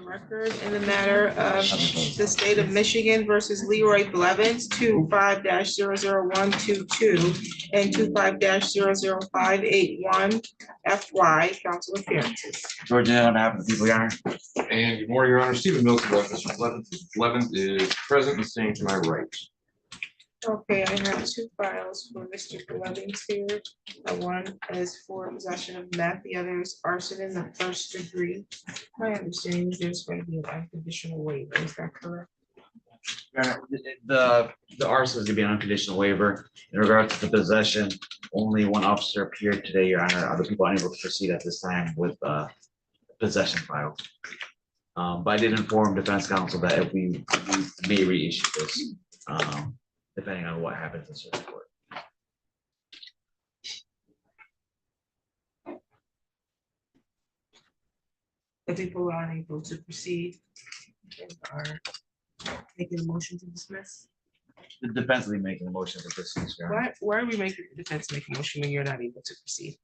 record in the matter of the state of Michigan versus Leroy Bevens, 25-00122 and 25-00581 FY, council appearances. George, on behalf of the people, Your Honor. And good morning, Your Honor. Stephen Milton, Mr. Levin is present and staying to my right. Okay, I have two files for Mr. Bevens here. One is for possession of meth, the other is arson in the first degree. My understanding is there's going to be an unconditional waiver, is that correct? Your Honor, the arson is gonna be an unconditional waiver. In regards to the possession, only one officer appeared today, Your Honor. Other people are unable to proceed at this time with possession file. But I did inform defense counsel that if we may reissue this, depending on what happens in circuit court. The people are unable to proceed and are making a motion to dismiss. The defense will be making a motion to dismiss, Your Honor. Why are we making the defense make a motion when you're not able to proceed?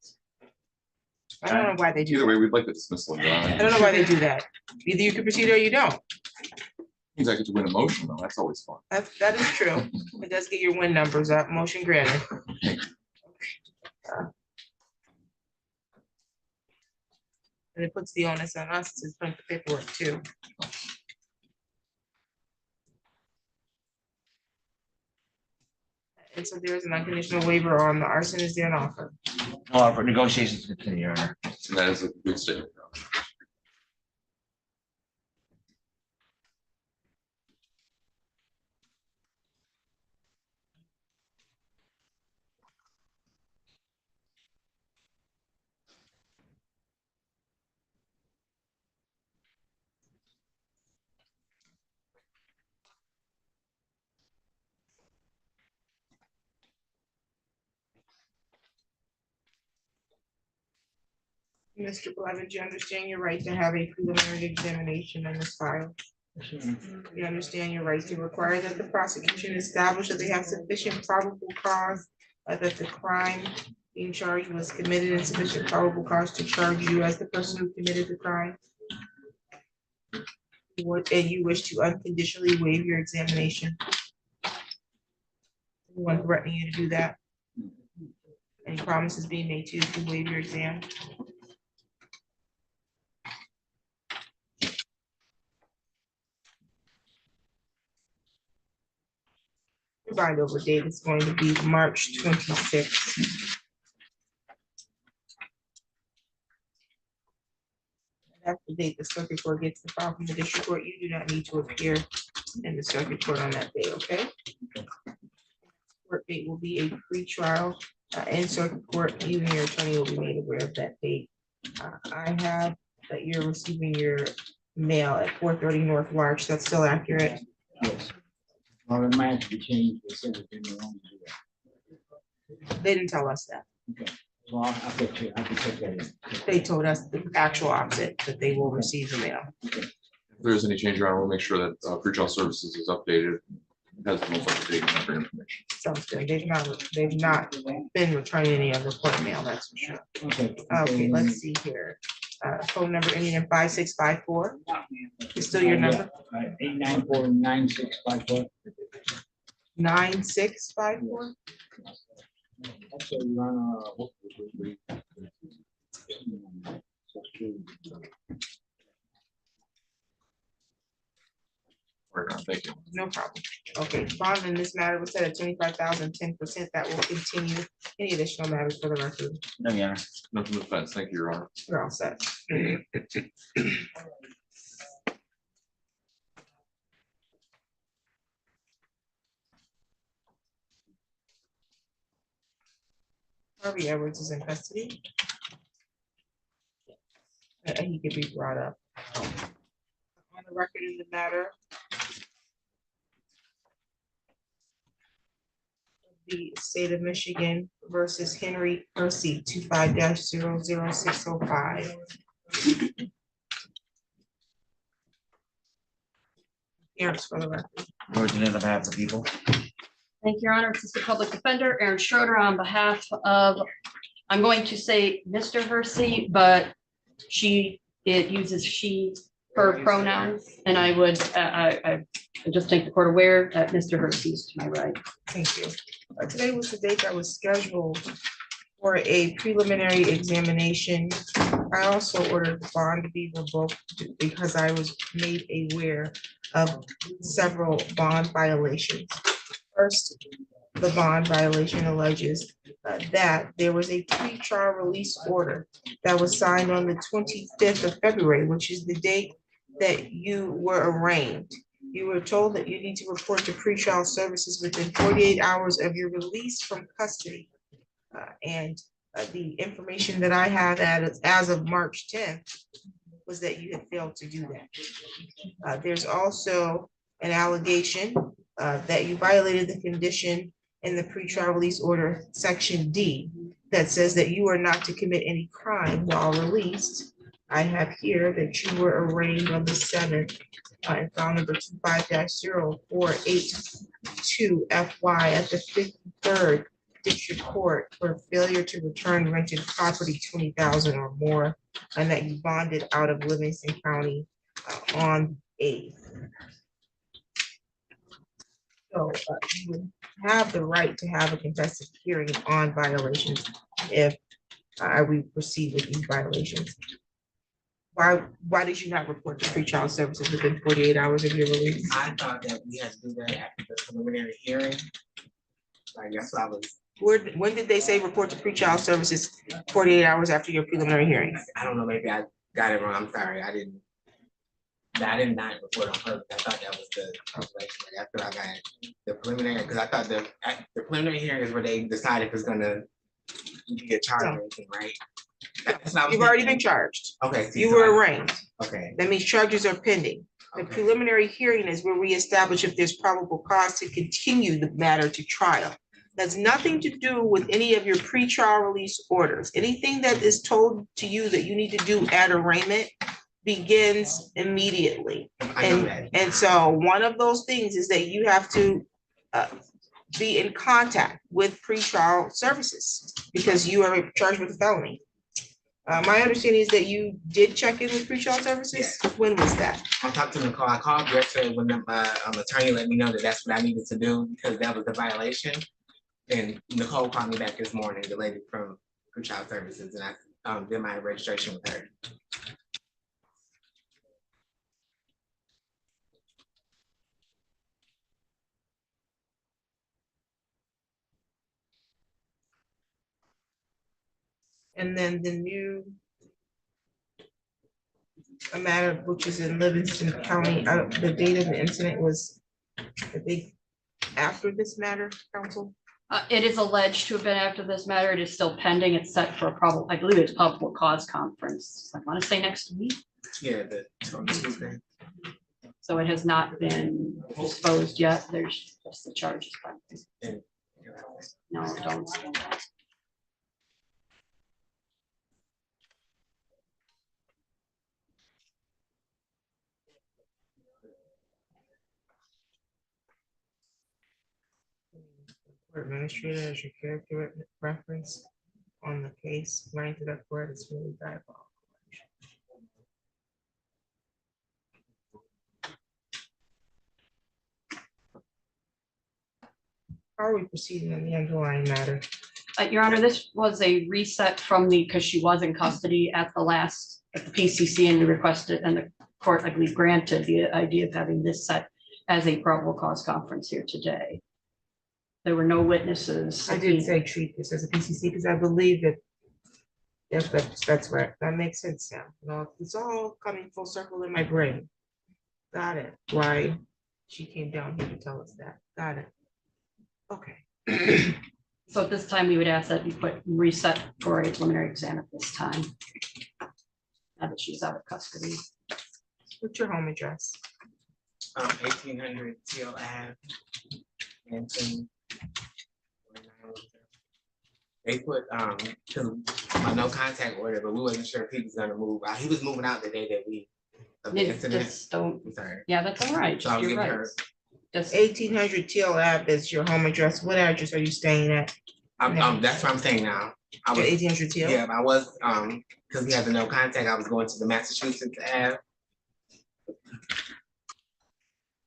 I don't know why they do Either that. way, we'd like the dismissal. Your Honor. I don't know why they do that. Either you can proceed or you don't. Means I get to win a motion though. That's always fun. That is true. It does get your win numbers up. Motion granted. And it puts the onus on us to print the paperwork too. And so there's an unconditional waiver on the arson. Is there an offer? No offer, negotiations continue, Your Honor. And that is a good statement. Mr. Bevens, you understand your right to have a preliminary examination in this file. You understand your right to require that the prosecution establish that they have sufficient probable cause that the crime being charged was committed and sufficient probable cause to charge you as the person who committed the crime. And you wish to unconditionally waive your examination. Anyone threatening you to do that? Any promises being made to you to waive your exam? Your bind over date is going to be March 26th. That's the date the circuit court gets the file from the district court. You do not need to appear in the circuit court on that day, okay? Court date will be a pre-trial in circuit court. Even your attorney will be made aware of that date. I have that you're receiving your mail at 430 North Larch. That's still accurate? Yes. Well, it might have to be changed. They said that they didn't want to do that. They didn't tell us that. Okay, so I'll have to check that in. They told us the actual opposite, that they will receive the mail. If there's any change around, we'll make sure that pretrial services is updated. Has the most up-to-date and accurate information. Sounds good. They've not been returning any of the court mail, that's for sure. Okay. Okay, let's see here. Phone number ending in 5654. Is still your number? 894-9654. 9654. Also, you're on Thank you. No problem. Okay, bond in this matter was set at 25,000, 10%. That will continue. Any additional matters for the record? No, Your Honor. Nothing to defense. Thank you, Your Honor. You're all set. Harvey Edwards is in custody. And he could be brought up. On the record in the matter, the state of Michigan versus Henry Percy, 25-00605. Appearance for the record. George, on behalf of the people. Thank you, Your Honor. Assistant Public Defender Aaron Schroeder on behalf of, I'm going to say Mr. Hersey, but it uses she her pronouns, and I would, I just make the court aware that Mr. Hersey is to my right. Thank you. Today was the date that was scheduled for a preliminary examination. I also ordered the bond to be revoked because I was made aware of several bond violations. First, the bond violation alleges that there was a pre-trial release order that was signed on the 25th of February, which is the date that you were arraigned. You were told that you need to report to pretrial services within 48 hours of your release from custody. And the information that I have as of March 10th was that you had failed to do that. There's also an allegation that you violated the condition in the pretrial release order, section D, that says that you are not to commit any crime while released. I have here that you were arraigned on the 7th and found number 25-0482 FY at the 53rd District Court for failure to return rented property 20,000 or more, and that you bonded out of Livingston County on 8th. So you would have the right to have a contested hearing on violations if we proceed with these violations. Why did you not report to pretrial services within 48 hours of your release? I thought that we had to do that after the preliminary hearing. I guess I was, When did they say report to pretrial services 48 hours after your preliminary hearing? I don't know, maybe I got it wrong, I'm sorry, I did not report on purpose, I thought that was the calculation, like after I got the preliminary, because I thought the preliminary hearing is where they decide if it's gonna be a charge or anything, right? That's what I was You've already been thinking. charged. Okay. You were arraigned. Okay. That means charges are pending. The Okay. preliminary hearing is where we establish if there's probable cause to continue the matter to trial. That's nothing to do with any of your pretrial release orders. Anything that is told to you that you need to do at arraignment begins immediately. I know that. And so one of those things is that you have to be in contact with pretrial services because you are charged with a felony. My understanding is that you did check in with pretrial services. When was that? I talked to Nicole, I called yesterday when my attorney let me know that that's what I needed to do because that was the violation. And Nicole called me back this morning, the lady from pretrial services, and I did my registration with her. And then the new matter, which is in Livingston County, the date of the incident was, I think, after this matter, counsel? It is alleged to have been after this matter. It is still pending. It's set for a probable, I believe it's probable cause conference. I want to say next week. Yeah, on Tuesday. So it has not been disposed yet. There's just the charges. And, No, don't. Administrator as your character reference on the case, running to that court is really diabolical. How are we proceeding on the underlying matter? Your Honor, this was a reset from because she was in custody at the PCC, and we requested, and the court, I believe, granted the idea of having this set as a probable cause conference here today. There were no witnesses. I did say treat this as a PCC because I believe that, yes, that's right. That makes sense now. You know, it's all coming full circle in my brain. Got it. Why she came down here to tell us that. Got it. Okay. So at this time, we would ask that you put reset for a preliminary exam at this time. Now that she's out of custody. What's your home address? 1800 Teal Ave. Hampton. They put, cause my no contact order, but we wasn't sure if he was gonna move. He was moving out the day that of the incident. Just don't, I'm sorry. yeah, that's all right. So I was You're giving right. her, Just 1800 Teal Ave is your home address. What address are you staying at? that's what I'm saying now. I was, 1800 Teal? yeah, I was, cause we had the no contact, I was going to the Massachusetts Ave.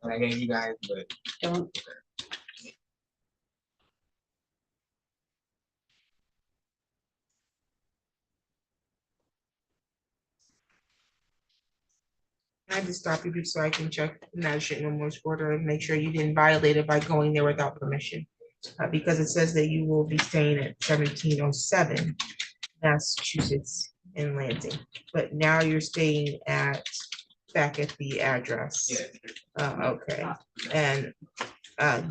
That I gave you guys, but Don't, I had to stop you just so I can check the magistrate no more order and make sure you didn't violate it by going there without permission. Because it says that you will be staying at 1707 Massachusetts in Lansing, but now you're staying back at the address. yeah. Okay, and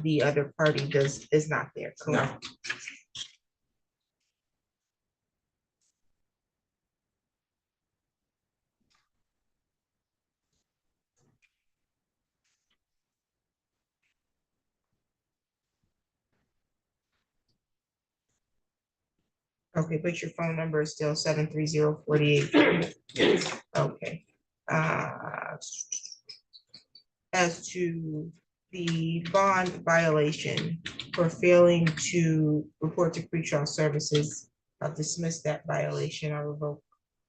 the other party is not there, correct? Okay, but your phone number is still 730-48. Yes. Okay. As to the bond violation for failing to report to pretrial services, I'll dismiss that violation. I'll revoke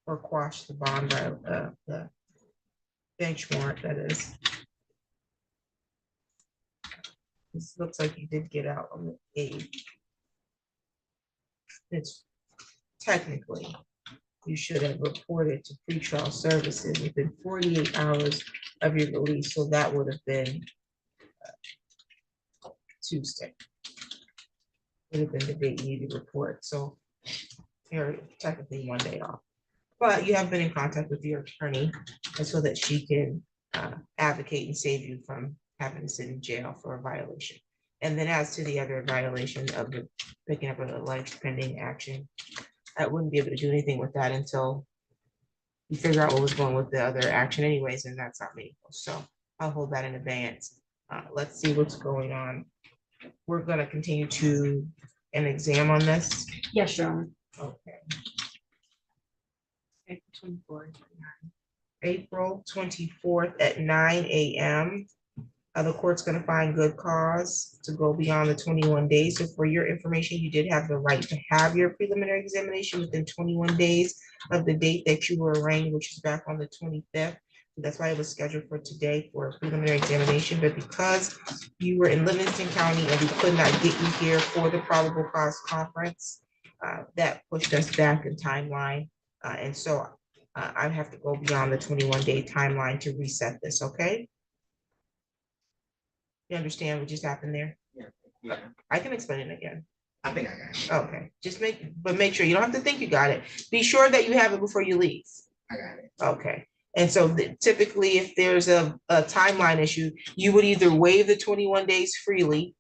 or quash the bond, the bench warrant, that is. This looks like you did get out on the 8th. It's technically, you should have reported to pretrial services within 48 hours of your release, so that would have been Tuesday. Would have been the date you need to report, so you're technically one day off. But you have been in contact with your attorney, and so that she can advocate and save you from having to sit in jail for a violation. And then as to the other violation of the picking up an alleged pending action, I wouldn't be able to do anything with that until you figure out what was going with the other action anyways, and that's not meaningful. So I'll hold that in advance. Let's see what's going on. We're gonna continue to an exam on this. yes, Your Honor. Okay. April 24th at 9 AM. The court's gonna find good cause to go beyond the 21 days. So for your information, you did have the right to have your preliminary examination within 21 days of the date that you were arraigned, which is back on the 25th. That's why it was scheduled for today for a preliminary examination, but because you were in Livingston County and we could not get you here for the probable cause conference, that pushed us back in timeline. And so I have to go beyond the 21-day timeline to reset this, okay? You understand what just happened there? Yeah, I can explain it again. I think I got it. Okay, just make sure, you don't have to think you got it. Be sure that you have it before you leave. I got it. Okay, and so typically, if there's a timeline issue, you would either waive the 21 days freely.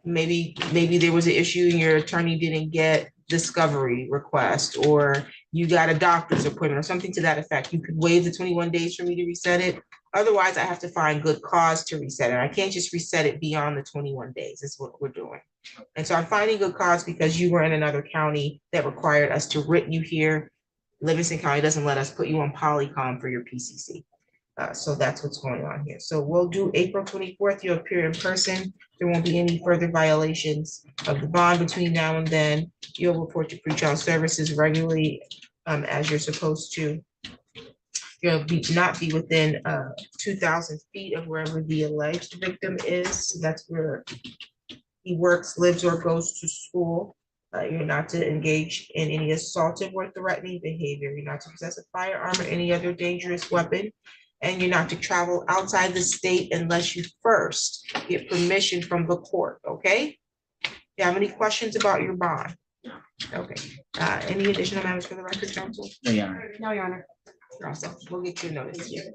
Maybe there was an issue and your attorney didn't get discovery request, or you got a doctor's appointment or something to that effect. You could waive the 21 days for me to reset it. Otherwise, I have to find good cause to reset it. I can't just reset it beyond the 21 days. That's what we're doing. And so I'm finding good cause because you were in another county that required us to writ you here. Livingston County doesn't let us put you on Polycom for your PCC. So that's what's going on here. So we'll do April 24th. You'll appear in person. There won't be any further violations of the bond between now and then. You'll report to pretrial services regularly as you're supposed to. You'll not be within 2,000 feet of wherever the alleged victim is. So that's where he works, lives, or goes to school. You're not to engage in any assaultive or threatening behavior. You're not to possess a firearm or any other dangerous weapon. And you're not to travel outside the state unless you first get permission from the court, okay? Do you have any questions about your bond? Okay, any additional matters for the record, counsel? No, Your Honor. Awesome, we'll get you a notice here.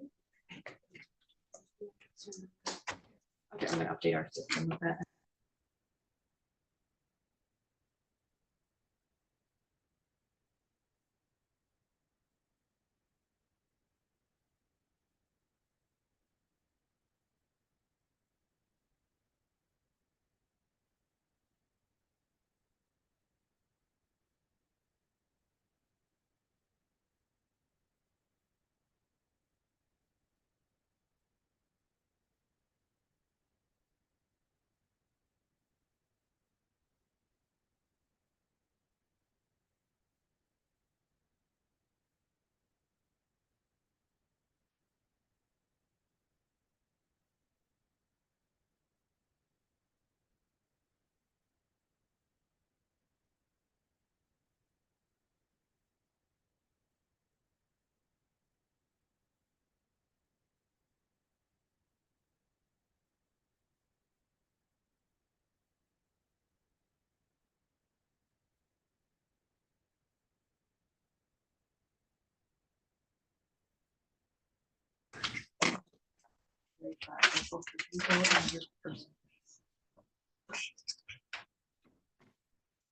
Okay, I'm gonna update our system with that.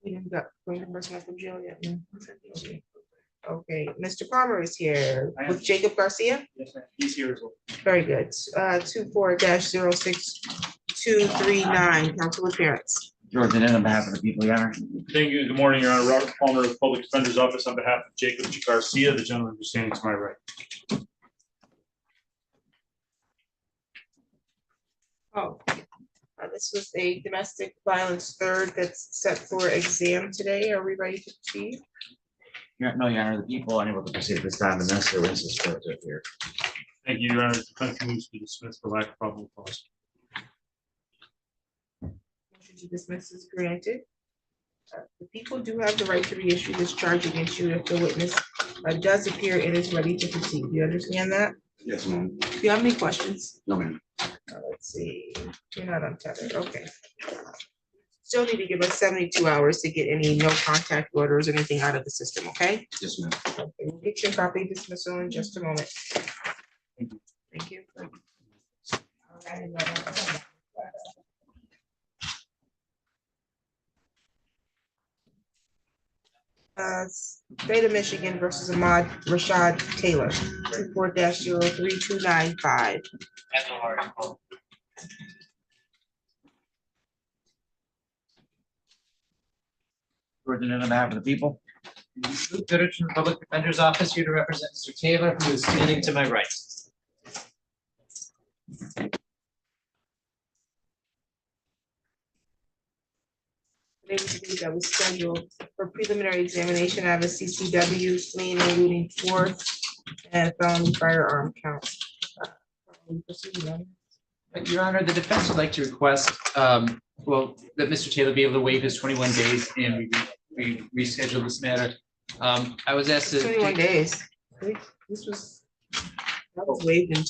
We didn't got bring the person up from jail yet. No. Okay, Mr. Palmer is here I am. with Jacob Garcia. Yes, ma'am. He's here as well. Very good. 24-06239, council appearance. George, and then on behalf of the people, Your Honor. Thank you. Good morning, Your Honor. Robert Palmer of Public Defender's Office on behalf of Jacob Garcia, the gentleman who's standing to my right. Oh, this was a domestic violence third that's set for exam today. Are we ready to proceed? No, Your Honor, the people unable to proceed at this time, and necessary witnesses to appear. Thank you, Your Honor. The defense moves to dismiss for lack of probable cause. Motion to dismiss is granted. The people do have the right to reissue this charge against you if the witness does appear and is ready to proceed. Do you understand that? Yes, ma'am. Do you have any questions? No, ma'am. Let's see, you're not untethered, okay. Still need to give us 72 hours to get any no contact orders, or anything out of the system, okay? Yes, ma'am. Okay, we'll get your copy dismissal in just a moment. Thank you. State of Michigan versus Ahmad Rashad Taylor, 24-03295. George, and then on behalf of the people. Luke Goodrich from the Public Defender's Office, here to represent Mr. Taylor, who is standing to my right. Today's that was scheduled for preliminary examination. I have a CCW, fleeing and looting fourth, and felony firearm count. Your Honor, the defense would like to request, well, that Mr. Taylor be able to waive his 21 days and we reschedule this matter. I was asked to. 21 days. This was, that was waived in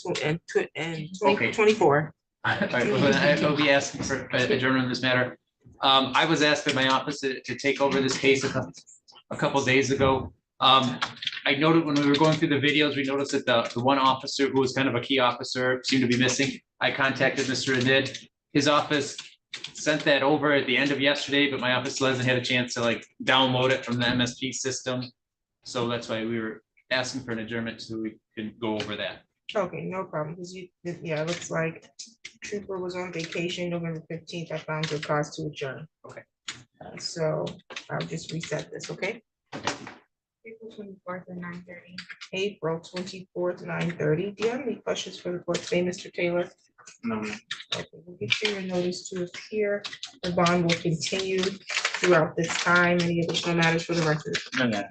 Okay. 24. All right, well, then I will be asking for adjournment on this matter. I was asked by my office to take over this case a couple days ago. I noted when we were going through the videos, we noticed that the one officer who was kind of a key officer seemed to be missing. I contacted Mr. Adid. His office sent that over at the end of yesterday, but my office hasn't had a chance to like download it from the MSP system. So that's why we were asking for an adjournment so we could go over that. Okay, no problem, because yeah, it looks like Trooper was on vacation November 15th. I found good cause to adjourn. Okay. So I'll just reset this, okay? April 24th at 9:30. April 24th, 9:30. Do you have any questions for the court today, Mr. Taylor? No, ma'am. Okay, we'll get you a notice to appear. The bond will continue throughout this time. Any additional matters for the record? No, Your Honor.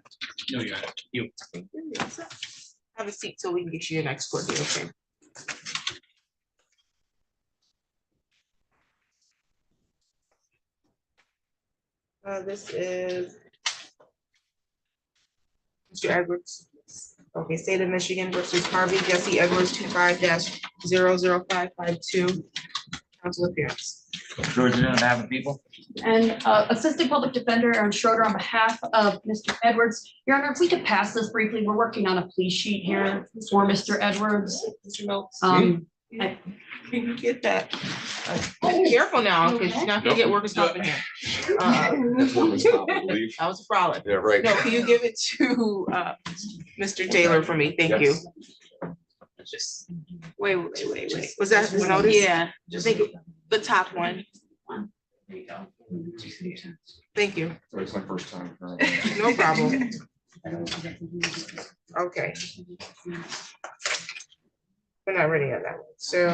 No, Your Honor. You. Thank you. Yes, sir. Have a seat so we can get you your next court date, okay? This is Mr. Edwards. Okay, State of Michigan versus Harvey Jesse Edwards, 25-00552. Council appearance. George, and then on behalf of the people. And Assistant Public Defender Aaron Schroeder on behalf of Mr. Edwards. Your Honor, if we could pass this briefly, we're working on a plea sheet here for Mr. Edwards. Mr. Notes. Um, Can you get that? Be careful now, because you're not gonna get workers' comp in here. That's workman's comp, I believe. That was a frolic. Yeah, right. No, can you give it to Mr. Taylor for me? Thank you. Yes. Just wait. Was that the notice? Yeah, Just think the top one. there you go. Thank you. Sorry, it's my first time. No problem. Okay. We're not ready on that one. So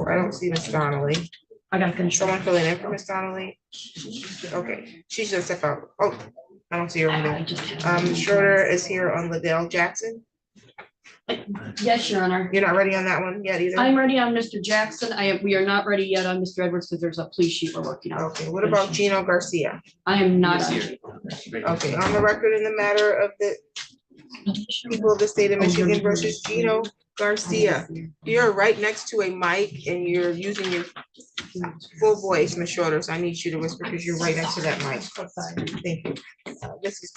I don't see Miss Donnelly. I gotta finish. Someone filling in for Miss Donnelly? Okay, she's gonna step out. Oh, I don't see her over there. Schroeder is here on Liddell Jackson. Yes, Your Honor. You're not ready on that one yet either? I'm ready on Mr. Jackson. We are not ready yet on Mr. Edwards because there's a plea sheet we're working on. Okay, what about Gino Garcia? I am not. Yes, on- here. Okay, on the record in the matter of the people of the state of Michigan versus Gino Garcia. You're right next to a mic and you're using your full voice, Ms. Schroeder, so I need you to whisper because you're right next to that mic. Thank you. This is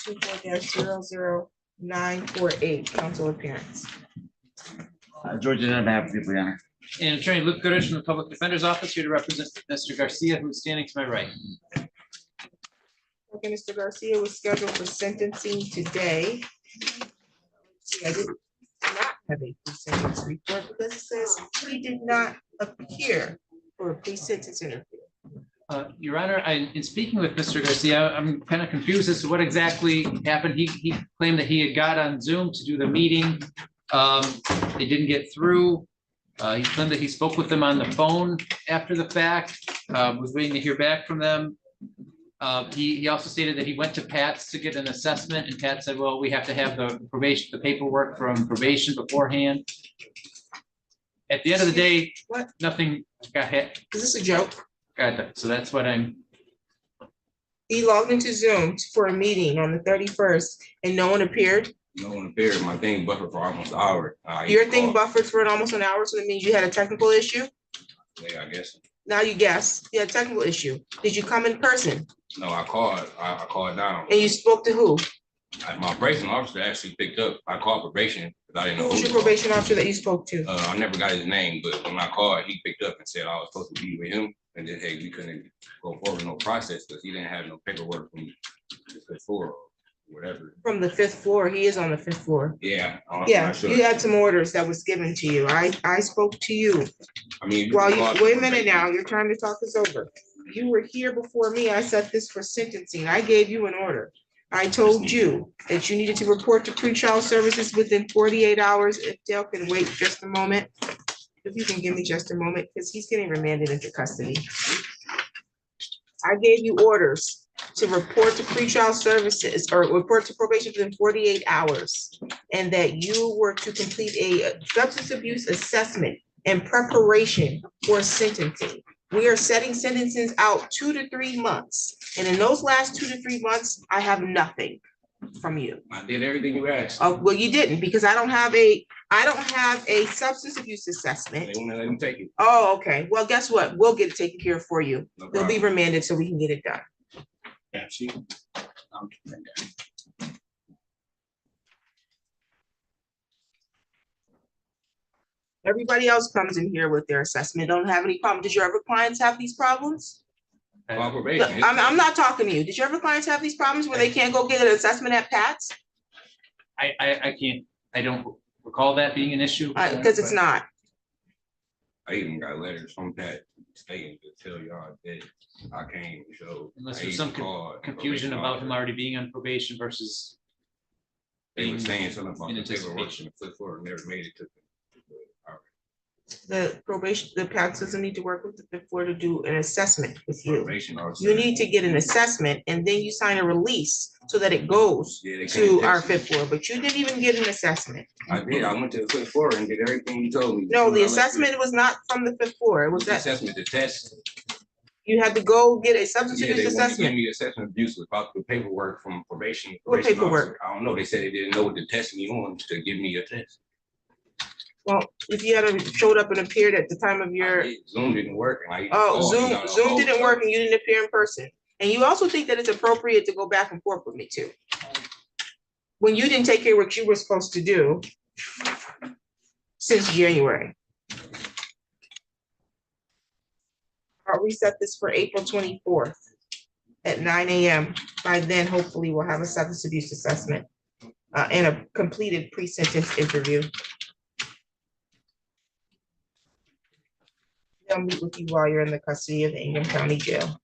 24-00948, council appearance. George, and then on behalf of the people, Your Honor. And Attorney Luke Goodrich from the Public Defender's Office here to represent Mr. Garcia, who's standing to my right. Okay, Mr. Garcia was scheduled for sentencing today. See, I did not have a pre-sentence report because it says he did not appear for a pre-sentence interview. Your Honor, in speaking with Mr. Garcia, I'm kind of confused as to what exactly happened. He claimed that he had got on Zoom to do the meeting. It didn't get through. He claimed that he spoke with them on the phone after the fact, was waiting to hear back from them. He also stated that he went to Pat's to get an assessment, and Pat said, well, we have to have the probation, the paperwork from probation beforehand. At the end of the day, What? nothing got hit. Is this a joke? Got that. So that's what I'm, He logged into Zoom for a meeting on the 31st and no one appeared. No one appeared. My thing buffered for almost an hour. Your thing buffered for almost an hour, so that means you had a technical issue. Yeah, I guess. Now you guess, you had a technical issue. Did you come in person? No, I called. I called down. And you spoke to who? My probation officer actually picked up. I called probation because I didn't know. Who was who your it was. probation officer that you spoke to? I never got his name, but when I called, he picked up and said I was supposed to be with him, and then hey, we couldn't go forward with no process because he didn't have no paperwork from the floor or whatever. From the 5th floor. He is on the 5th floor. Yeah. I'm Yeah, not sure. you had some orders that was given to you. I spoke to you. I mean, Well, wait a minute now, you're trying to talk us over. You were here before me. I set this for sentencing. I gave you an order. I told you that you needed to report to pretrial services within 48 hours. If Dale can wait just a moment. If you can give me just a moment, because he's getting remanded into custody. I gave you orders to report to pretrial services or report to probation within 48 hours. And that you were to complete a substance abuse assessment in preparation for sentencing. We are setting sentences out 2 to 3 months. And in those last 2 to 3 months, I have nothing from you. I did everything you asked. Oh, well, you didn't, because I don't have a substance abuse They assessment. won't let him take it. Oh, okay. Well, guess what? We'll get it taken care of for you. No They'll be problem. remanded so we can get it done. Yeah, see. Everybody else comes in here with their assessment, don't have any problem. Did your other clients have these problems? On Look, probation. I'm not talking to you. Did your other clients have these problems where they can't go get an assessment at Pat's? I can't, I don't recall that being an issue. Because it's not. I even got letters from Pat stating to tell y'all that I came, so. Unless I there's even some called confusion probation about him officer. already being on probation versus. They were being saying something about in the paperwork anticipation. and the flip floor, never made it to. The probation, the Pat's doesn't need to work with the fifth floor to do an assessment with you. Probation officer. You need to get an assessment and then you sign a release so that it goes Yeah, they to can't our text me. fifth floor, but you didn't even get an assessment. I did, I went to the flip floor and did everything you told me. No, When the I left assessment was not from the fifth floor. It was The that assessment, the test. you had to go get a substance Yeah, they abuse wanted to give assessment. me assessment abuse without the paperwork from probation. What probation paperwork? officer. I don't know, they said they didn't know what to test me on to give me a test. Well, if you had showed up and appeared at the time of I your, did. Zoom didn't work. And I oh, called, you got a Zoom whole didn't work time. and you didn't appear in person. And you also think that it's appropriate to go back and forth with me too. When you didn't take care of what you were supposed to do since January. I'll reset this for April 24th at 9 a.m. By then, hopefully we'll have a substance abuse assessment and a completed pre-sentence interview. They'll meet with you while you're in the custody of the Ingham County Jail.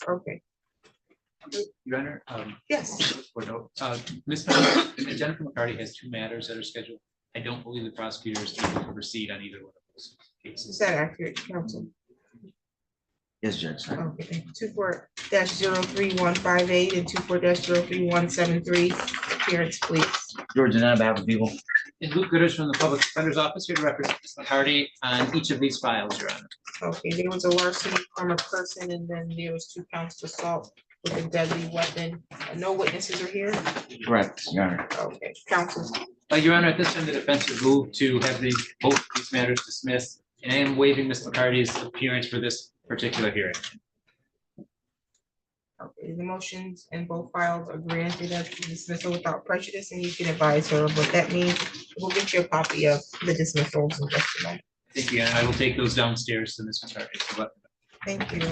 Okay, Your Honor, yes. Ms. Jennifer McCarty has 2 matters that are scheduled. I don't believe the prosecutor is able to proceed on either one of those. case. Is that accurate, counsel? Yes, Judge. Okay, 24-03158 and 24-03173. Appearance, please. George, and on behalf of the people. And Luke Gooders from the Public Defender's Office here to represent Ms. McCarty on each of these files, Your Honor. Okay, there was a larceny from a person, and then there was 2 counts of assault with a deadly weapon. No witnesses are here. Correct, Your Honor. Okay, counsel. Your Honor, at this time, the defense would move to have both of these matters dismissed, and I am waiving Ms. McCarty's appearance for this particular hearing. Okay, the motions in both files are granted as dismissal without prejudice, and you can advise her of what that means. We'll get you a copy of the dismissals in just a moment. Thank you, and I will take those downstairs to Ms. McCarty. Thank you.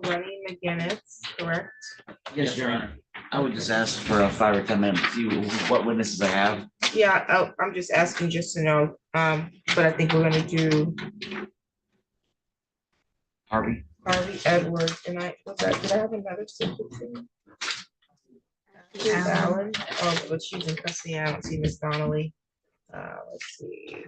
Running McGinness, correct? Yes, Your Honor. I would just ask for a 5 or 10 minutes, see what witnesses I have. Yeah, I'm just asking just to know, but I think we're gonna do Harvey. Harvey Edwards, and did I have another secretary? Allen, oh, but she's in custody, I don't see Miss Donnelly. Let's see.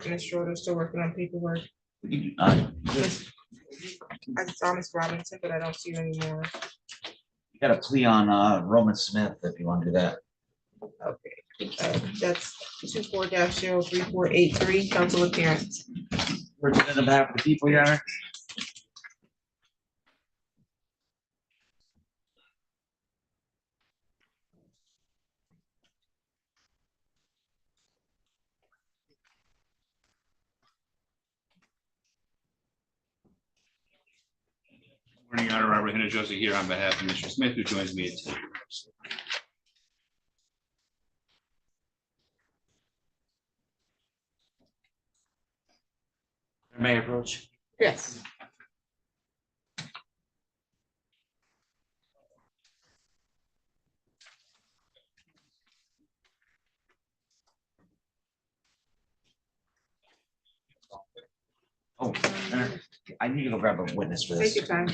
Miss Schroeder's still working on paperwork. You I saw Miss Robinson, but I don't see her anymore. got a plea on Roman Smith if you want to do that. Okay, that's 24-03483, council appearance. Representative on behalf of the people, Your Honor. Morning, Your Honor. Robert Hinojosa here on behalf of Mr. Smith, who joins me at May I approach? Yes. Oh, I need to go grab a witness for Take this. your time.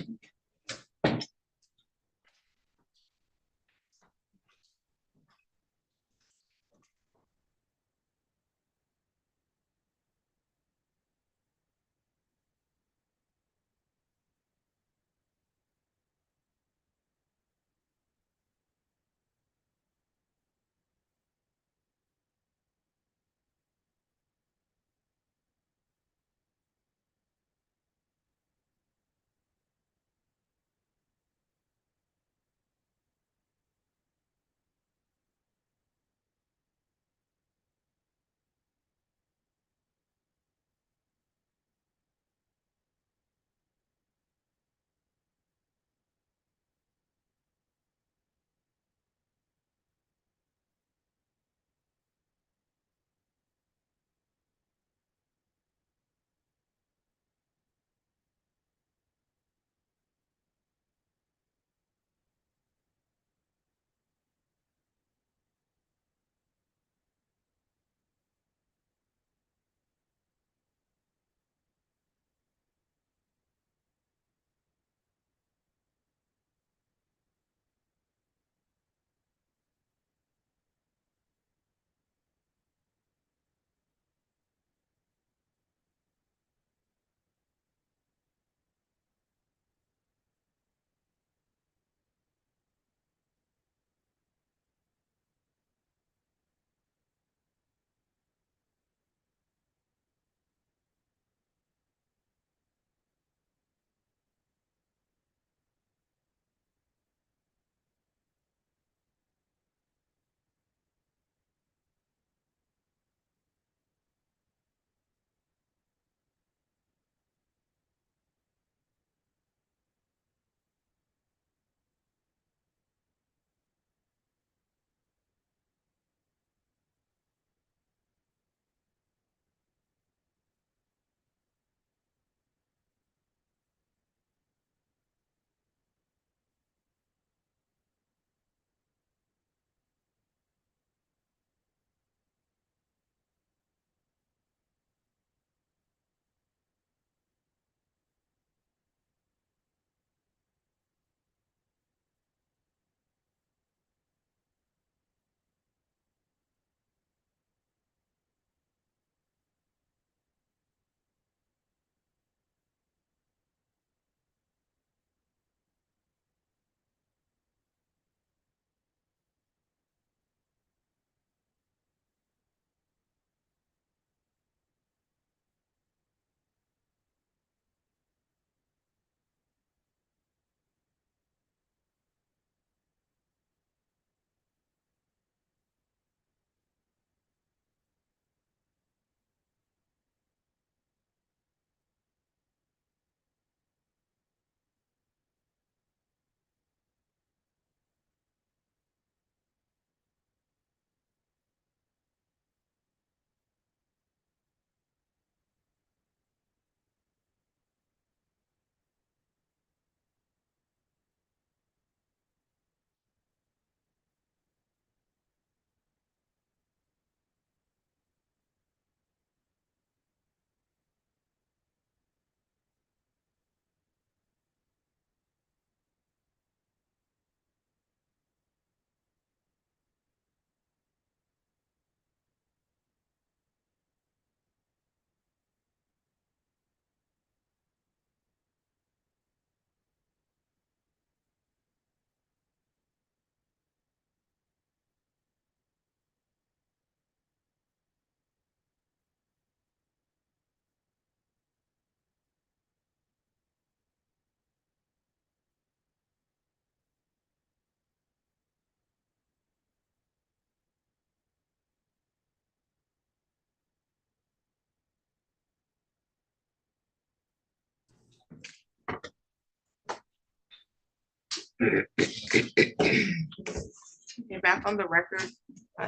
You're back on the record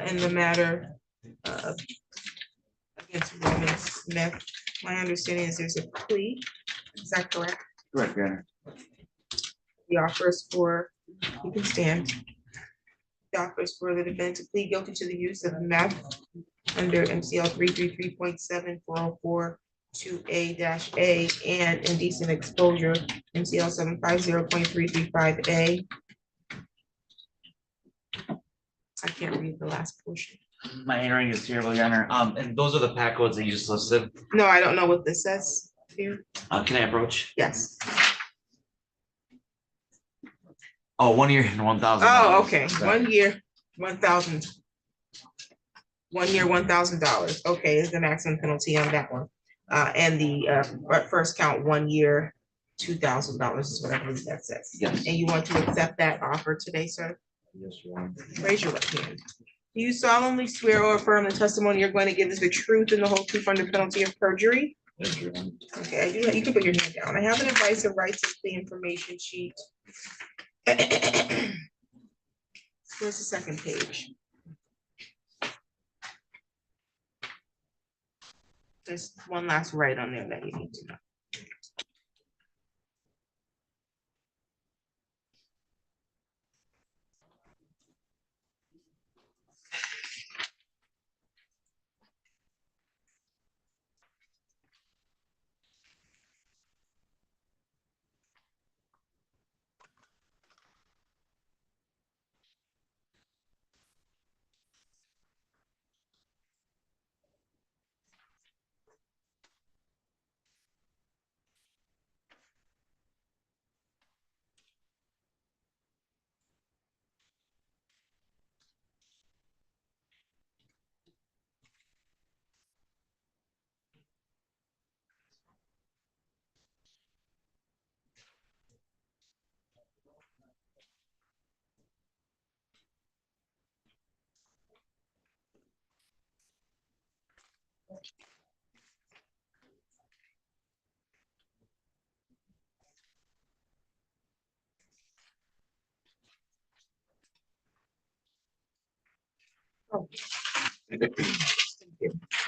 in the matter against Roman Smith. My understanding is there's a plea. Is that correct? Correct, Your Honor. The offers for, you can stand. The offers for the defendant to plead guilty to the use of meth under MCL 333.74042A-A and indecent exposure, MCL 750.335A. I can't read the last portion. My handwriting is terrible, Your Honor. And those are the pack codes that you just listed. No, I don't know what this says here. Can I approach? Yes. Oh, 1 year and 1,000. Oh, okay. 1 year, 1,000. 1 year, $1,000. Okay, is the maximum penalty on that one. And the first count, 1 year, $2,000 is what I believe that says. Yes. And you want to accept that offer today, sir? Yes, Your Honor. Raise your right hand. Do you solemnly swear or affirm the testimony you're going to give is the truth and the whole truth under penalty of perjury? Yes, Your Honor. Okay, I do, you can put your hand down. I have an advice of rights of plea information sheet. Where's the second page? There's one last right on there that you need to know.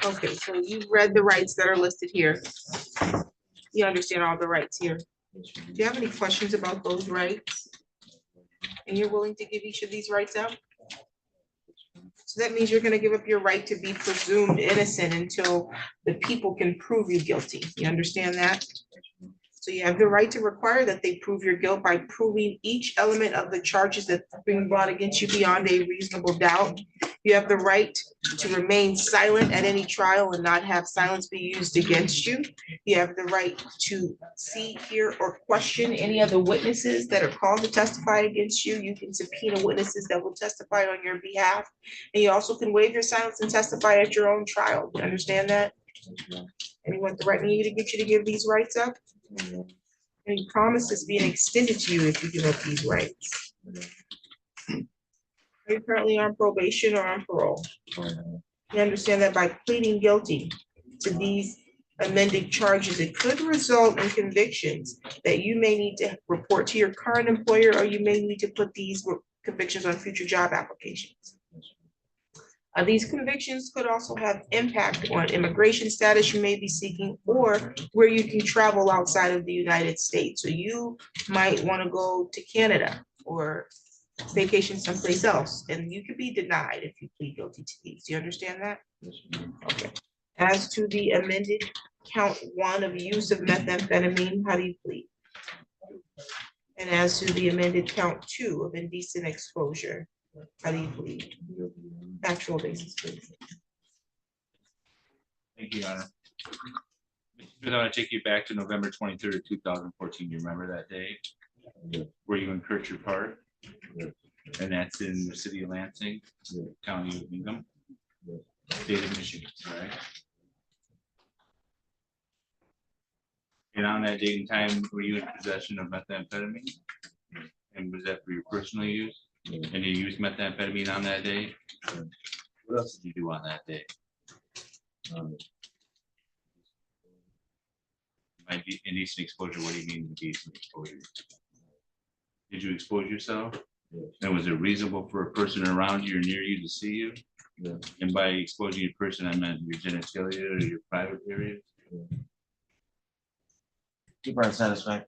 Okay, so you've read the rights that are listed here. You understand all the rights here. Do you have any questions about those rights? And you're willing to give each of these rights up? So that means you're gonna give up your right to be presumed innocent until the people can prove you guilty. You understand that? So you have the right to require that they prove your guilt by proving each element of the charges that are being brought against you beyond a reasonable doubt. You have the right to remain silent at any trial and not have silence be used against you. You have the right to see, hear, or question any of the witnesses that are called to testify against you. You can subpoena witnesses that will testify on your behalf. And you also can waive your silence and testify at your own trial. You understand that? Anyone threatening you to get you to give these rights up? Any promises being extended to you if you give up these rights? Are you currently on probation or on parole? You understand that by pleading guilty to these amended charges, it could result in convictions that you may need to report to your current employer, or you may need to put these convictions on future job applications. These convictions could also have impact on immigration status you may be seeking, or where you can travel outside of the United States. So you might want to go to Canada or vacation someplace else, and you could be denied if you plead guilty to these. Do you understand that? Okay. As to the amended count 1 of use of methamphetamine, how do you plead? And as to the amended count 2 of indecent exposure, how do you plead? Factual basis, please. Thank you, Your Honor. I want to take you back to November 23rd, 2014. You remember that day? Where you incurred your part? And that's in the city of Lansing, county of Bingham, state of Michigan, right? And on that date and time, were you in possession of methamphetamine? And was that for your personal use? And you used methamphetamine on that day? What else did you do on that day? By indecent exposure, what do you mean indecent exposure? Did you expose yourself? And was it reasonable for a person around you or near you to see you? And by exposing your person, I meant your genitalia or your private area? People are satisfied.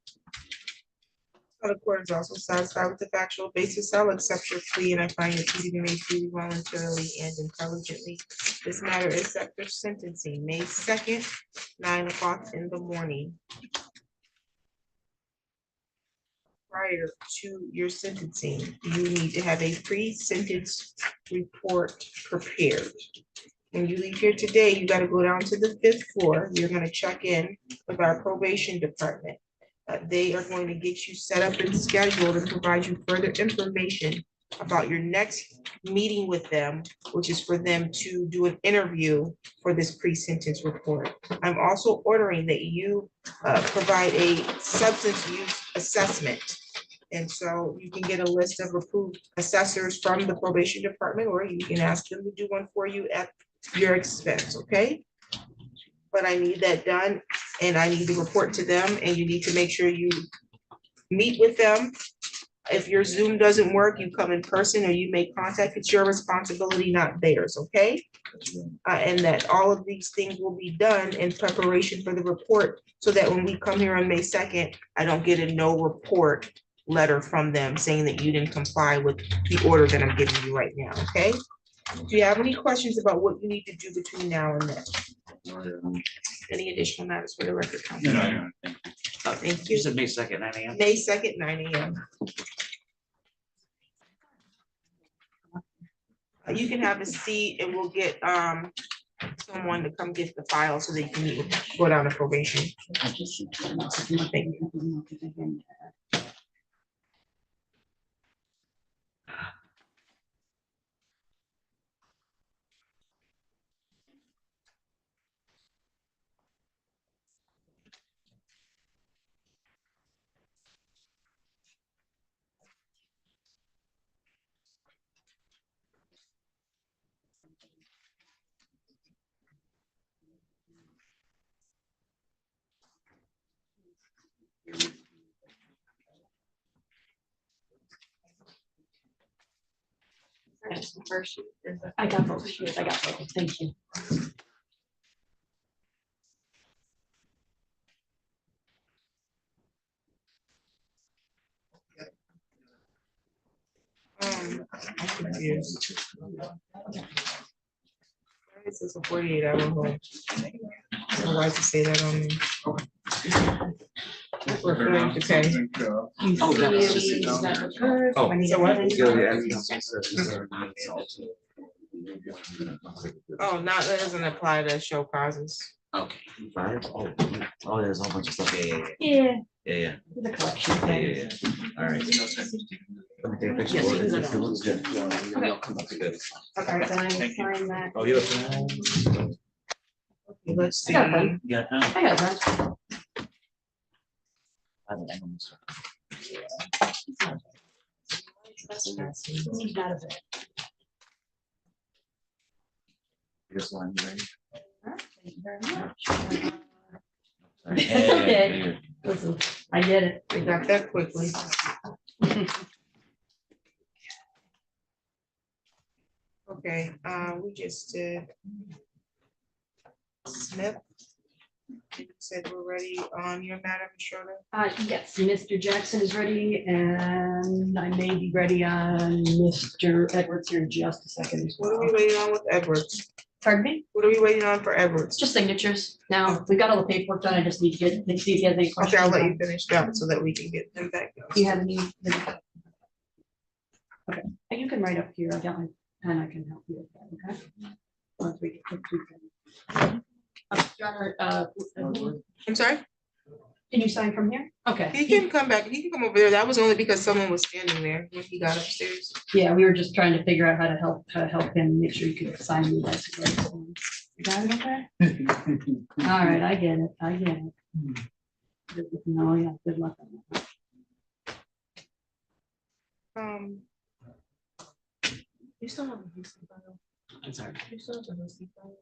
The court is also satisfied with the factual basis. I'll accept your plea and I find your plea to be made freely, voluntarily, and intelligently. This matter is set for sentencing, May 2nd, 9 o'clock in the morning. Prior to your sentencing, you need to have a pre-sentence report prepared. When you leave here today, you gotta go down to the 5th floor. You're gonna check in with our probation department. They are going to get you set up and scheduled and provide you further information about your next meeting with them, which is for them to do an interview for this pre-sentence report. I'm also ordering that you provide a substance use assessment. And so you can get a list of approved assessors from the probation department, or you can ask them to do one for you at your expense, okay? But I need that done and I need to report to them, and you need to make sure you meet with them. If your Zoom doesn't work, you come in person or you make contact. It's your responsibility, not theirs, okay? And that all of these things will be done in preparation for the report, so that when we come here on May 2nd, I don't get a no report letter from them saying that you didn't comply with the order that I'm giving you right now, okay? Do you have any questions about what you need to do between now and then? Any additional matters for the record? Counsel? No, Thank You you. said May 2nd, 9 a.m. May 2nd, 9 a.m. You can have a seat and we'll get someone to come get the file so that you can go down to probation. Thank you. I got both. Yes, I got both. Thank you. I'm confused. This is a 48-hour hold. So why does it say that on? Referring to pay. Oh, that was just. Oh, So what? Okay. Oh, not, that doesn't apply to show causes. Okay. Five? Oh, there's a whole bunch of stuff. Yeah. Yeah, Yeah. the collection Yeah. thing. All right. Let me take a picture. Yes, you can go It looks good. Okay, Okay, then I will sign that. Oh, you look. let's see. I got them. Yeah. I got that. Need that of it. This one, right? Thank you very much. Sorry. That's okay. Listen, I get it. We got that quickly. Okay, we just did Smith. You said we're ready on your matter, Ms. Schroeder. Yes, Mr. Jackson is ready and I may be ready on Mr. Edwards here in just a second as What are well. we waiting on with Edwards? Pardon me? What are we waiting on for Edwards? Just signatures. Now, we've got all the paperwork done. I just need to get, see if he has any Okay, questions. I'll let you finish that so that we can get them back. Do you have any? Okay, and you can write up here. I got my pen. I can help you with that, okay? Once we can. I'm sorry? Can you sign from here? Okay. He can come back, he can come over there. That was only because someone was standing there when he got upstairs. Yeah, we were just trying to figure out how to help him, make sure you could sign me. That's great. You got it okay? All right, I get it. No, yeah, good luck on that. You still have a receipt file? I'm sorry. You still have a receipt file?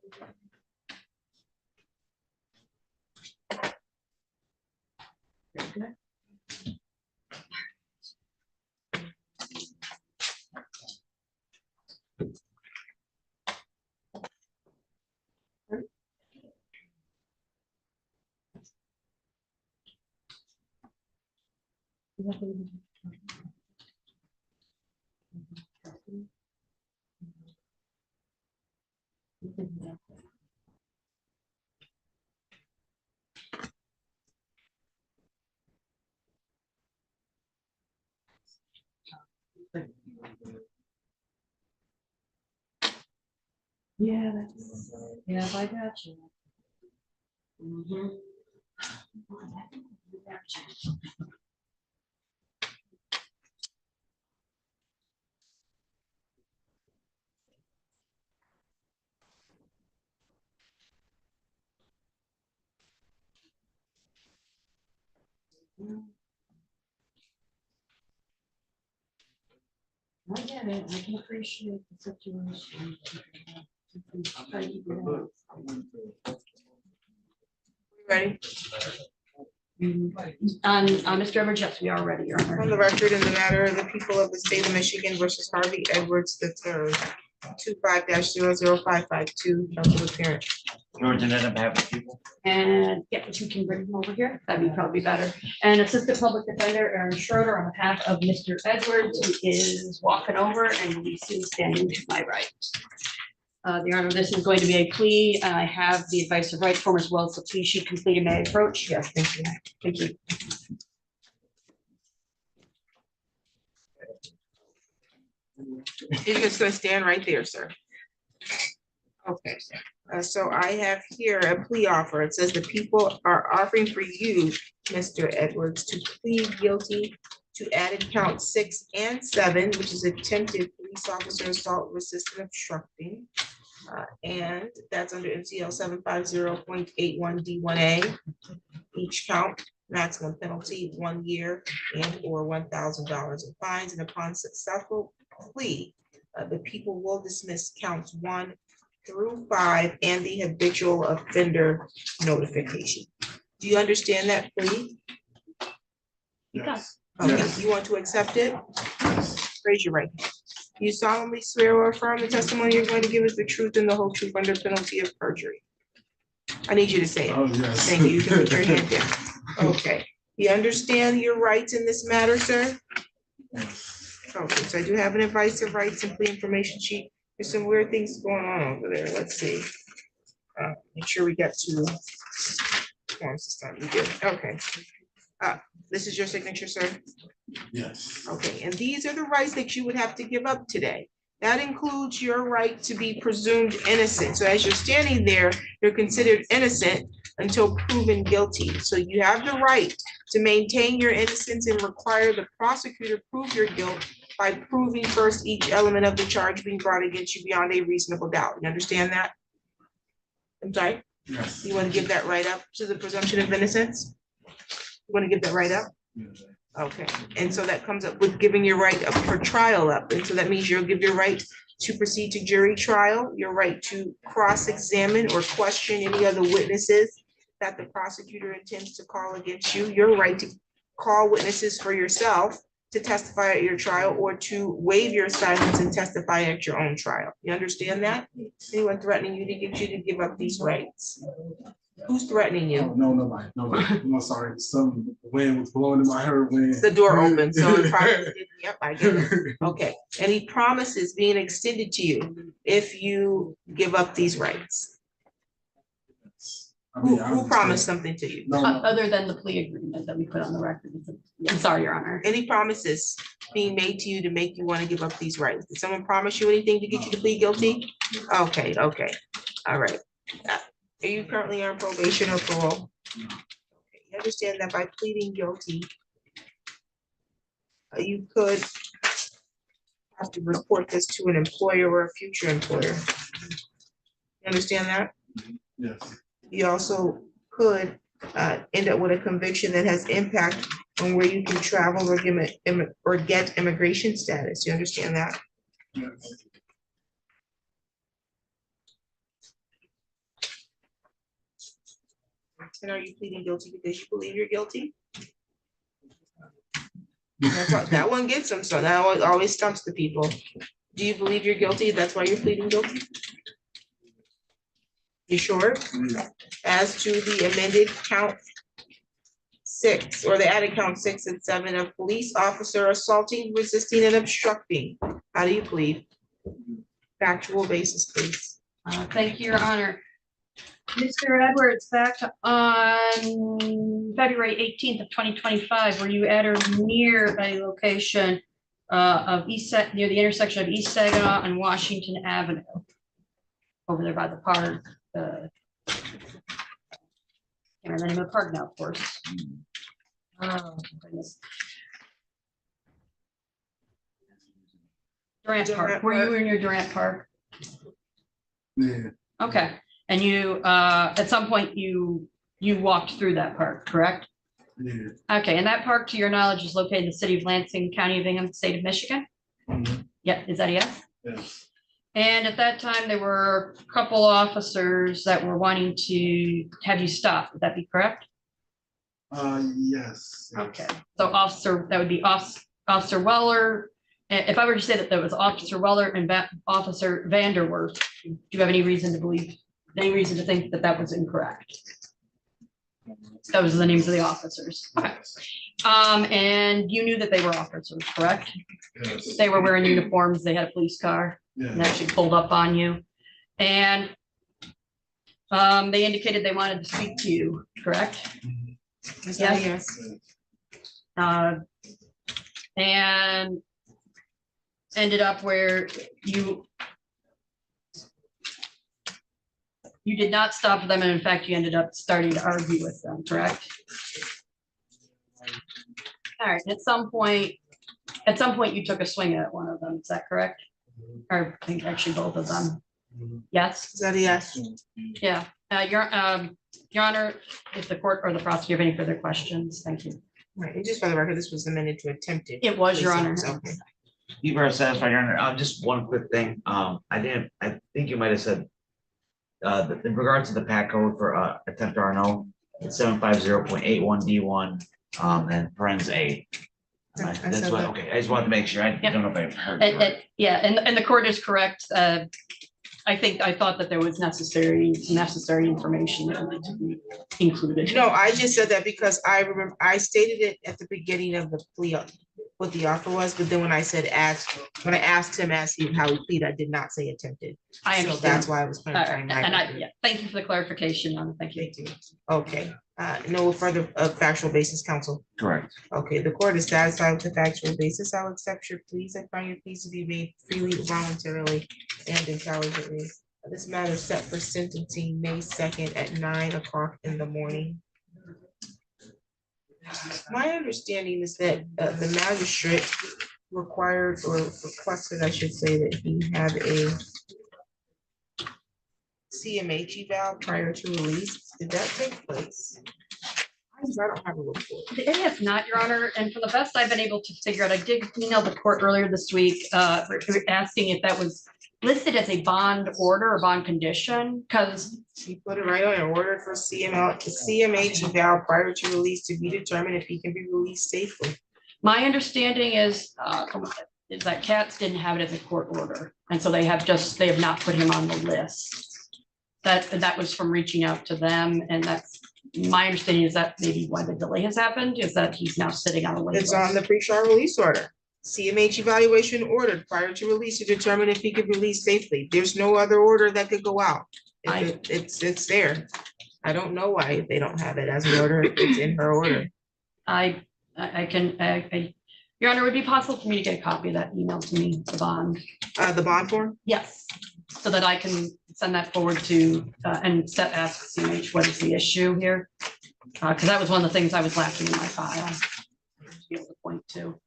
Yeah, I got you. Mhm. I get it, I can appreciate the situation. Ready? On Mr. Edwards, yes, we are ready, Your Honor. On the record in the matter of the people of the state of Michigan versus Harvey Edwards III, 25-00552, counsel appearance. George, and then I'm having people. And yeah, but you can bring him over here, that'd be probably better. And Assistant Public Defender Aaron Schroeder on behalf of Mr. Edwards, who is walking over and we see standing to my right. Your Honor, this is going to be a plea. I have the advice of right form as well as the plea sheet completed. May I approach? Yes, thank you. Thank you. You're just gonna stand right there, sir. Okay, so I have here a plea offer. It says the people are offering for you, Mr. Edwards, to plead guilty to added count 6 and 7, which is attempted police officer assault resisting obstructing. And that's under MCL 750.81D1A. Each count, maximum penalty 1 year and or $1,000 in fines. And upon successful plea, the people will dismiss counts 1 through 5 and the habitual offender notification. Do you understand that plea? Yes. Okay, you want to accept it? Raise your right hand. You solemnly swear or affirm the testimony you're going to give is the truth and the whole truth under penalty of perjury. I need you to say it. Oh, yes. Thank you. You can put your hand down. Okay. You understand your rights in this matter, sir? Okay, so I do have an advice of rights and plea information sheet. There's some weird things going on over there. Let's see. Make sure we get to forms this time. You did. Okay. This is your signature, sir? Yes. Okay, and these are the rights that you would have to give up today. That includes your right to be presumed innocent. So as you're standing there, you're considered innocent until proven guilty. So you have the right to maintain your innocence and require the prosecutor prove your guilt by proving first each element of the charge being brought against you beyond a reasonable doubt. You understand that? I'm sorry? Yes. You want to give that right up to the presumption of innocence? You want to give that right up? Yes. Okay, and so that comes up with giving your right up for trial up, and so that means you'll give your right to proceed to jury trial, your right to cross-examine or question any other witnesses that the prosecutor intends to call against you, your right to call witnesses for yourself to testify at your trial or to waive your silence and testify at your own trial. You understand that? Anyone threatening you to get you to give up these rights? Who's threatening you? Oh, no, nobody. I'm sorry. Some wind was blowing in my hair when The door opened, so it probably, yep, I get it. Okay, any promises being extended to you if you give up these rights? I mean, Who promised something to you? No, Other than the plea agreement that we put on the record. I'm sorry, Your Honor. Any promises being made to you to make you want to give up these rights? Did someone promise you anything to get you to plead guilty? Okay, all right. Are you currently on probation or parole? Okay, you understand that by pleading guilty, you could have to report this to an employer or a future employer. You understand that? yes. You also could end up with a conviction that has impact on where you can travel or get immigration status. You understand that? Yes. And are you pleading guilty because you believe you're guilty? That one gets them, so that one always stumps the people. Do you believe you're guilty? That's why you're pleading guilty? You sure? As to the amended count 6, or the added count 6 and 7 of police officer assaulting, resisting, and obstructing. How do you plead? Factual basis, please. Thank you, Your Honor. Mr. Edwards, back on February 18th of 2025, were you at or near a location of near the intersection of East Saginaw and Washington Avenue? Over there by the park. Can't remember the name of the park now, of course. Oh, goodness. Durant Park. Were you in your Durant Park? Yeah, Okay, and you, at some point, you walked through that park, correct? yeah. Okay, and that park, to your knowledge, is located in the city of Lansing, County of Hingham, state of Michigan? Mhm. Yeah, is that a yes? Yes. And at that time, there were a couple officers that were wanting to have you stop. Would that be correct? Yes. Okay, so officer, that would be Officer Weller. If I were to say that there was Officer Weller and Officer Vanderwerf, do you have any reason to believe, any reason to think that that was incorrect? Those are the names of the officers. Okay. And you knew that they were officers, correct? Yes. They were wearing uniforms, they had a police car and Yes. actually pulled up on you. And they indicated they wanted to speak to you, correct? Is that a yes? And ended up where you did not stop them, and in fact, you ended up starting to argue with them, correct? All right, at some point you took a swing at one of them, is that correct? Or I think actually both of them. Yes? Is that a yes? Yeah, Your Honor, if the court or the prosecutor have any further questions, thank you. Right, and just for the record, this was amended to attempted. It was, Your Honor. Okay. You were satisfied, Your Honor. Just one quick thing. I think you might have said that in regards to the PAC code for attempt RNO, it's 750.81D1, and parens A. I That's said what, that. okay, I just wanted to make sure. I Yep. don't know if I heard. it right. Yeah, and the court is correct. I thought that there was necessary information that needed to be included. No, I just said that because I remember, I stated it at the beginning of the plea, what the offer was, but then when I said when I asked him how he pleaded, I did not say attempted. I So understand. that's why I was All right, clarifying. and my- yeah, thank you for the clarification. Thank you. Thank you. Okay, no further factual basis, counsel. Correct. Okay, the court is satisfied with the factual basis. I'll accept your pleas. I find your pleas to be made freely, voluntarily, and intelligently. This matter is set for sentencing May 2nd at 9 o'clock in the morning. My understanding is that the magistrate required or requested, I should say, that he have a CMH eval prior to release. Did that take place? I don't have a report. It has not, Your Honor, and for the best I've been able to figure out, I did email the court earlier this week, asking if that was listed as a bond order or bond condition, because He put it right on an order for CMH eval prior to release to be determined if he can be released safely. my understanding is that Katz didn't have it as a court order, and so they have not put him on the list. That was from reaching out to them, and that's my understanding is that maybe why the delay has happened, is that he's now sitting on a wait It's on list. the pre-trial release order. CMH evaluation ordered prior to release to determine if he could release safely. There's no other order that could go out. It's there. I don't know why they don't have it as an order. It's in her order. I can, Your Honor, would it be possible for me to get a copy of that email to me, the bond? The bond form? Yes, so that I can send that forward to, and ask CMH what is the issue here? Because that was one of the things I was lacking in my file. To be able to point to.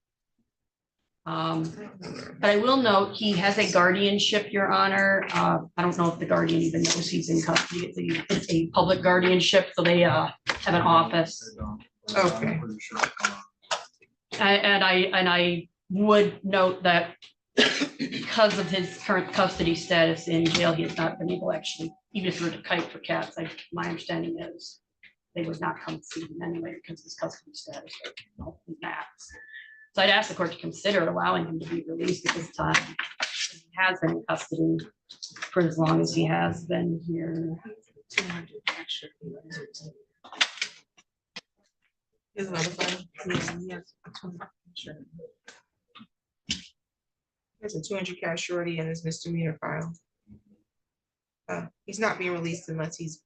But I will note, he has a guardianship, Your Honor. I don't know if the guardian even knows he's in custody. It's a public guardianship, so they have an office. Okay. And I would note that because of his current custody status in jail, he has not been able to actually, even if we were to kite for cats, my understanding is they would not come see him anyway because of his custody status. Max. So I'd ask the court to consider allowing him to be released at this time. He has been in custody for as long as he has been here. 200 extra. Here's another file. Yes. 200, sure. There's a 200 cash shorty in his misdemeanor file. He's not being released unless he's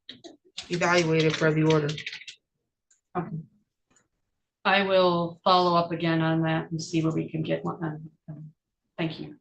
evaluated for the order. Okay. I will follow up again on that and see where we can get one. Thank you.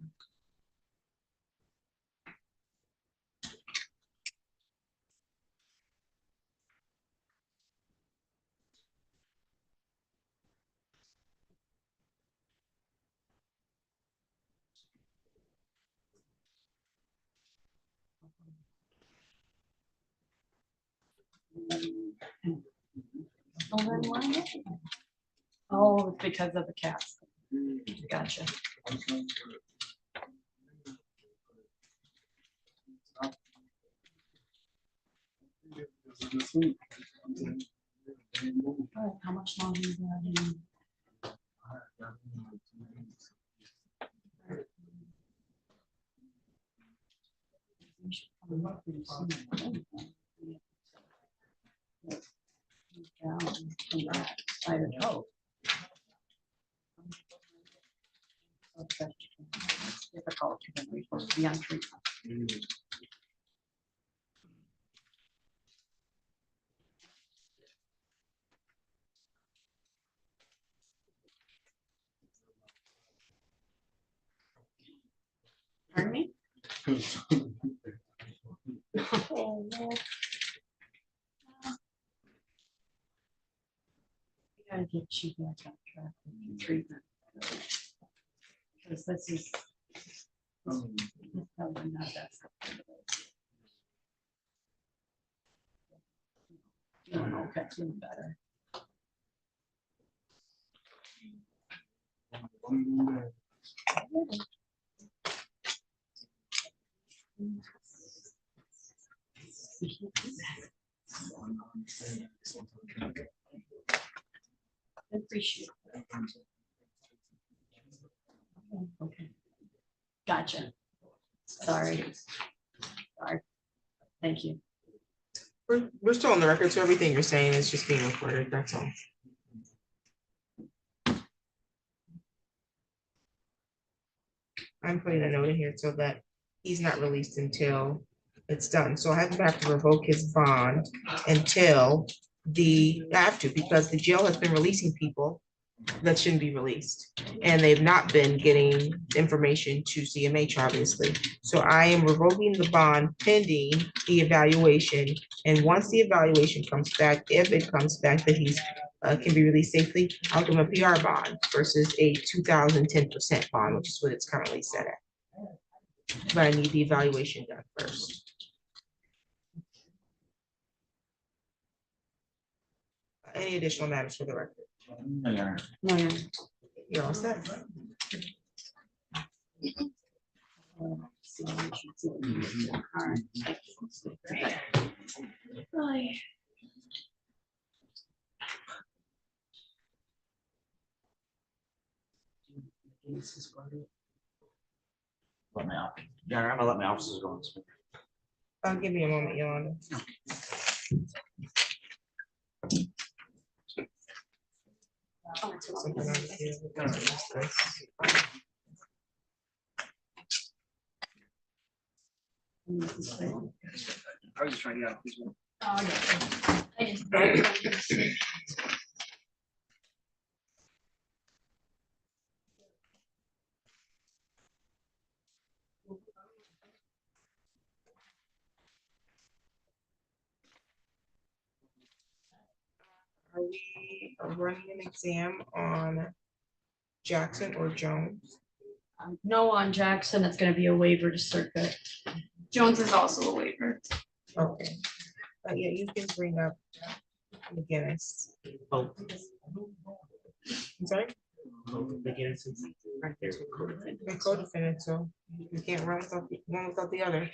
Oh, it's because of the cats. Gotcha. Oh, how much longer is that? I would hope. It's difficult when we're supposed to be on treatment. Pardon me? Oh, no. We gotta get you back on track with your treatment. Because this is probably not that. Okay, feeling better. Appreciate it. Okay. Gotcha. Sorry. Thank you. We're still on the record, so everything you're saying is just being recorded, that's all. I'm putting a note in here so that he's not released until it's done. So I have to revoke his bond until I have to, because the jail has been releasing people that shouldn't be released. And they've not been getting information to CMH, obviously. So I am revoking the bond pending the evaluation. And once the evaluation comes back, if it comes back that he's can be released safely, I'll give him a PR bond versus a 2010% bond, which is what it's currently set at. But I need the evaluation done first. Any additional matters for the record? Yeah. No, You're all set. Bye. Let me out. Yeah, I'm gonna let my officers go. Give me a moment, Yolanda. Something on here. I was just trying to get out. Please. Are we running an exam on Jackson or Jones? No on Jackson, it's gonna be a waiver to circuit. Jones is also a waiver. Okay. Yeah, you can bring up McGinness. Oh. I'm sorry? McGinness is right there. They're co-defendant, so you can't run without one without the other.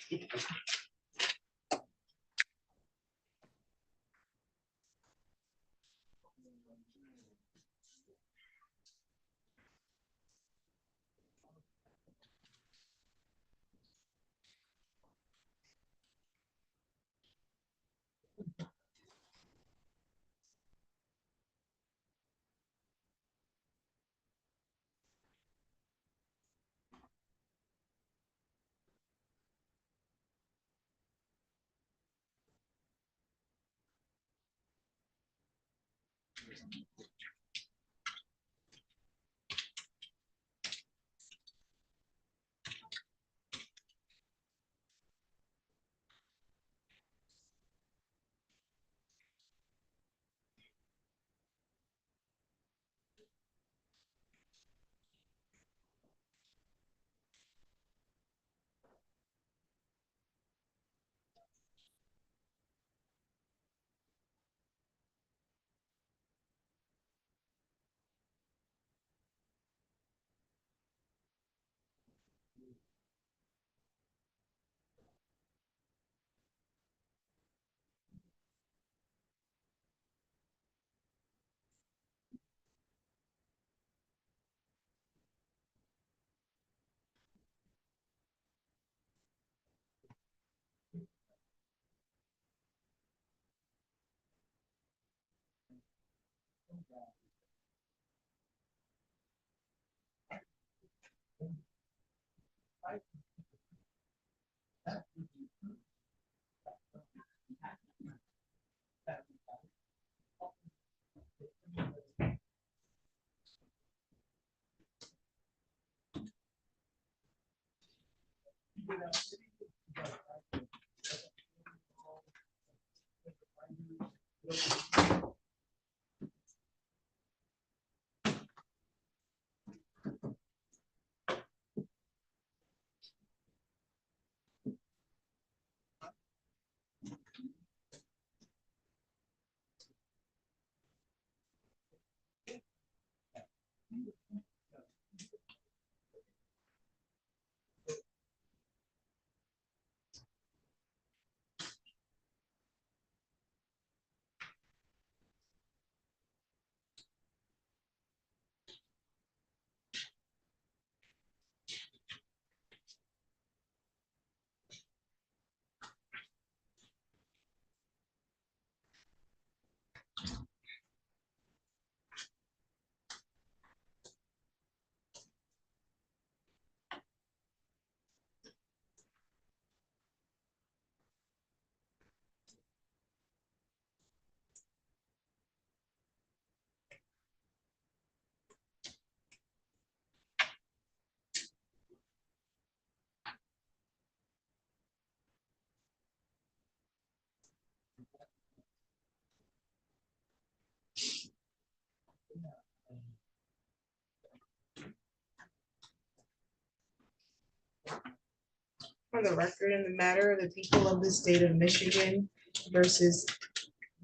For the record, in the matter of the people of the state of Michigan versus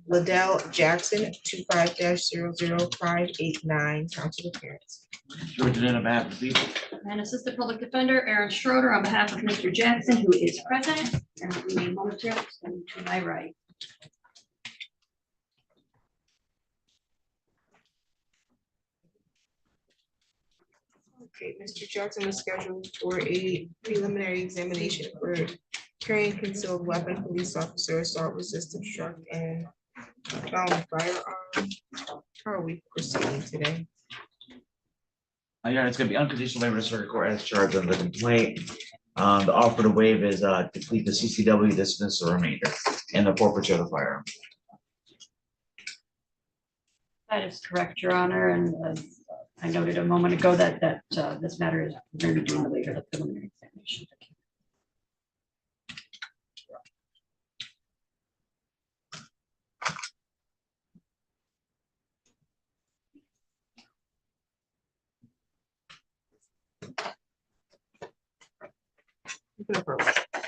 Liddell Jackson, 25-00589, council appearance. George, in on behalf of the people. And Assistant Public Defender Aaron Schroeder on behalf of Mr. Jackson, who is present, and will remain momentarily standing to my right. Okay, Mr. Jackson was scheduled for a preliminary examination for carrying concealed weapon, police officer, assault resistant truck, and found firearm. How are we proceeding today? Your Honor, it's gonna be unconditional waiver to circuit court as charged on the complaint. The offer to waive is to plead the CCW, dismiss the remainder, and the forfeiture of the firearm. That is correct, Your Honor, and I noted a moment ago that this matter is going to be doing the later the preliminary examination.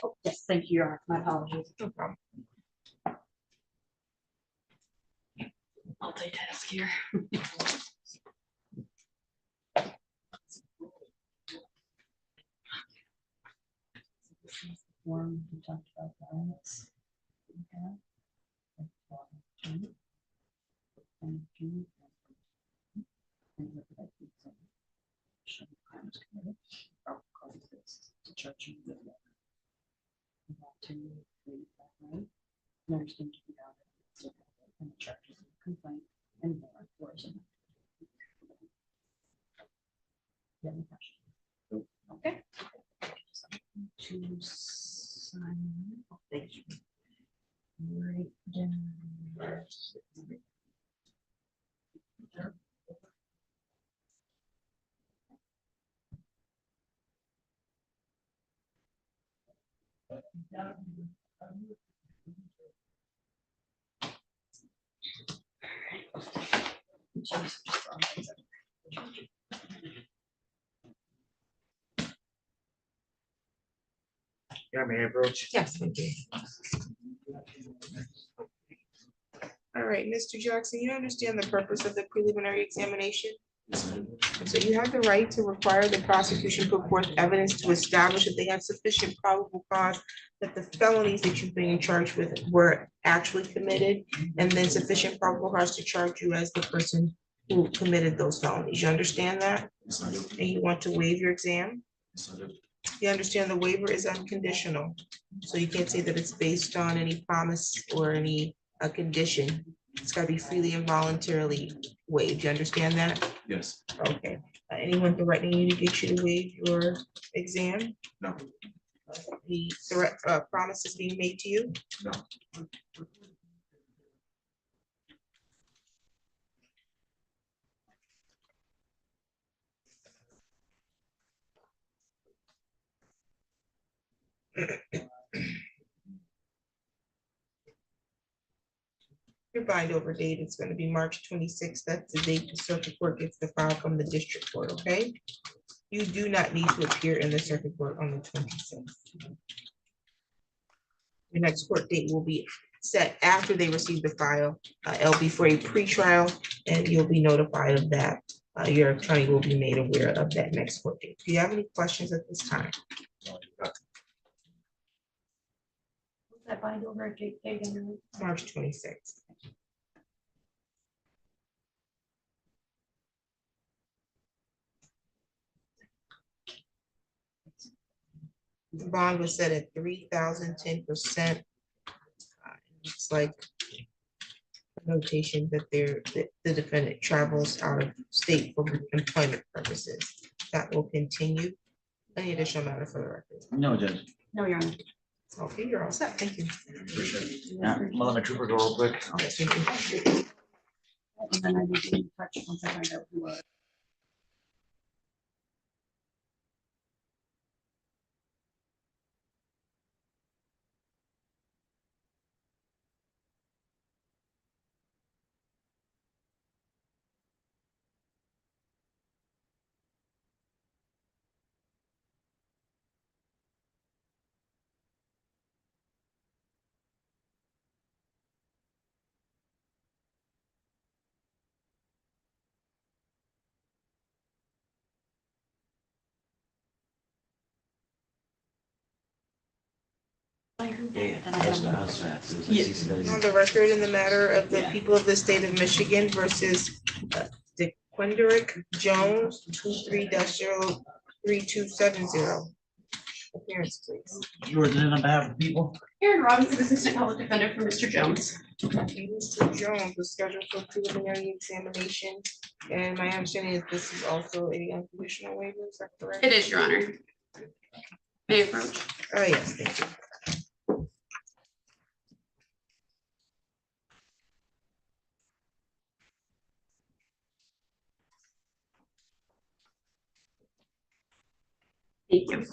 Oh, yes, thank you, Your Honor. My apologies. No problem. Multitask here. Form we talked about balance. And more for some. You have any questions? Okay. To sign. Thank you. Right down. Yeah, may I approach? Yes, thank you. All right, Mr. Jackson, you understand the purpose of the preliminary examination? So you have the right to require the prosecution put forth evidence to establish that they have sufficient probable cause that the felonies that you've been charged with were actually committed, and then sufficient probable cause to charge you as the person who committed those felonies. You understand that? And you want to waive your exam? You understand the waiver is unconditional, so you can't say that it's based on any promise or any condition. It's gotta be freely and voluntarily waived. You understand that? Yes. Okay. Anyone threatening you to get you to waive your exam? No. The threat, promises being made to you? No. Your bind over date is gonna be March 26th. That's the date the circuit court gets the file from the district court, okay? You do not need to appear in the circuit court on the 26th. Your next court date will be set after they receive the file. It'll be for a pretrial, and you'll be notified of that. Your attorney will be made aware of that next court date. Do you have any questions at this time? That bind over date again? March 26th. The bond was set at 3,000, 10%. It's like a notation that the defendant travels out of state for employment purposes. That will continue. Any additional matter for the record? No, Judge. No, Your Honor. Okay, you're all set. Thank you. Let me trooper go real quick. Okay, thank you. And then I will be in touch once I find out who. Yeah, that's fast. It was like Yeah. 60 days. On the record in the matter of the people of the state of Michigan versus DeQuinderick Jones, 23-03270. Appearance, please. Yours in on behalf of the people? Aaron Robinson, Assistant Public Defender for Mr. Jones. Okay, Mr. Jones was scheduled for preliminary examination, and my understanding is this is also a unconditional waiver, is that correct? It is, Your Honor. May I approach? Oh, yes, thank you. Thank you.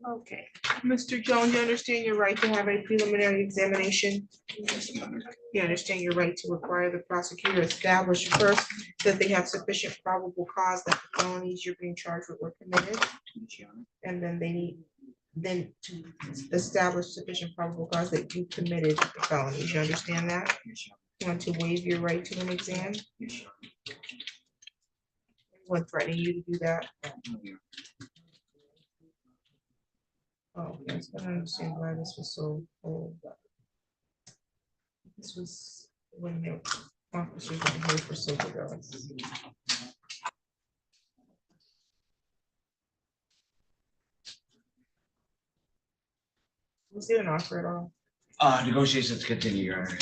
Okay, Mr. Jones, you understand your right to have a preliminary examination? You understand your right to require the prosecutor establish first that they have sufficient probable cause that the felonies you're being charged with were committed? And then they need to establish sufficient probable cause that you committed the felonies. You understand that? Want to waive your right to an exam? Anyone threatening you to do that? Oh, yes, I don't understand why this was so old. This was when the officers were here for silver girls. Was there an offer at all? Negotiations continue, Your Honor.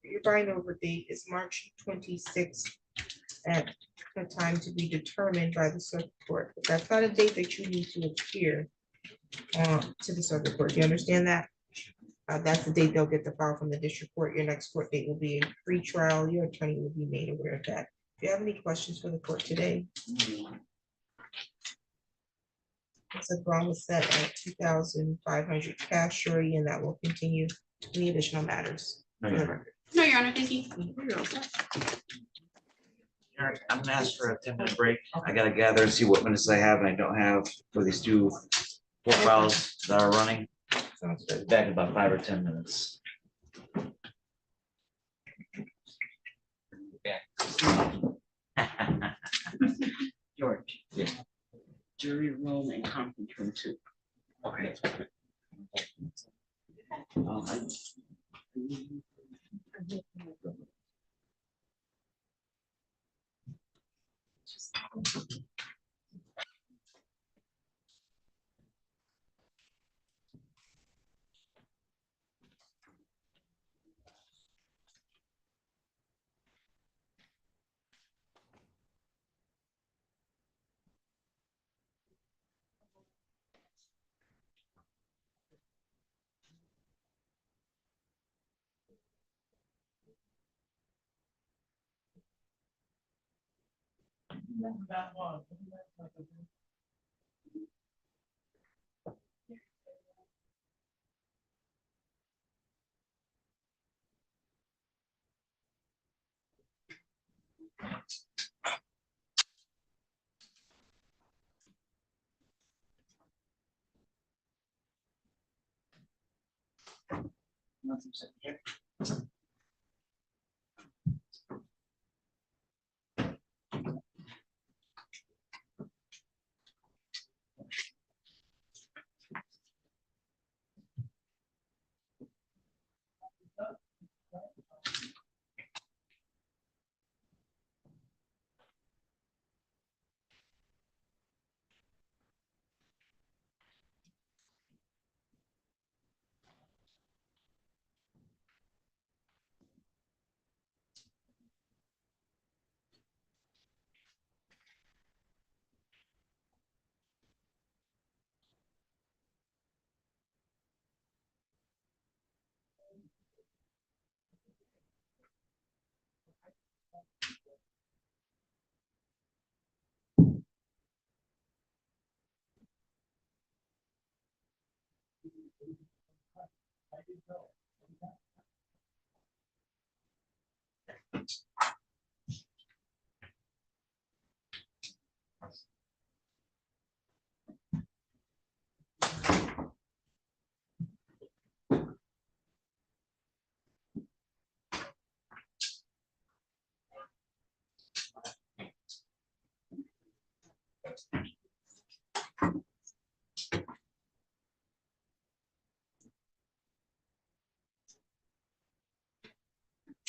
Your bind over date is March 26th at a time to be determined by the circuit court. But that's not a date that you need to appear to the circuit court. Do you understand that? That's the date they'll get the file from the district court. Your next court date will be a pre-trial. Your attorney will be made aware of that. Do you have any questions for the court today? It's a bond was set at 2,500 cash surety, and that will continue. Any additional matters? No, Your Honor. No, Your Honor, thank you. You're all set. All right, I'm gonna ask for a 10-minute break. I gotta gather and see what minutes I have and I don't have for these two court files that are running. Sounds good. Back in about 5 or 10 minutes. George. Yeah. Jury room and conference room too. Okay.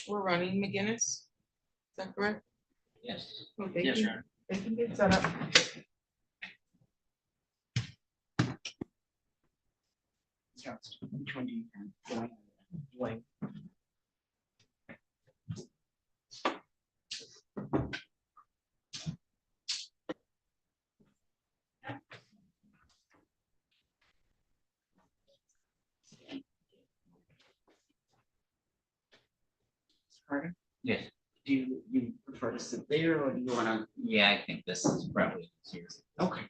We're running McGinness. Is that correct? Yes. Okay. Yes, Your Honor. They can get set up. Which one do you have? Dwayne. Carter? Yes. Do you prefer to sit there or do you wanna? Yeah, I think this is probably easier. Okay.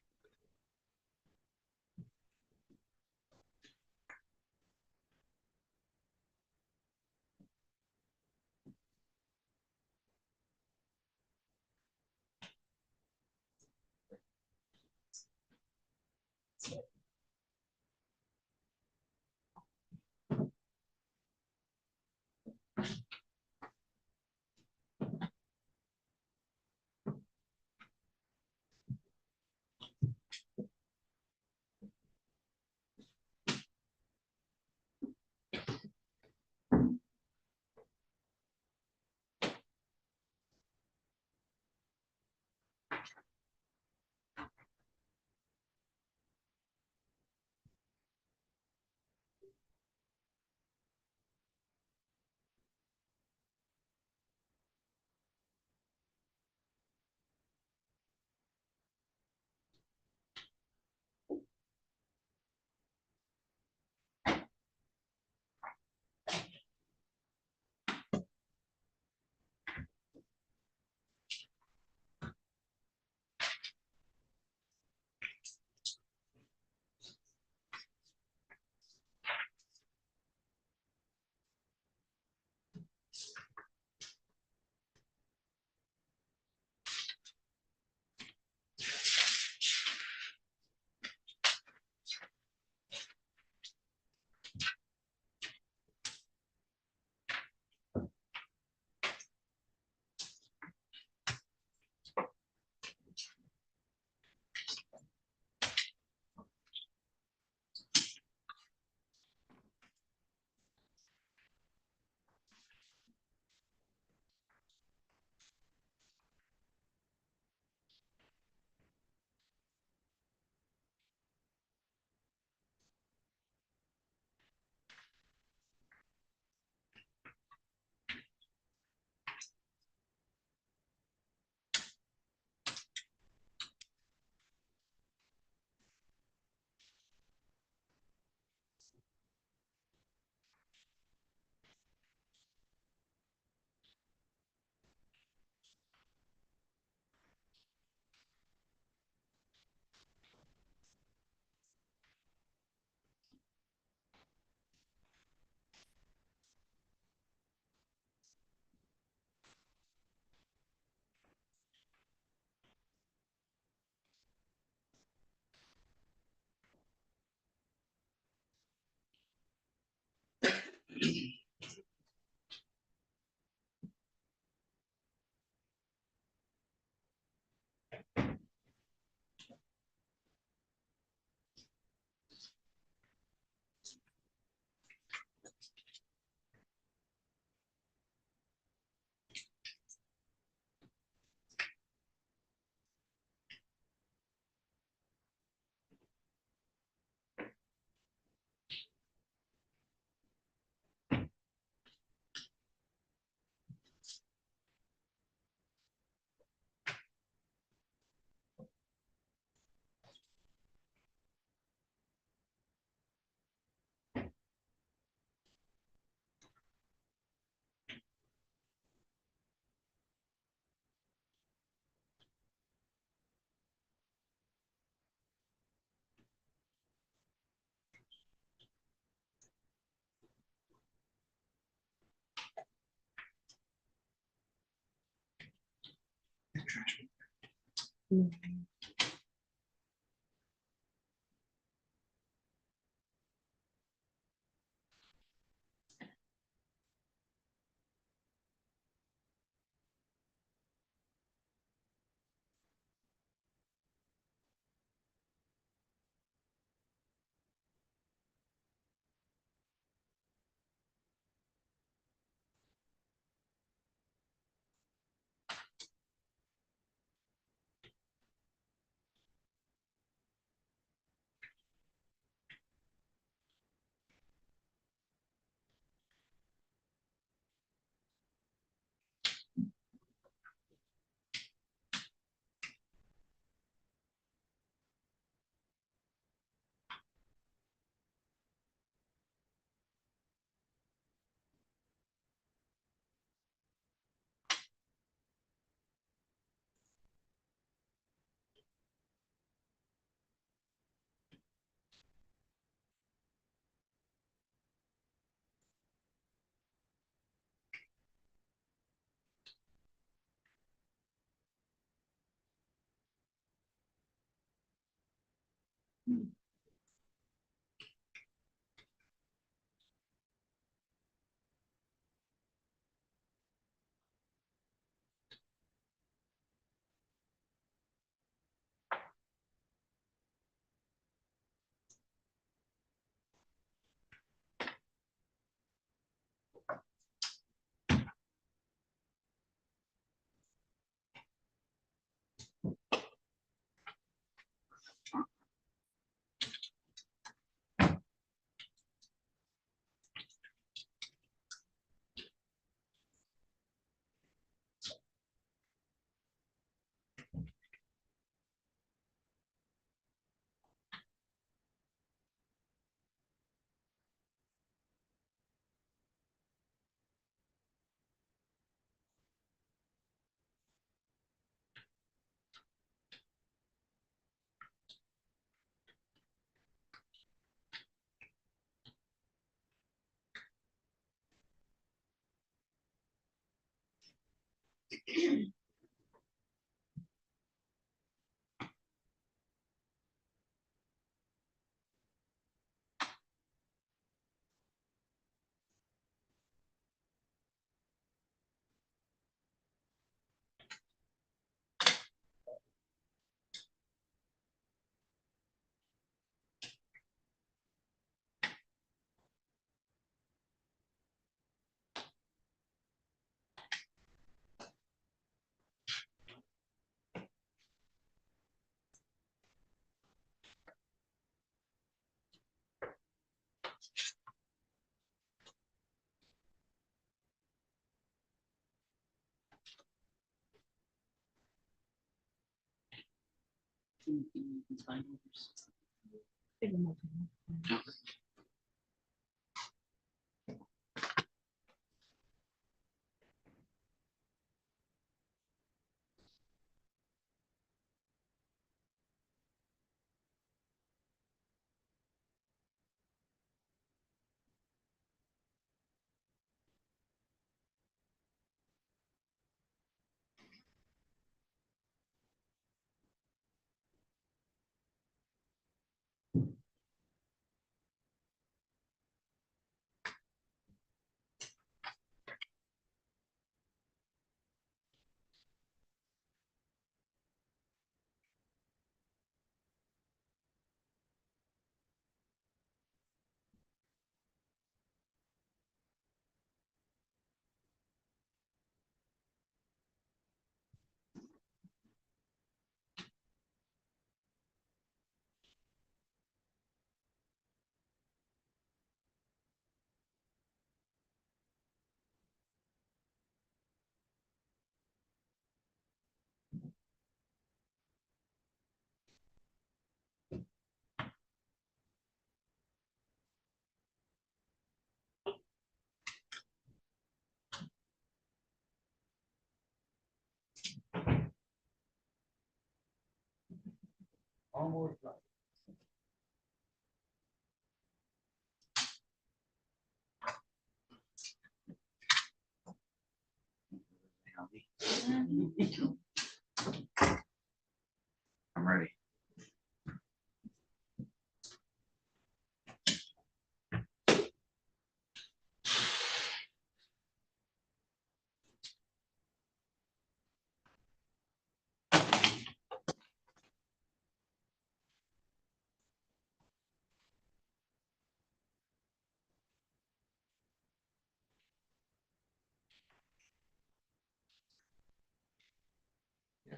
Almost like.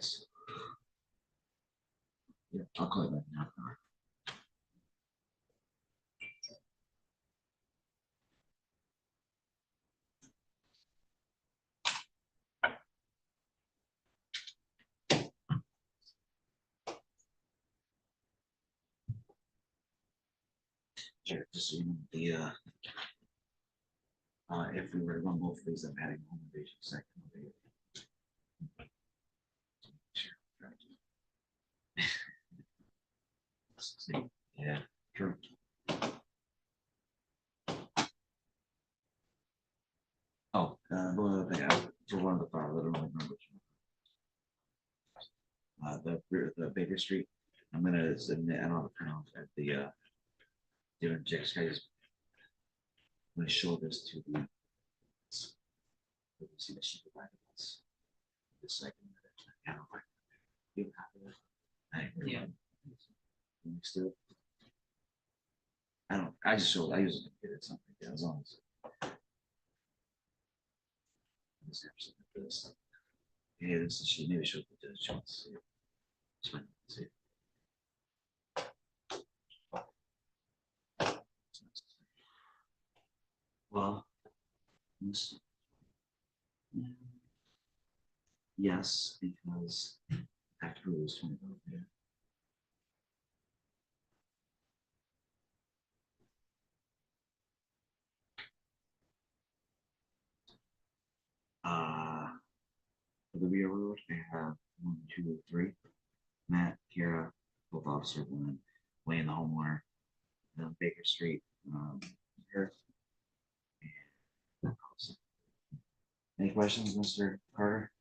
Yes. Yeah, I'll call you back now. Sure, just so you know, if we were to run both of these, I'm adding home invasion second. Sure. Yeah, true. Oh, one other thing, for one of the file, I don't remember. The Baker Street, I'm gonna submit, I don't have a printout at the, different checks, guys. I'm gonna show this to the. See the sheet provided us. The second. Yeah, you have it. Yeah. Still. I just showed, I usually get it something like that, as long as. This. Yeah, this is she, maybe she'll put this, she wants to see it. It's fine, see it. Well. this- Yes, because after it was 20. Yeah. For the rear road, I have 1, 2, 3. Matt, Kara, both officer, one, Wayne, the homeowner, Baker Street, here. Any questions, Mr. Carter?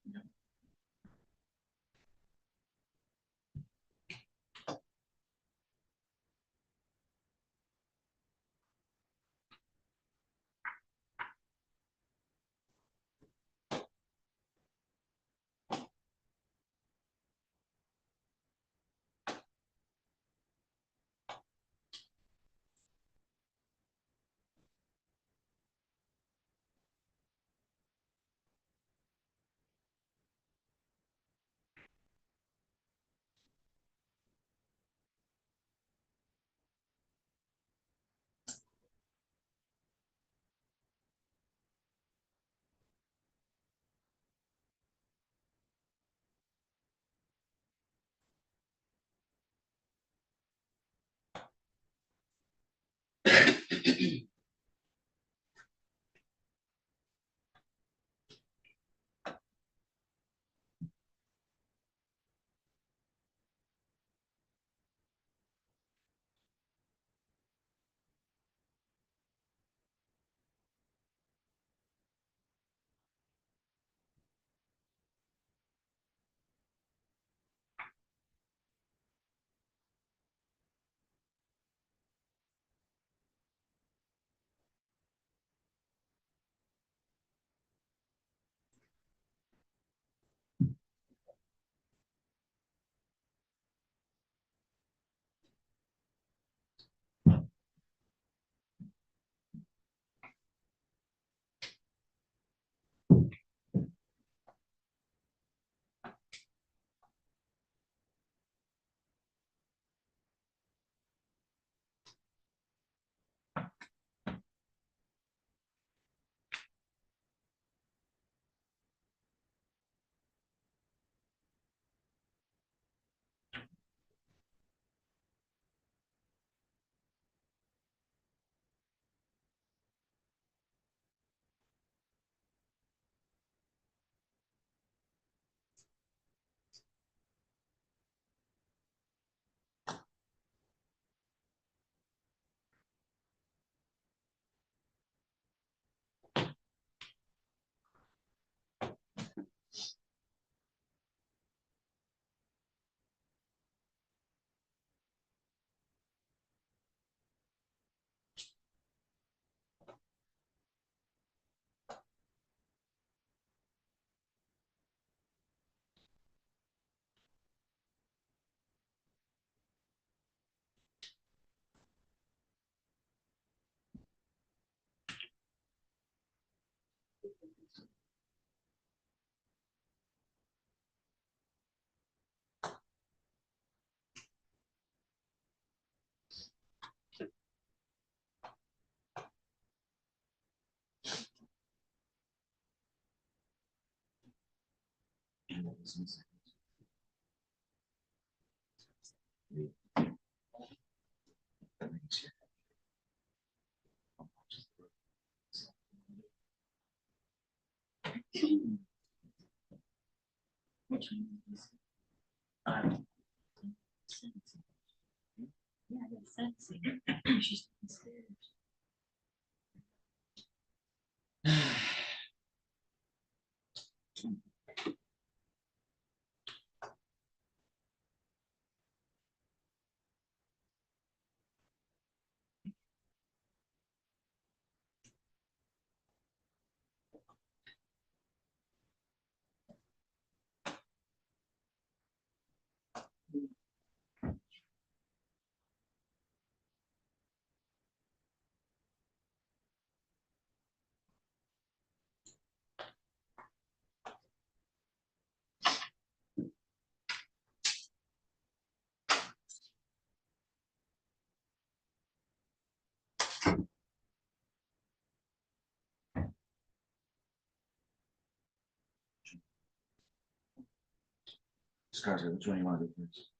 Scarlett, which one you want to do first?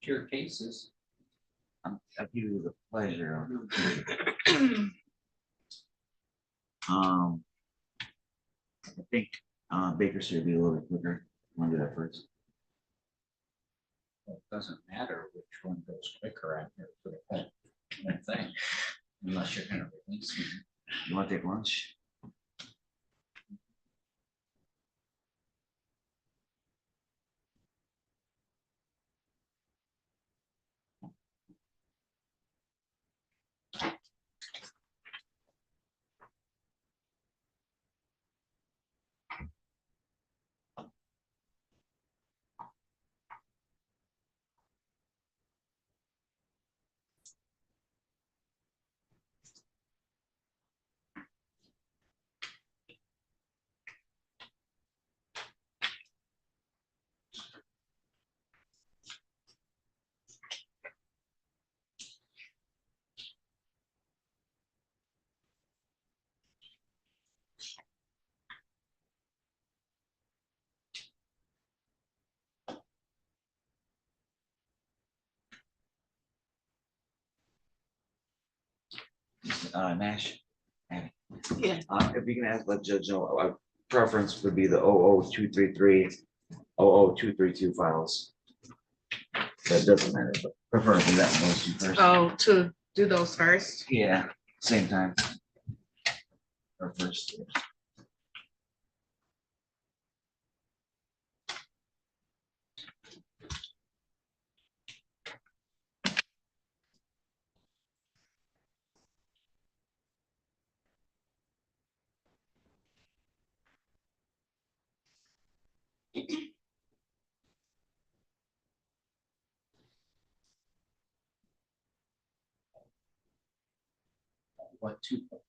Your cases. I'll give you the pleasure. I think, Baker Street would be a little bit quicker. Want to do that first? It doesn't matter which one goes quicker out here for the whole thing, unless you're gonna release me. You want to take lunch? Nash. Abby. Yeah. If you can ask, let Judge know, our preference would be the 00233, 00232 files. That doesn't matter, but preferably that one goes to first. Oh, to do those first. Yeah, same time. Or first.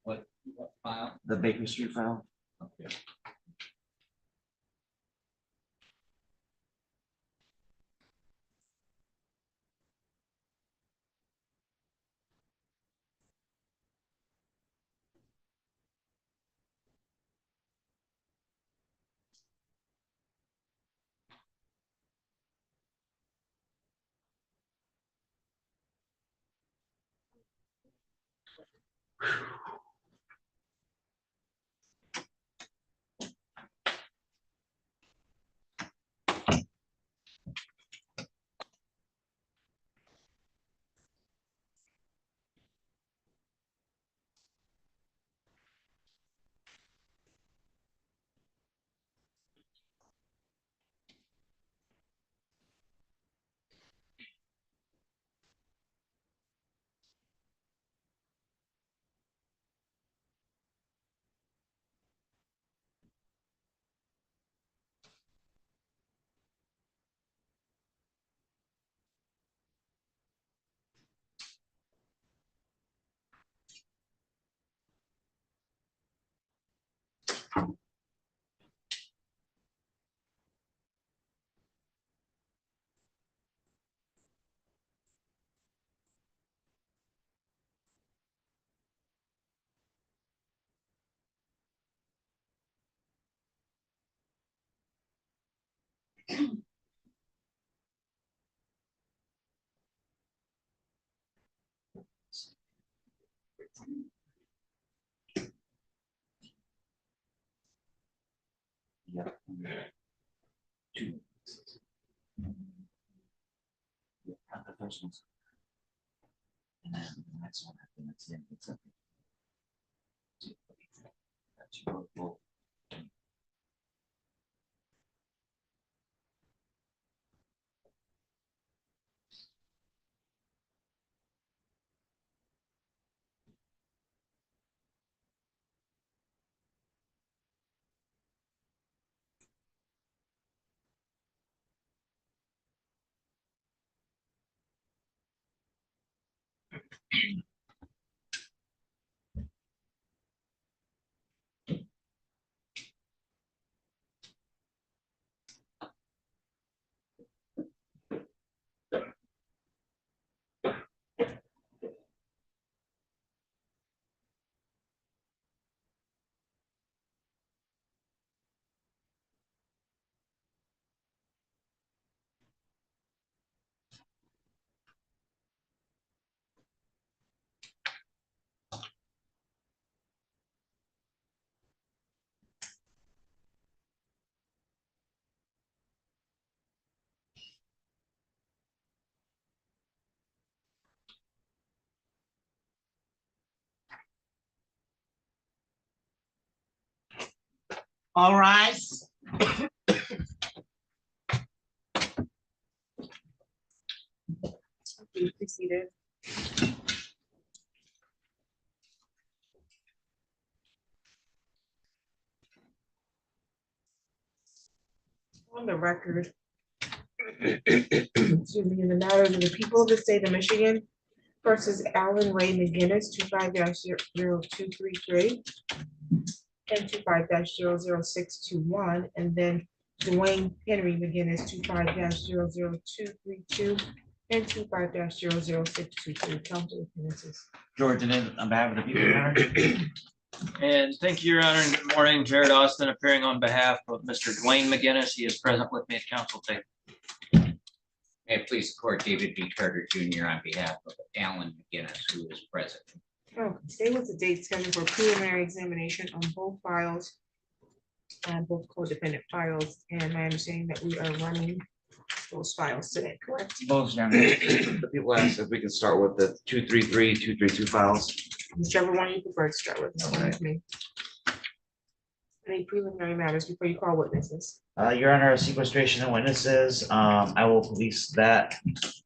What file? The Baker Street file. Okay. Yep. Two. Yeah, the first one's- And then the next one, and that's it. It's a- That's your vote. All rise. Please be seated. On the record, excuse me, in the matters of the people of the state of Michigan versus Alan Ray McGinness, 25-0233 and 25-00621, and then Dwayne Henry McGinness, 25-00232 and 25-00622. Count the appearances. George, and then on behalf of the people, Your Honor. And thank you, Your Honor. And good morning, Jared Austin appearing on behalf of Mr. Dwayne McGinness. He is present with me at council table. May it please the court, David B. Carter Jr. on behalf of Alan McGinness, who is present. Oh, today was the date scheduled for preliminary examination on both files, both co-defendant files, and my understanding that we are running those files today, correct? Both, Your Honor. The people asked if we can start with the 233, 232 files. Whichever one you prefer to start with. It's fine with me. Any preliminary matters before you call witnesses? Your Honor, sequestration and witnesses, I will police that,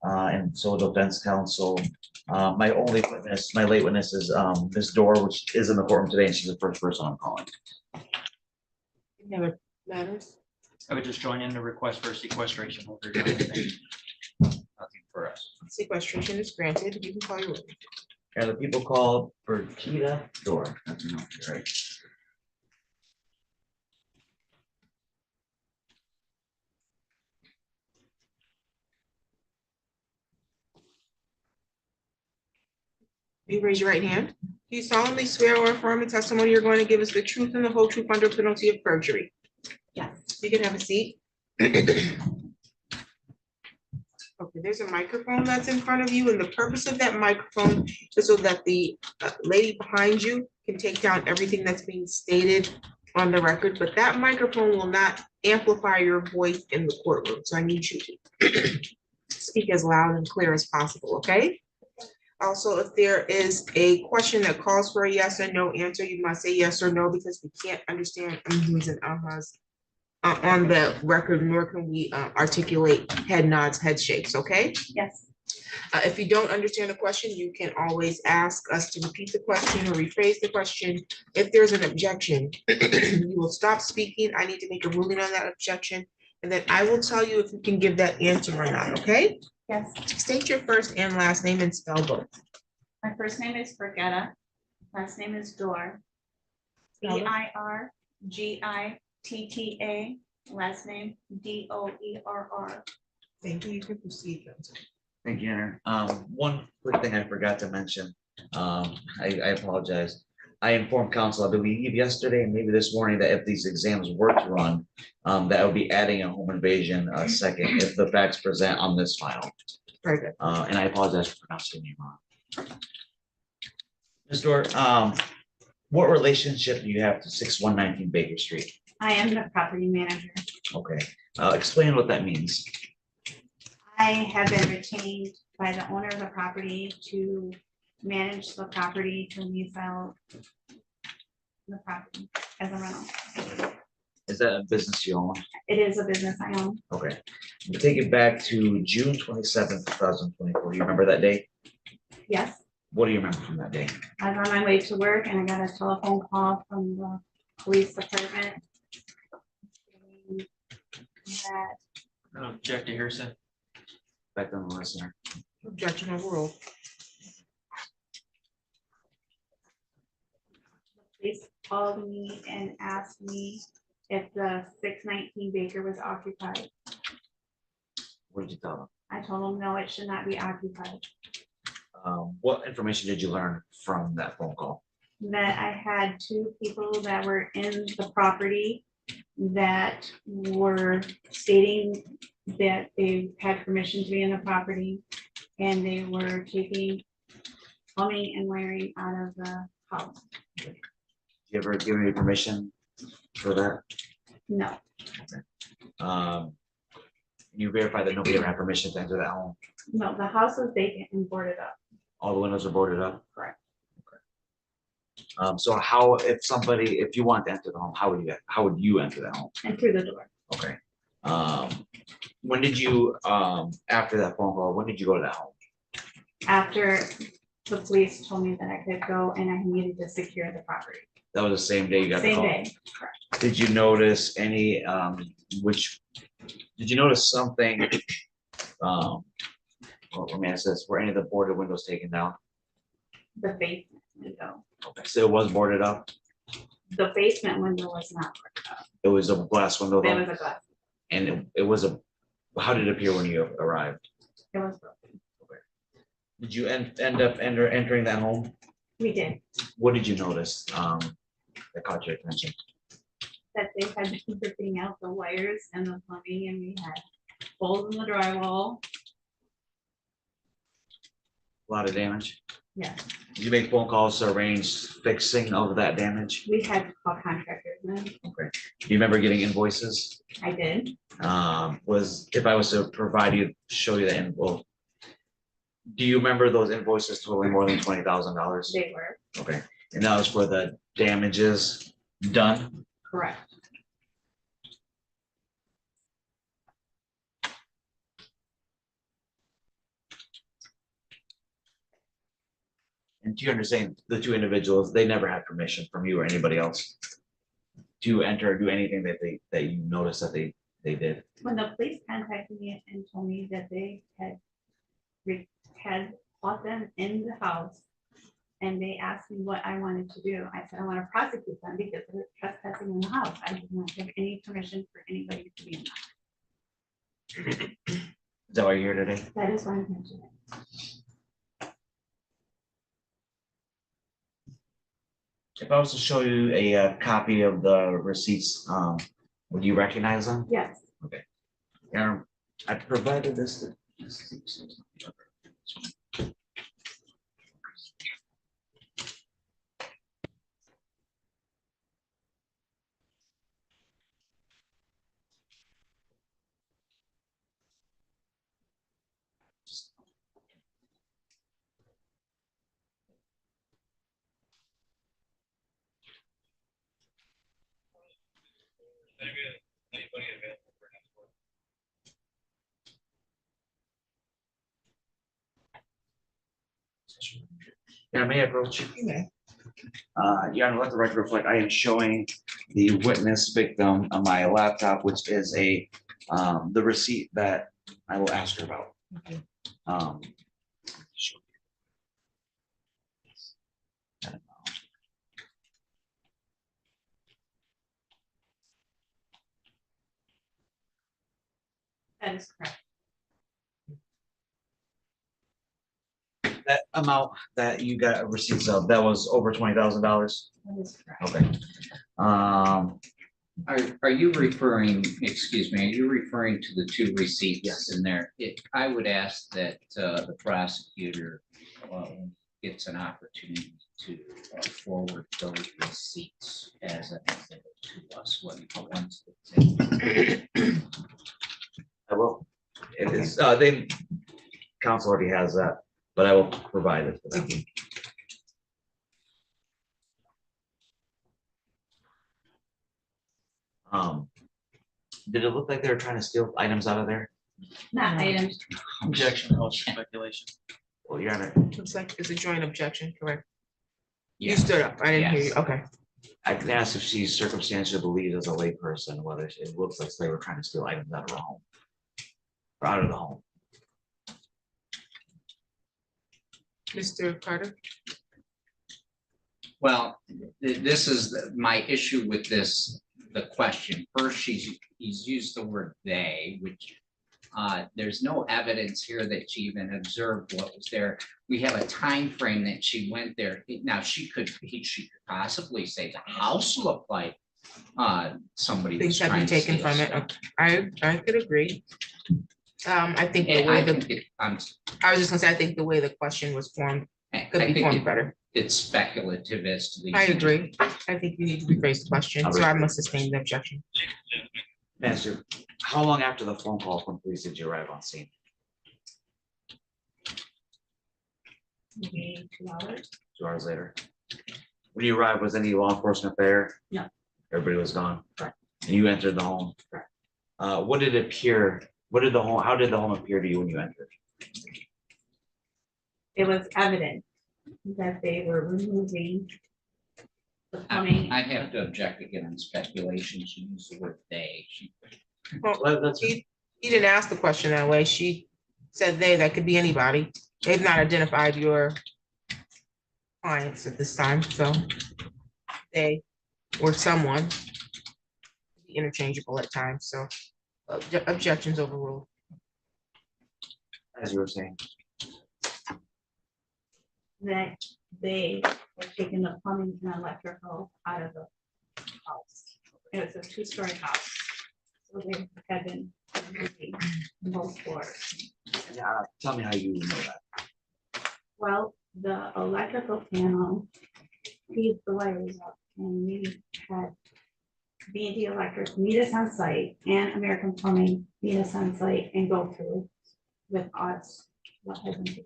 and so will defense counsel. My only witness, my late witness is Ms. Dorr, which is in the courtroom today, and she's the first person I'm calling. Never matters. I would just join in the request for sequestration. Nothing for us. Sequestration is granted. You can call your witness. And the people called for Kita Dorr. That's her name, right? You raise your right hand. Do you solemnly swear or affirm the testimony you're going to give us the truth and the whole truth under penalty of perjury? Yes. You can have a seat. Okay, there's a microphone that's in front of you, and the purpose of that microphone is so that the lady behind you can take down everything that's being stated on the record, but that microphone will not amplify your voice in the courtroom. So I need you to speak as loud and clear as possible, okay? Also, if there is a question that calls for a yes or no answer, you must say yes or no, because we can't understand uhs and ahas on the record, nor can we articulate head nods, head shakes, okay? Yes. If you don't understand a question, you can always ask us to repeat the question or rephrase the question. If there's an objection, you will stop speaking. I need to make a ruling on that objection, and then I will tell you if you can give that answer or not, okay? Yes. State your first and last name and spell both. My first name is Brigitta. Last name is Dorr. Birgitta. Last name Doerr. Thank you. You can proceed. Counsel. Thank you, Your Honor. One quick thing I forgot to mention, I apologize. I informed council, I believe yesterday and maybe this morning, that if these exams were to run, that would be adding a home invasion, second, if the facts present on this file. Very good. And I apologize for pronouncing your name wrong. Ms. Dorr, what relationship do you have to 6119 Baker Street? I am the property manager. Okay, explain what that means. I have been retained by the owner of the property to manage the property to lease out the property as a rental. Is that a business you own? It is a business I own. Okay, we'll take it back to June 27th, 2024. You remember that day? Yes, What do you remember from that day? I was on my way to work and I got a telephone call from the police department saying that I don't object to hearsay. Back on the listener. Objection overruled. the police called me and asked me if the 619 Baker was occupied. What did you tell them? I told them, no, it should not be occupied. What information did you learn from that phone call? That I had two people that were in the property that were stating that they had permission to be in the property and they were taking plumbing and wiring out of the house. Did you ever give any permission for that? No, You verified that nobody ever had permission to enter that home? no, the house was vacant and boarded up. All the windows are boarded up? Correct. So how, if you want to enter the home, how would you enter the home? And through the door. Okay. When did you, after that phone call, when did you go to that home? After the police told me that I could go and I needed to secure the property. That was the same day you got the Same call? day, correct. Did you notice any, did you notice something, let me ask this, were any of the boarded windows taken down? The basement window. Okay, so it was boarded up? The basement window was not boarded up. It was a glass window There though? was a glass. And it was how did it appear when you arrived? It was broken. Did you end up entering that home? We did. What did you notice, that caught your attention? That they had been ripping out the wires and the plumbing and we had holes in the drywall. A lot of damage? Yeah, Did you make phone calls to arrange fixing of that damage? we had to call contractors in. Okay. Do you remember getting invoices? I did. If I was to provide you, show you the invoice, do you remember those invoices totaling more than $20,000? They were Okay, and that was for the damages done? correct. And do you understand, the two individuals, they never had permission from you or anybody else to enter or do anything that you noticed that they did? When the police contacted me and told me that they had bought them in the house and they asked me what I wanted to do, I said, I want to prosecute them because they're trespassing in the house. I did not give any permission for anybody to be in the house. Is that why you're here today? That is why I'm here today. If I was to show you a copy of the receipts, would you recognize them? Yes. Okay. Yeah, I provided this. Yeah, may I approach? Okay. Yeah, let the record reflect, I am showing the witness victim on my laptop, which is the receipt that I will ask her about. Okay. That is correct. That amount that you got receipts of, that was over $20,000? That is correct. Okay. Are you referring, excuse me, are you referring to the two receipts Yes. in there? I would ask that the prosecutor gets an opportunity to forward those receipts as an exhibit to us when once it's in. I will. It is, they, council already has that, but I will provide it for them. Did it look like they were trying to steal items out of there? Not items. Objection, calls for speculation. Well, Your Honor, Looks like it's a joint objection, correct? You Yes. stood up, I didn't hear you, Yes. okay. I can ask if she's circumstantially believed as a layperson, whether it looks like they were trying to steal items out of her home. Or out of the home. Mr. Carter? Well, this is my issue with this, the question. First, he's used the word they, which there's no evidence here that she even observed what was there. We have a time frame that she went there. Now, she could possibly say the house looked like somebody was Things have trying been to taken steal from stuff. it. I could agree. I think the And way I the, think I was just gonna say, I think the way the question was formed could be formed better. it's speculative as to the. I agree. I think you need to rephrase the question, so I must sustain the objection. Master, how long after the phone call from police did you arrive on scene? Maybe 2 hours. 2 hours later? When you arrived, was any law enforcement there? No. Everybody was gone? Correct. And you entered the home? Correct. What did it appear, how did the home appear to you when you entered? It was evident that they were removing the plumbing. I have to object again on speculation. She used the word they. Well, he didn't ask the question that way. She said they, that could be anybody. They've not identified your clients at this time, so they or someone be interchangeable at times, so objections overruled. As you were saying. That they were taking the plumbing and electrical out of the house. It was a 2-story house. So they had been removing both floors. Tell me how you know that. Well, the electrical panel feeds the wires up, and we had B&D Electric meet us on site and American Plumbing meet us on site and go through with us what has been taken.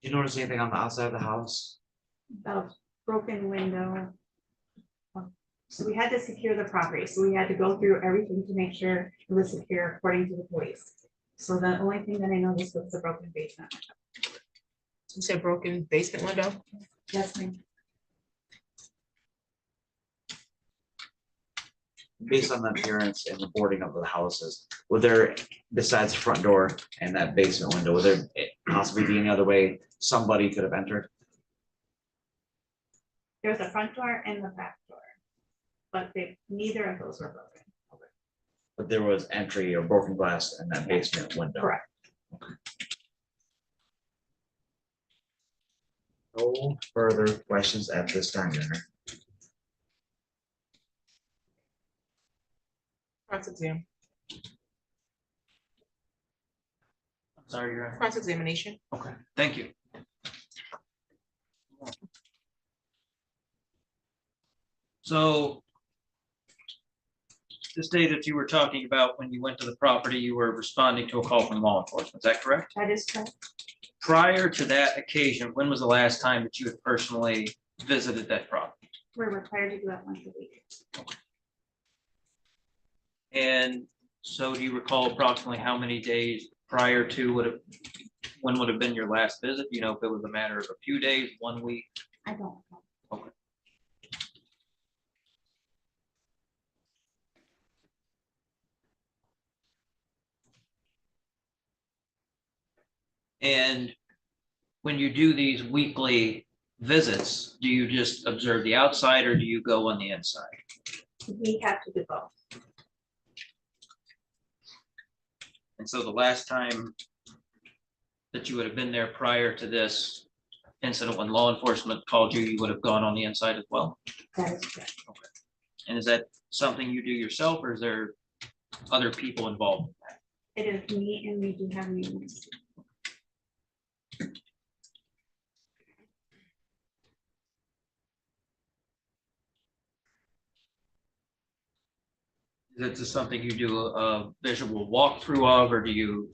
Did you notice anything on the outside of the house? About broken window. So we had to secure the property, so we had to go through everything to make sure it was secure according to the police. So the only thing that I noticed was the broken basement. You said broken basement window? Yes, ma'am. Based on the appearance and the boarding of the houses, would there, besides the front door and that basement window, would there possibly be any other way somebody could have entered? There's a front door and the back door, but neither of those were broken. But there was entry or broken glass in that basement window? Correct. No further questions at this time, Your Honor. Cross-exam, Sorry, Your Honor. cross-examination. Okay, thank you. So this day that you were talking about when you went to the property, you were responding to a call from law enforcement, is that correct? That is correct. Prior to that occasion, when was the last time that you had personally visited that property? We're required to do it once a week. And so do you recall approximately how many days prior to when would have been your last visit? You know, if it was a matter of a few days, 1 week? I don't know. Okay. And when you do these weekly visits, do you just observe the outside or do you go on the inside? We have to do both. And so the last time that you would have been there prior to this incident, when law enforcement called you, you would have gone on the inside as well? That is correct. And is that something you do yourself, or is there other people involved? It is me, and we do have meetings. Is it just something you do a visual walkthrough of, or do you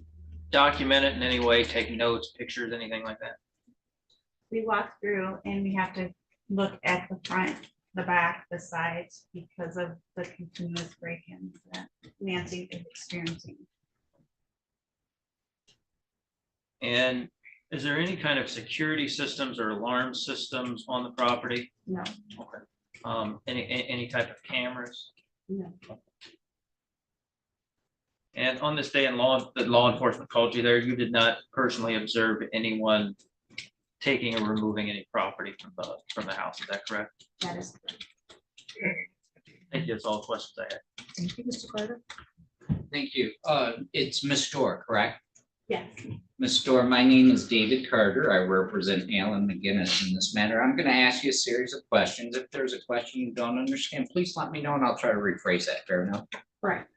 document it in any way, take notes, pictures, anything like that? We walk through and we have to look at the front, the back, the sides, because of the continuous break-ins that Nancy is experiencing. And is there any kind of security systems or alarm systems on the property? No, Okay. Any type of cameras? no, And on this day in the law enforcement called you there, you did not personally observe anyone taking or removing any property from the house, is that correct? that is correct. Thank you, that's all the questions I had. Thank you, Mr. Carter. Thank you. It's Ms. Dorr, correct? Yes, Ms. Dorr, my name is David Carter. I represent Alan McGinness in this matter. I'm going to ask you a series of questions. If there's a question you don't understand, please let me know and I'll try to rephrase that. Fair enough? correct.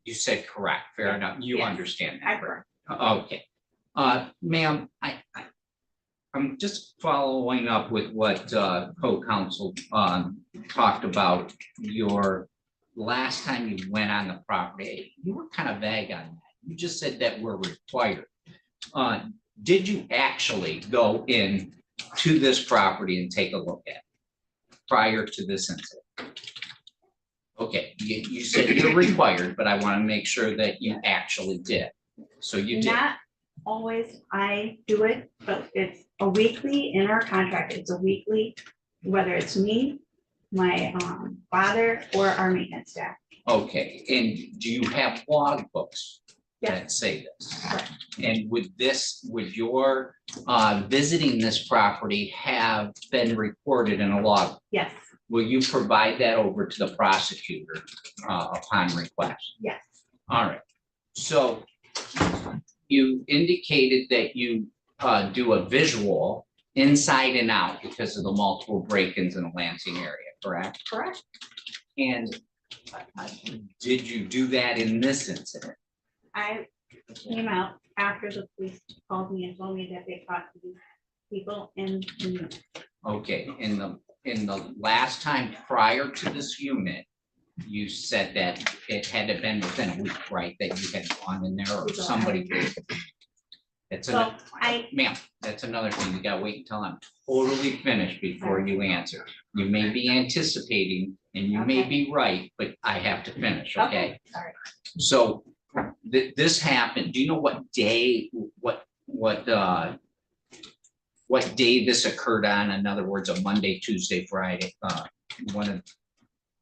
You said correct. Fair Yes. enough. You Yes. understand I that. correct. Okay. Ma'am, I'm just following up with what co-counsel talked about your last time you went on the property. You were kind of vague on that. You just said that we're required. Did you actually go in to this property and take a look at it prior to this incident? Okay, you said you're required, but I want to make sure that you actually did. So you did. Not always I do it, but it's a weekly in our contract. It's a weekly, whether it's me, my father, or our maintenance staff. Okay, and do you have log books Yes. that say this? Correct. And would your visiting this property have been recorded in a log? Yes, Will you provide that over to the prosecutor upon request? yes, All right, so you indicated that you do a visual inside and out because of the multiple break-ins in the Lansing area, correct? correct. And did you do that in this incident? I came out after the police called me and told me that they caught these people in the unit. Okay, in the last time prior to this unit, you said that it had to been within a week, right? That you had gone in there or somebody. It's So a, ma'am, that's another thing. You gotta wait until I'm totally finished before you answer. You may be anticipating and you may Okay. be right, but I have to finish, okay? Sorry. So this happened, do you know what day, what day this occurred on? In other words, a Monday, Tuesday, Friday, one of,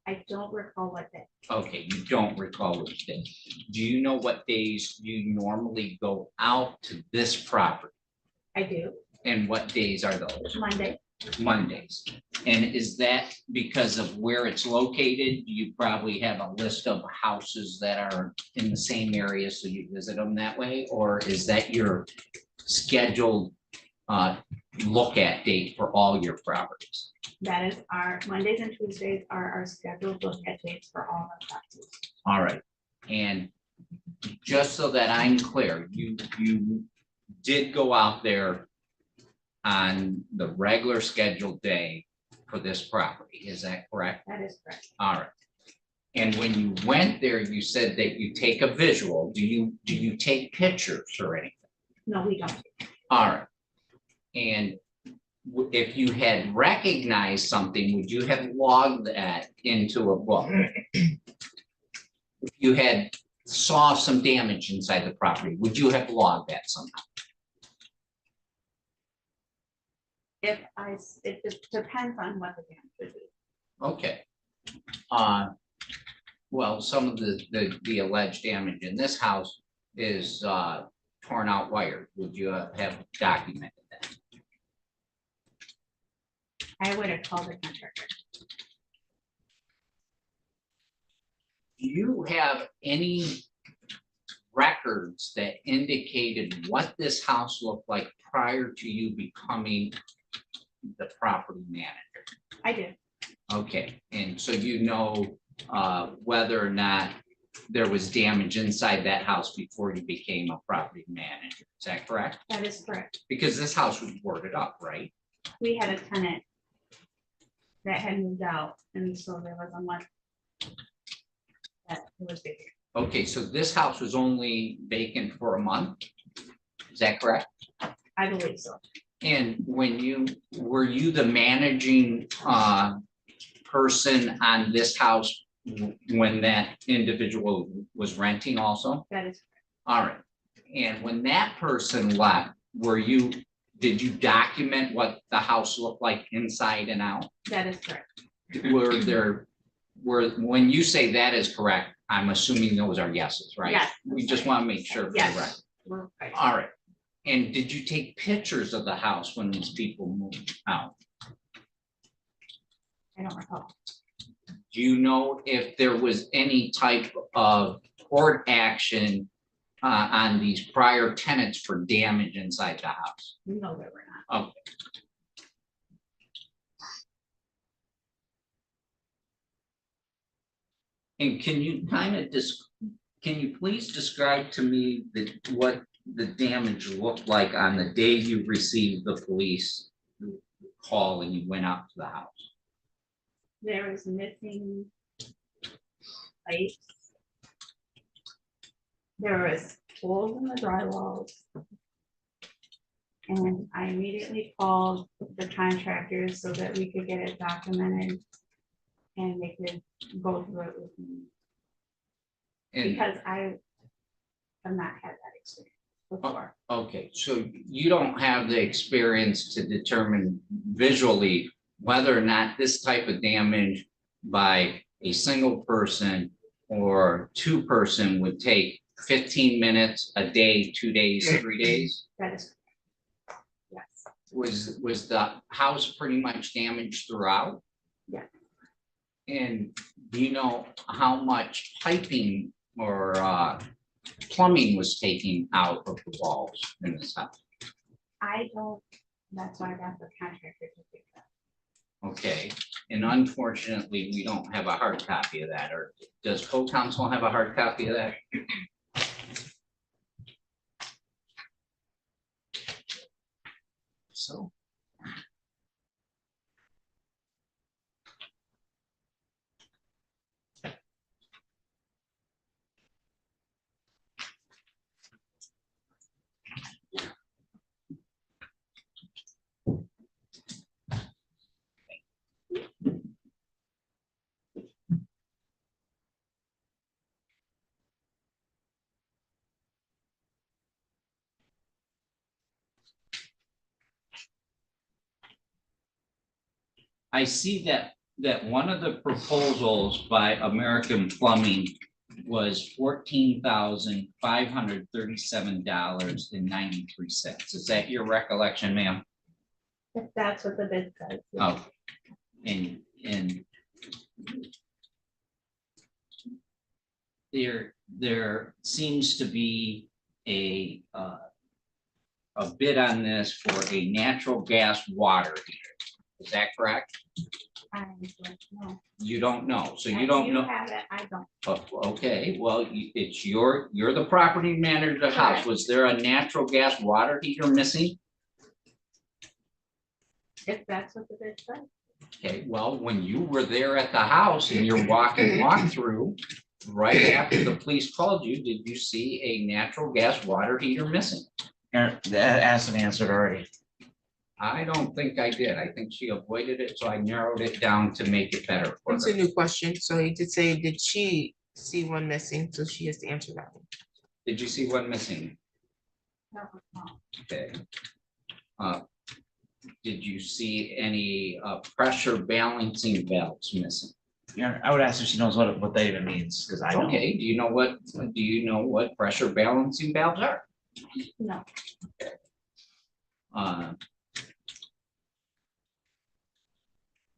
I don't recall what day. okay, you don't recall which day. Do you know what days you normally go out to this property? I do, And what days are those? Monday. Mondays. And is that because of where it's located? You probably have a list of houses that are in the same area, so you visit them that way? Or is that your scheduled look at date for all your properties? That is our, Mondays and Tuesdays are our scheduled look at dates for all our classes. All right, and just so that I'm clear, you did go out there on the regular scheduled day for this property, is that correct? That is correct. All right. And when you went there, you said that you take a visual. Do you take pictures or anything? No, we don't. All right. And if you had recognized something, would you have logged that into a book? If you had saw some damage inside the property, would you have logged that somehow? It just depends on what the damage would be. Okay. Well, some of the alleged damage in this house is torn out wire. Would you have documented that? I would have called the contractor. you have any records that indicated what this house looked like prior to you becoming the property manager? I did. Okay, and so you know whether or not there was damage inside that house before you became a property manager, is that correct? That is correct. Because this house was boarded up, right? We had a tenant that had moved out, and so there was a month that it was vacant. Okay, so this house was only vacant for a month? Is that correct? I believe so. And were you the managing person on this house when that individual was renting also? That is, All right, and when that person left, did you document what the house looked like inside and out? that is correct. When you say that is correct, I'm assuming those are yeses, right? Yes. We just want to make sure. for the record. Yes. We're right. All right, and did you take pictures of the house when these people moved out? I don't recall. Do you know if there was any type of court action on these prior tenants for damage inside the house? No, there were not. Okay. And can you can you please describe to me what the damage looked like on the day you received the police call and you went out to the house? There was missing pipes. There was holes in the drywall. And I immediately called the contractors so that we could get it documented and they could go through it with me. And Because I have not had that experience before. okay, so you don't have the experience to determine visually whether or not this type of damage by a single person or two-person would take 15 minutes, a day, 2 days, 3 days? That is, yes, Was the house pretty much damaged throughout? Yeah. And do you know how much piping or plumbing was taken out of the walls in this house? I don't, that's why I got the contractor to do that. Okay, and unfortunately, we don't have a hard copy of that, or does co-counsel have a hard copy of that? So. I see that one of the proposals by American Plumbing was $14,537.93. Is that your recollection, ma'am? If that's what the bid says. Oh, and there seems to be a bid on this for a natural gas water heater. Is that correct? I don't know. You don't know, so you I don't do know. have it, I don't. Oh, okay, well, it's you're the property manager of the house. Correct. Was there a natural gas water heater missing? If that's what the bid says. Okay, well, when you were there at the house and you're walk through, right after the police called you, did you see a natural gas water heater missing? That asked and answered already. I don't think I did. I think she avoided it, so I narrowed it down to make it better for It's a her. new question, so he did say, did she see one missing? So she has to answer that one. Did you see one missing? That was wrong. Okay. Did you see any pressure balancing valves missing? Yeah, I would ask if she knows what that even means, because I don't. Okay, do you know what pressure balancing valves are? No,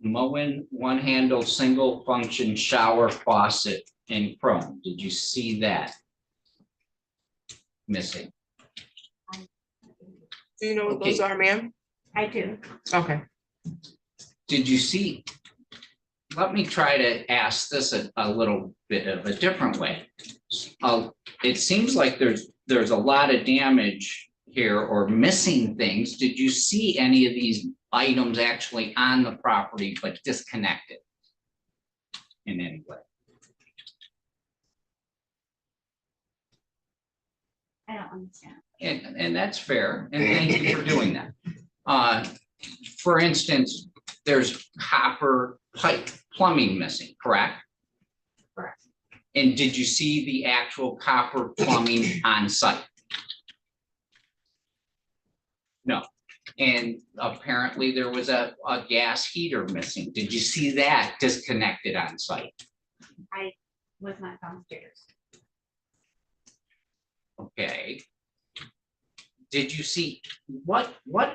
Moen one handle single function shower faucet and chrome. Did you see that missing? Do you know what those Okay. are, ma'am? I do. Okay. Did you see? Let me try to ask this a little bit of a different way. It seems like there's a lot of damage here or missing things. Did you see any of these items actually on the property but disconnected in any way? I don't understand. And that's fair, and thank you for doing that. For instance, there's copper pipe plumbing missing, correct? Correct. And did you see the actual copper plumbing on site? No. And apparently there was a gas heater missing. Did you see that disconnected on site? I was not downstairs. Okay. Did you see, what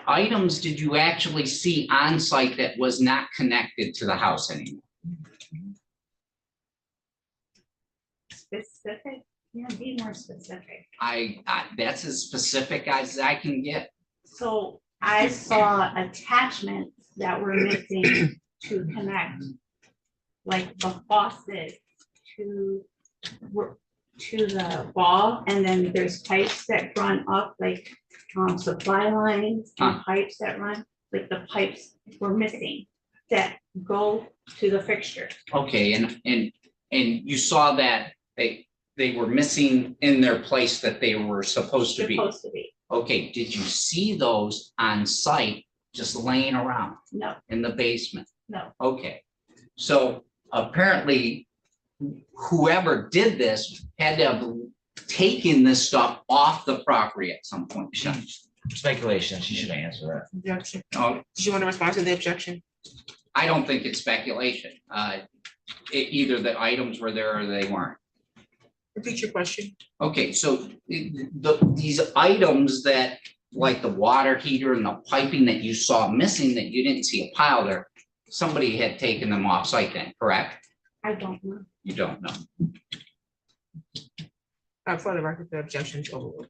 items did you actually see on site that was not connected to the house anymore? Specific, yeah, be more specific. That's as specific as I can get. So I saw attachments that were missing to connect, like the faucet to the wall, and then there's pipes that run up, like supply lines and pipes that run, like the pipes were missing that go to the fixture. Okay, and you saw that they were missing in their place that they were supposed to be. Supposed to be. Okay, did you see those on site just laying around No, in the basement? no. Okay, so apparently whoever did this had to have taken this stuff off the property at some point. Speculation, she should answer that. Objection. Oh, Did you want to respond to the objection? I don't think it's speculation. Either the items were there or they weren't. Repeat your question. Okay, so these items that, like the water heater and the piping that you saw missing, that you didn't see a pile there, somebody had taken them off site then, correct? I don't know. You don't know. For the record, the objection is overruled.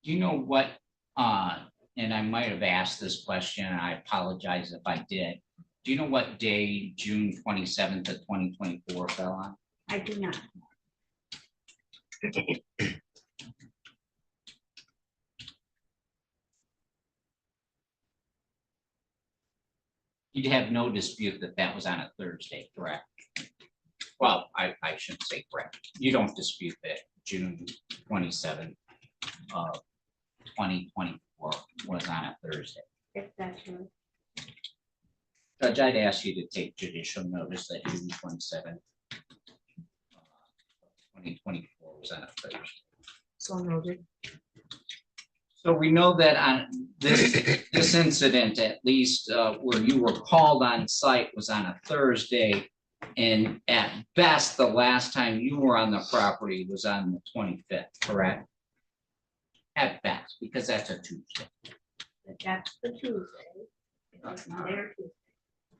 Do you know what, and I might have asked this question, and I apologize if I did. Do you know what day, June 27th of 2024 fell on? I do not. You'd have no dispute that that was on a Thursday, correct? Well, I shouldn't say correct. You don't dispute that June 27th of 2024 was on a Thursday. If that's true. Judge, I'd ask you to take judicial notice that June 27th, 2024 was on a Thursday. So noted. So we know that on this incident, at least where you were called on site, was on a Thursday. And at best, the last time you were on the property was on the 25th, correct? At best, because that's a Tuesday. That's the Tuesday. It was not there Tuesday.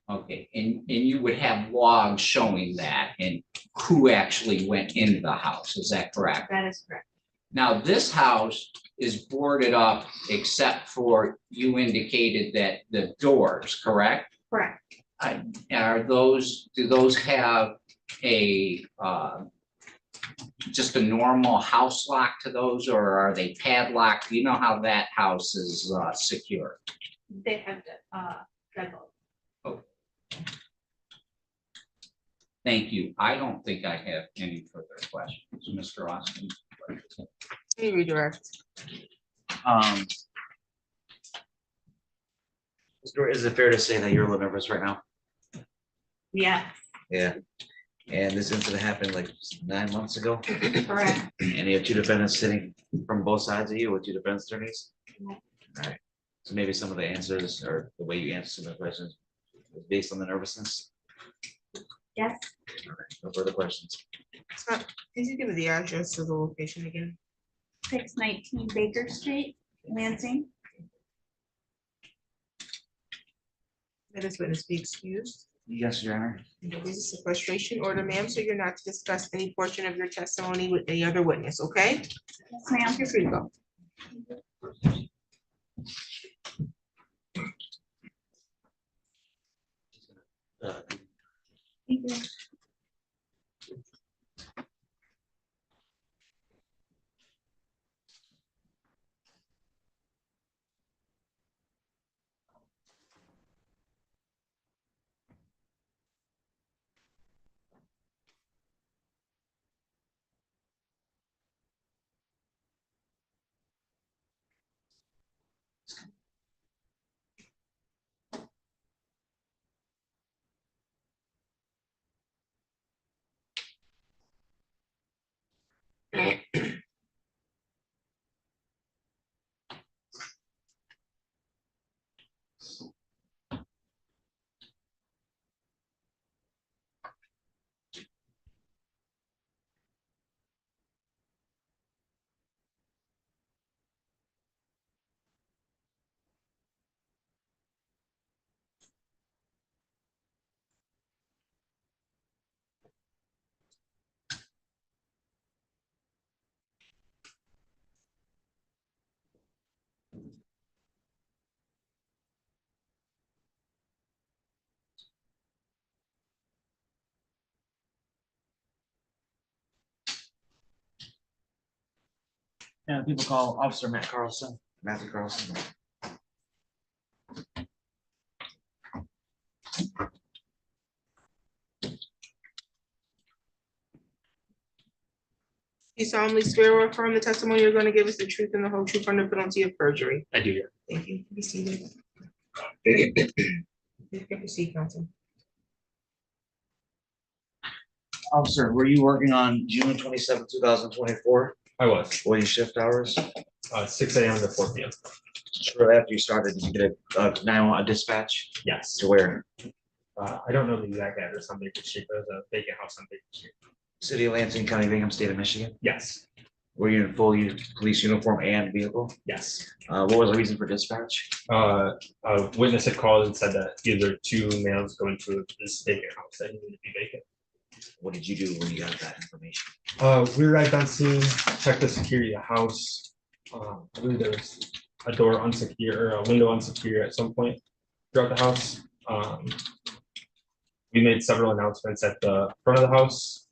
Okay, and you would have logs showing that and who actually went into the house, is that correct? That is correct. Now, this house is boarded up except for, you indicated that the doors, correct? Correct. Are those, do those have a, just a normal house lock to those, or are they padlocked? Do you know how that house is secure? They have the deadbolt. Thank you. I don't think I have any further questions. Mr. Austin? Any redirect? Is it fair to say that you're living with us right now? Yeah. Yeah. And this incident happened like 9 months ago. Correct. And you have two defendants sitting from both sides of you with two defense attorneys? Correct. All right, so maybe some of the answers or the way you answer some of the questions is based on the nervousness? Yes. All right, no further questions. Scott, could you give me the address of the location again? 619 Baker Street, Lansing. Let this witness be excused. Yes, Your Honor. There is a sequestration order, ma'am, so you're not to discuss any portion of your testimony with any other witness, okay? Yes, ma'am. You're free to go. Thank you. Yeah, people call Officer Matt Carlson, Matthew Carlson. You solemnly swear or affirm the testimony you're going to give us the truth and the whole truth under penalty of perjury. I do, yeah. Thank you. Be seated. You can proceed, counsel. Officer, were you working on June 27, 2024? I was, What are your shift hours? 6 AM to 4 PM. Shortly after you started, did you get a 911 dispatch Yes. to where? I don't know the exact address on Baker Street, but there's a vacant house on Baker Street. City of Lansing, County of Bingham, State of Michigan? Yes, Were you in full police uniform and vehicle? yes. What was the reason for dispatch? A witness had called and said that either two males go into this vacant house that needed to be vacant. What did you do when you got that information? We arrived on scene, checked the security of the house. I believe there was a door unsecure or a window unsecure at some point throughout the house. We made several announcements at the front of the house.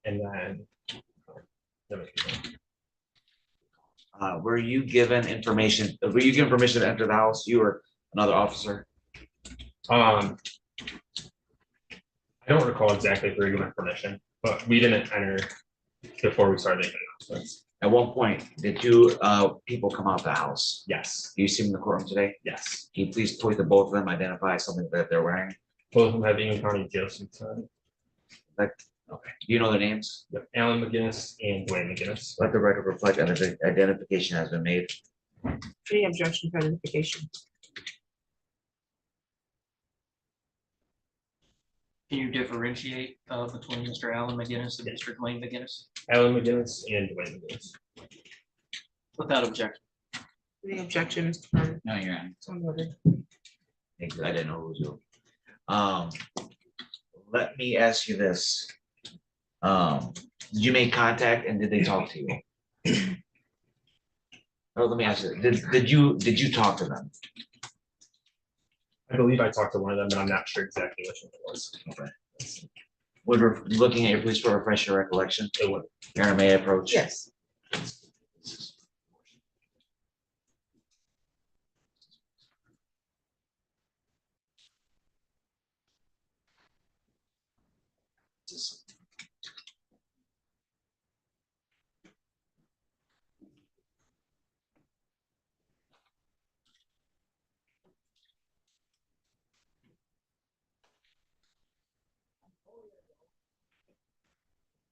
And then. Were you given information, were you given permission to enter the house? You or another officer? I don't recall exactly if we were given permission, but we didn't enter before we started making announcements. At one point, did two people come out the house? Yes, Do you see them in the courtroom today? yes. Can you please point to both of them, identify something that they're wearing? Both of them have England County jail suits on. Like, okay, do you know their names? Yep, Alan McGinness and Dwayne McGinness. Let the record reflect that the identification has been made. Any objection to identification? Can you differentiate between Mr. Allen McGinnis and Mr. Dwayne McGinnis Alan McGinness and Dwayne McGinness. without objection? Any objection, Mr. Carter? No, you're on. So noted. Thank you. I didn't know who was you. Let me ask you this. Did you make contact and did they talk to you? Oh, let me ask you, did you talk to them? I believe I talked to one of them, but I'm not sure exactly which one it was. Okay. Looking at your police report, refresh your recollection. It would. Your Honor, may I approach? Yes.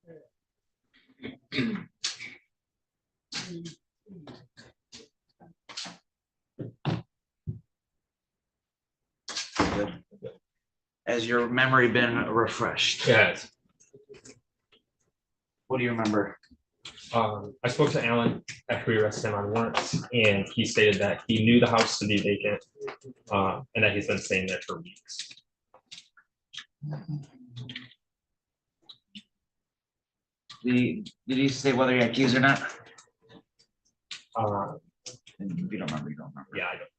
Good. Has your memory been refreshed? Yes. What do you remember? I spoke to Alan after we arrested him on warrants, and he stated that he knew the house to be vacant, and that he's been staying there for weeks. Did he say whether he had keys or not? If you don't remember, you don't remember. Yeah, I don't.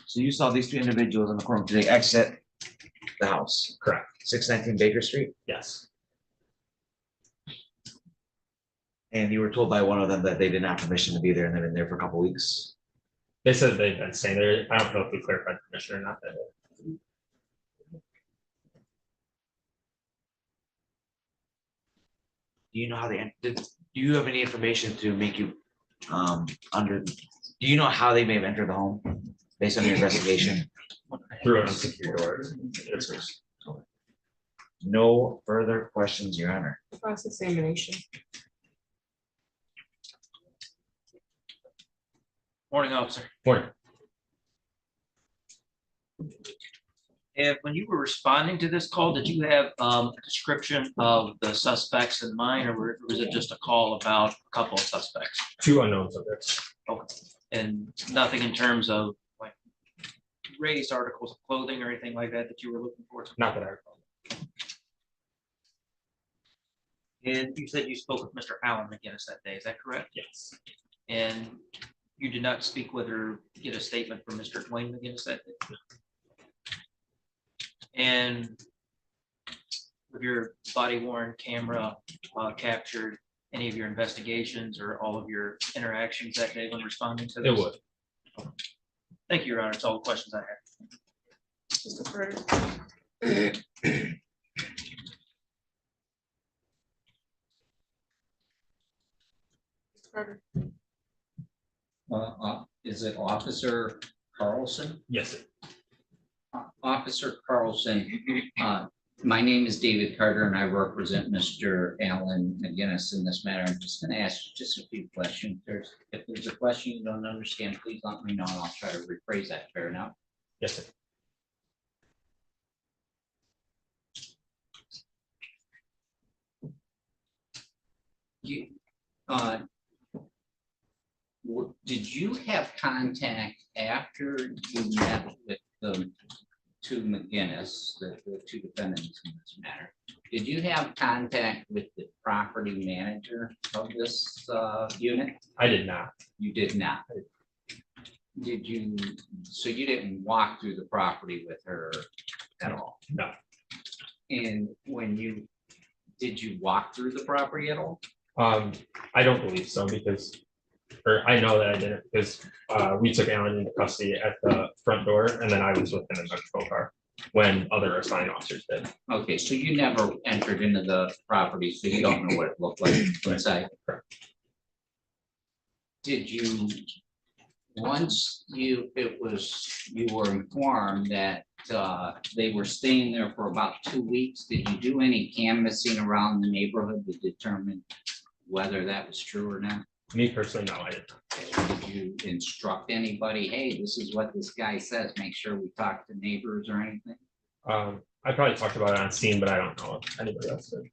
So you saw these two individuals in the courtroom today exit the house? Correct. 619 Baker Street? Yes. And you were told by one of them that they didn't have permission to be there and they've been there for a couple weeks? They said they've been staying there. I don't know if we clarified permission or not. Do you know how they, do you have any information to make you, do you know how they may have entered the home based on your investigation? Through an unsecured door. No further questions, Your Honor. Cross-examination. Morning, officer. Morning. And when you were responding to this call, did you have a description of the suspects in mind, or was it just a call about a couple of suspects? Two unknown subjects. Okay. And nothing in terms of like raised articles of clothing or anything like that that you were looking for? Not that I recall. And you said you spoke with Mr. Allen McGinness that day, is that correct? Yes. And you did not speak with or get a statement from Mr. Dwayne McGinness that day? And with your body worn camera captured any of your investigations or all of your interactions that day when responding to this? It would. Thank you, Your Honor. It's all the questions I have. Mr. Carter. Mr. Carter. Is it Officer Carlson? Yes, sir. Officer Carlson, my name is David Carter and I represent Mr. Allen McGinness in this matter. I'm just gonna ask just a few questions. If there's a question you don't understand, please let me know and I'll try to rephrase that. Fair enough? Yes, sir. You, did you have contact after you met with the two McGinness, the two defendants in this matter? Did you have contact with the property manager of this unit? I did not. You did not. Did you, so you didn't walk through the property with her at all? No. And when you, did you walk through the property at all? I don't believe so because, or I know that I didn't because we took Alan into custody at the front door and then I was within the patrol car when other responding officers did. Okay, so you never entered into the property, so you don't know what it looked like inside. Did you, once you were informed that they were staying there for about 2 weeks, did you do any canvassing around the neighborhood to determine whether that was true or not? Me personally, no, I didn't. Did you instruct anybody, hey, this is what this guy says, make sure we talk to neighbors or anything? I probably talked about it on scene, but I don't know if anybody else did.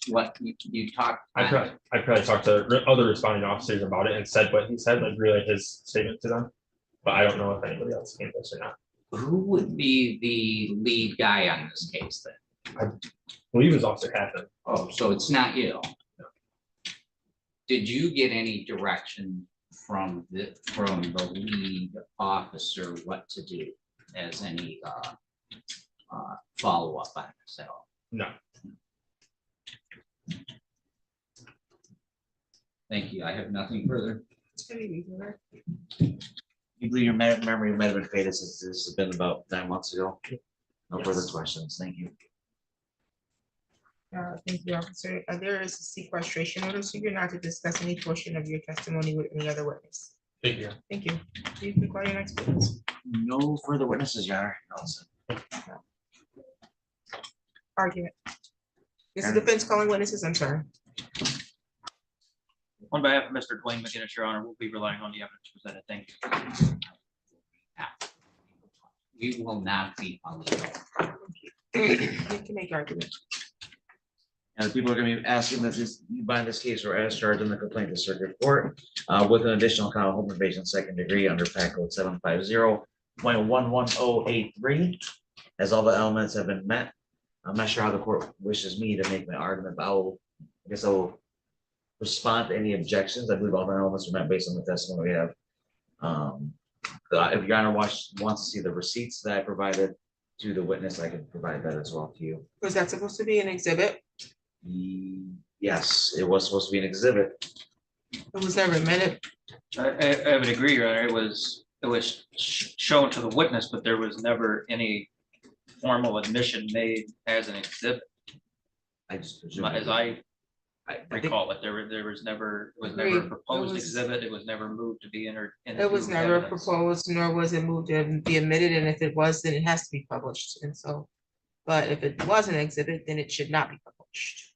What you talked? I probably talked to other responding officers about it and said what he said, like relayed his statement to them. But I don't know if anybody else came this or not. Who would be the lead guy on this case then? I believe it was Officer Hatton. Oh, so it's not you? No. Did you get any direction from the lead officer what to do as any follow-up on this at all? No. Thank you. I have nothing further. You believe your memory might have been faded since this has been about 9 months ago? No further questions. Thank you. Thank you, officer. There is a sequestration order, so you're not to discuss any portion of your testimony with any other witness. Thank you. Thank you. You can call your next witness. No further witnesses, Your Honor. Allison. argument. Is the defense calling witnesses? I'm sorry. On behalf of Mr. Dwayne McGinness, Your Honor, we'll be relying on the evidence presented. Thank you. We will not be on the. You can make arguments. And people are gonna be asking that this, you bind this case or as charged in the complaint to circuit court with an additional count of home invasion second degree under PAC code 750.11083. As all the elements have been met. I'm not sure how the court wishes me to make my argument, but I guess I will respond to any objections. I believe all the elements are met based on the testimony we have. If Your Honor wants to see the receipts that I provided to the witness, I can provide that as well to you. Was that supposed to be an exhibit? Yes, it was supposed to be an exhibit. It was never admitted. I would agree, Your Honor. It was shown to the witness, but there was never any formal admission made as an exhibit. I just presume. As I think recall it, there was never, it was never a Agreed. proposed It was- exhibit. It was never moved to be entered. It was into never evidence. proposed, nor was it moved to be admitted, and if it was, then it has to be published, and so. But if it was an exhibit, then it should not be published.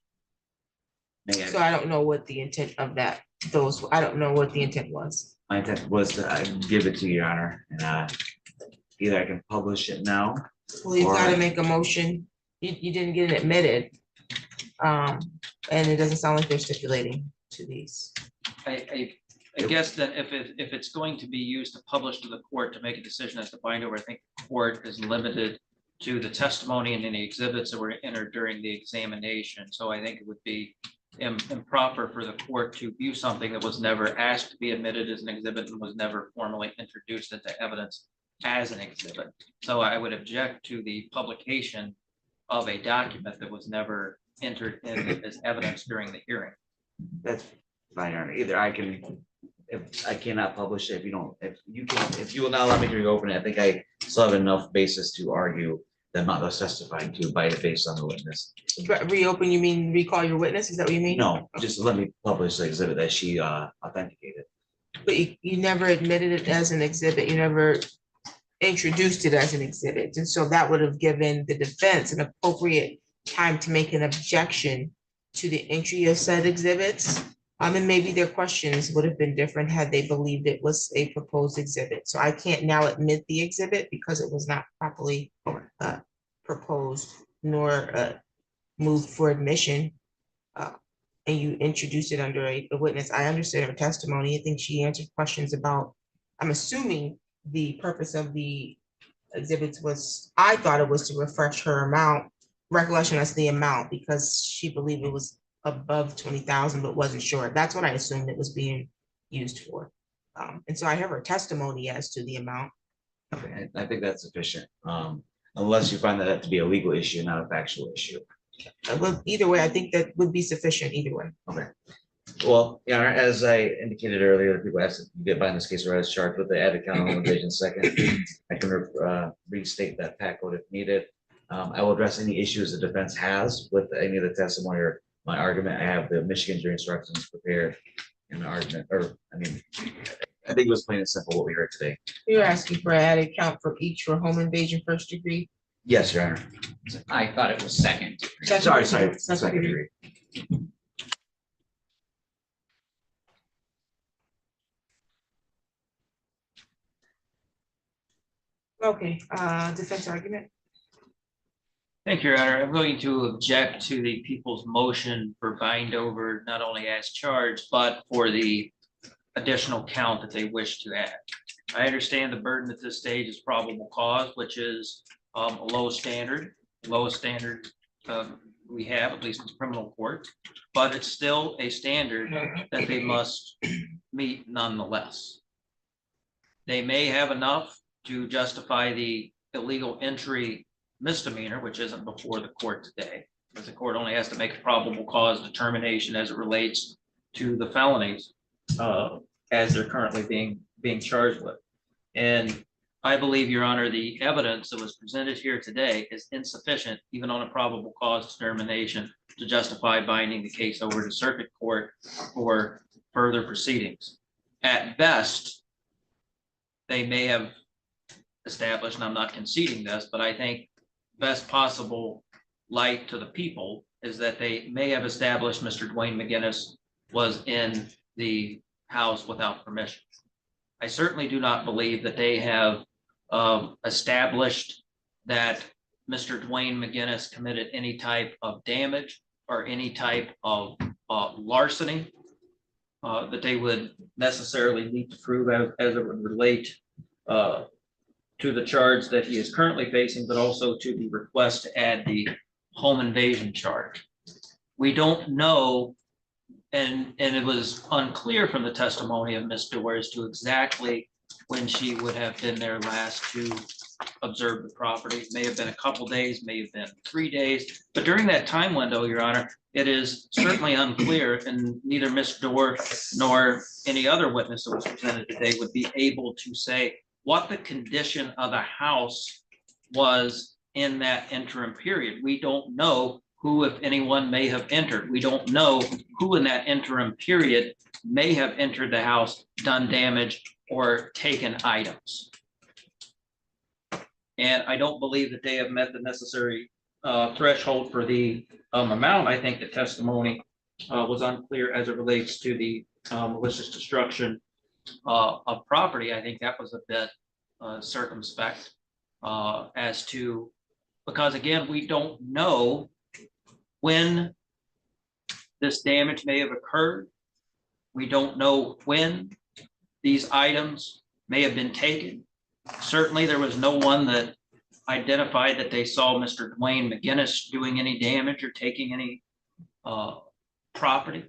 So I don't know what the intent of that, I don't know what the intent was. My intent was to give it to you, Your Honor, and either I can publish it now. Well, you gotta Or- make a motion, you didn't get it admitted. And it doesn't sound like they're stipulating to these. I guess that if it's going to be used to publish to the court to make a decision as to bind over, I think the court is limited to the testimony and any exhibits that were entered during the examination. So I think it would be improper for the court to view something that was never asked to be admitted as an exhibit and was never formally introduced into evidence as an exhibit. So I would object to the publication of a document that was never entered in as evidence during the hearing. That's fine, Your Honor. Either I can, if I cannot publish it, if you will not allow me to reopen it, I think I still have enough basis to argue the amount that's testified to by based on the witness. But reopen, you mean recall your witness, is that what you mean? No, just let me publish the exhibit that she authenticated. But you never admitted it as an exhibit, you never introduced it as an exhibit, and so that would have given the defense an appropriate time to make an objection to the entry of said exhibits. And maybe their questions would have been different had they believed it was a proposed exhibit. So I can't now admit the exhibit because it was not properly proposed nor moved for admission. And you introduced it under a witness. I understand her testimony. I think she answered questions about, I'm assuming the purpose of the exhibits was, I thought it was to refresh her recollection as to the amount, because she believed it was above 20,000, but wasn't sure. That's what I assumed it was being used for. And so I have her testimony as to the amount. Okay, I think that's sufficient. Unless you find that to be a legal issue, not a factual issue. Well, either way, I think that would be sufficient either way. Okay. Well, yeah, as I indicated earlier, people asked if you get by in this case or as charged with the added count of limitation second. I can restate that PAC code if needed. I will address any issues the defense has with any of the testimony or my argument. I have the Michigan jury instructions prepared in the argument, or I think it was plain and simple what we heard today. You're asking for added count for each for home invasion first degree. Yes, Your Honor. I thought it was second. Sorry, second degree. Okay, defense argument. Thank you, Your Honor. I'm going to object to the people's motion for bind over, not only as charged, but for the additional count that they wish to add. I understand the burden at this stage is probable cause, which is a lowest standard we have, at least in criminal court, but it's still a standard that they must meet nonetheless. They may have enough to justify the illegal entry misdemeanor, which isn't before the court today, because the court only has to make a probable cause determination as it relates to the felonies as they're currently being charged with. And I believe, Your Honor, the evidence that was presented here today is insufficient, even on a probable cause determination, to justify binding the case over to circuit court for further proceedings. At best, they may have established, and I'm not conceding this, but I think best possible light to the people is that they may have established Mr. Dwayne McGinness was in the house without permission. I certainly do not believe that they have established that Mr. Dwayne McGinness committed any type of damage or any type of larceny that they would necessarily need to prove as it would relate to the charge that he is currently facing, but also to the request to add the home invasion charge. We don't know, and it was unclear from the testimony of Ms. Dewar as to exactly when she would have been there last to observe the property. It may have been a couple days, may have been 3 days, but during that time window, Your Honor, it is certainly unclear, and neither Ms. Dewar nor any other witness that was presented today would be able to say what the condition of the house was in that interim period. We don't know who, if anyone, may have entered. We don't know who in that interim period may have entered the house, done damage, or taken items. And I don't believe that they have met the necessary threshold for the amount. I think the testimony was unclear as it relates to the malicious destruction of property. I think that was a bit circumspect as to, because again, we don't know when this damage may have occurred. We don't know when these items may have been taken. Certainly, there was no one that identified that they saw Mr. Dwayne McGinness doing any damage or taking any property.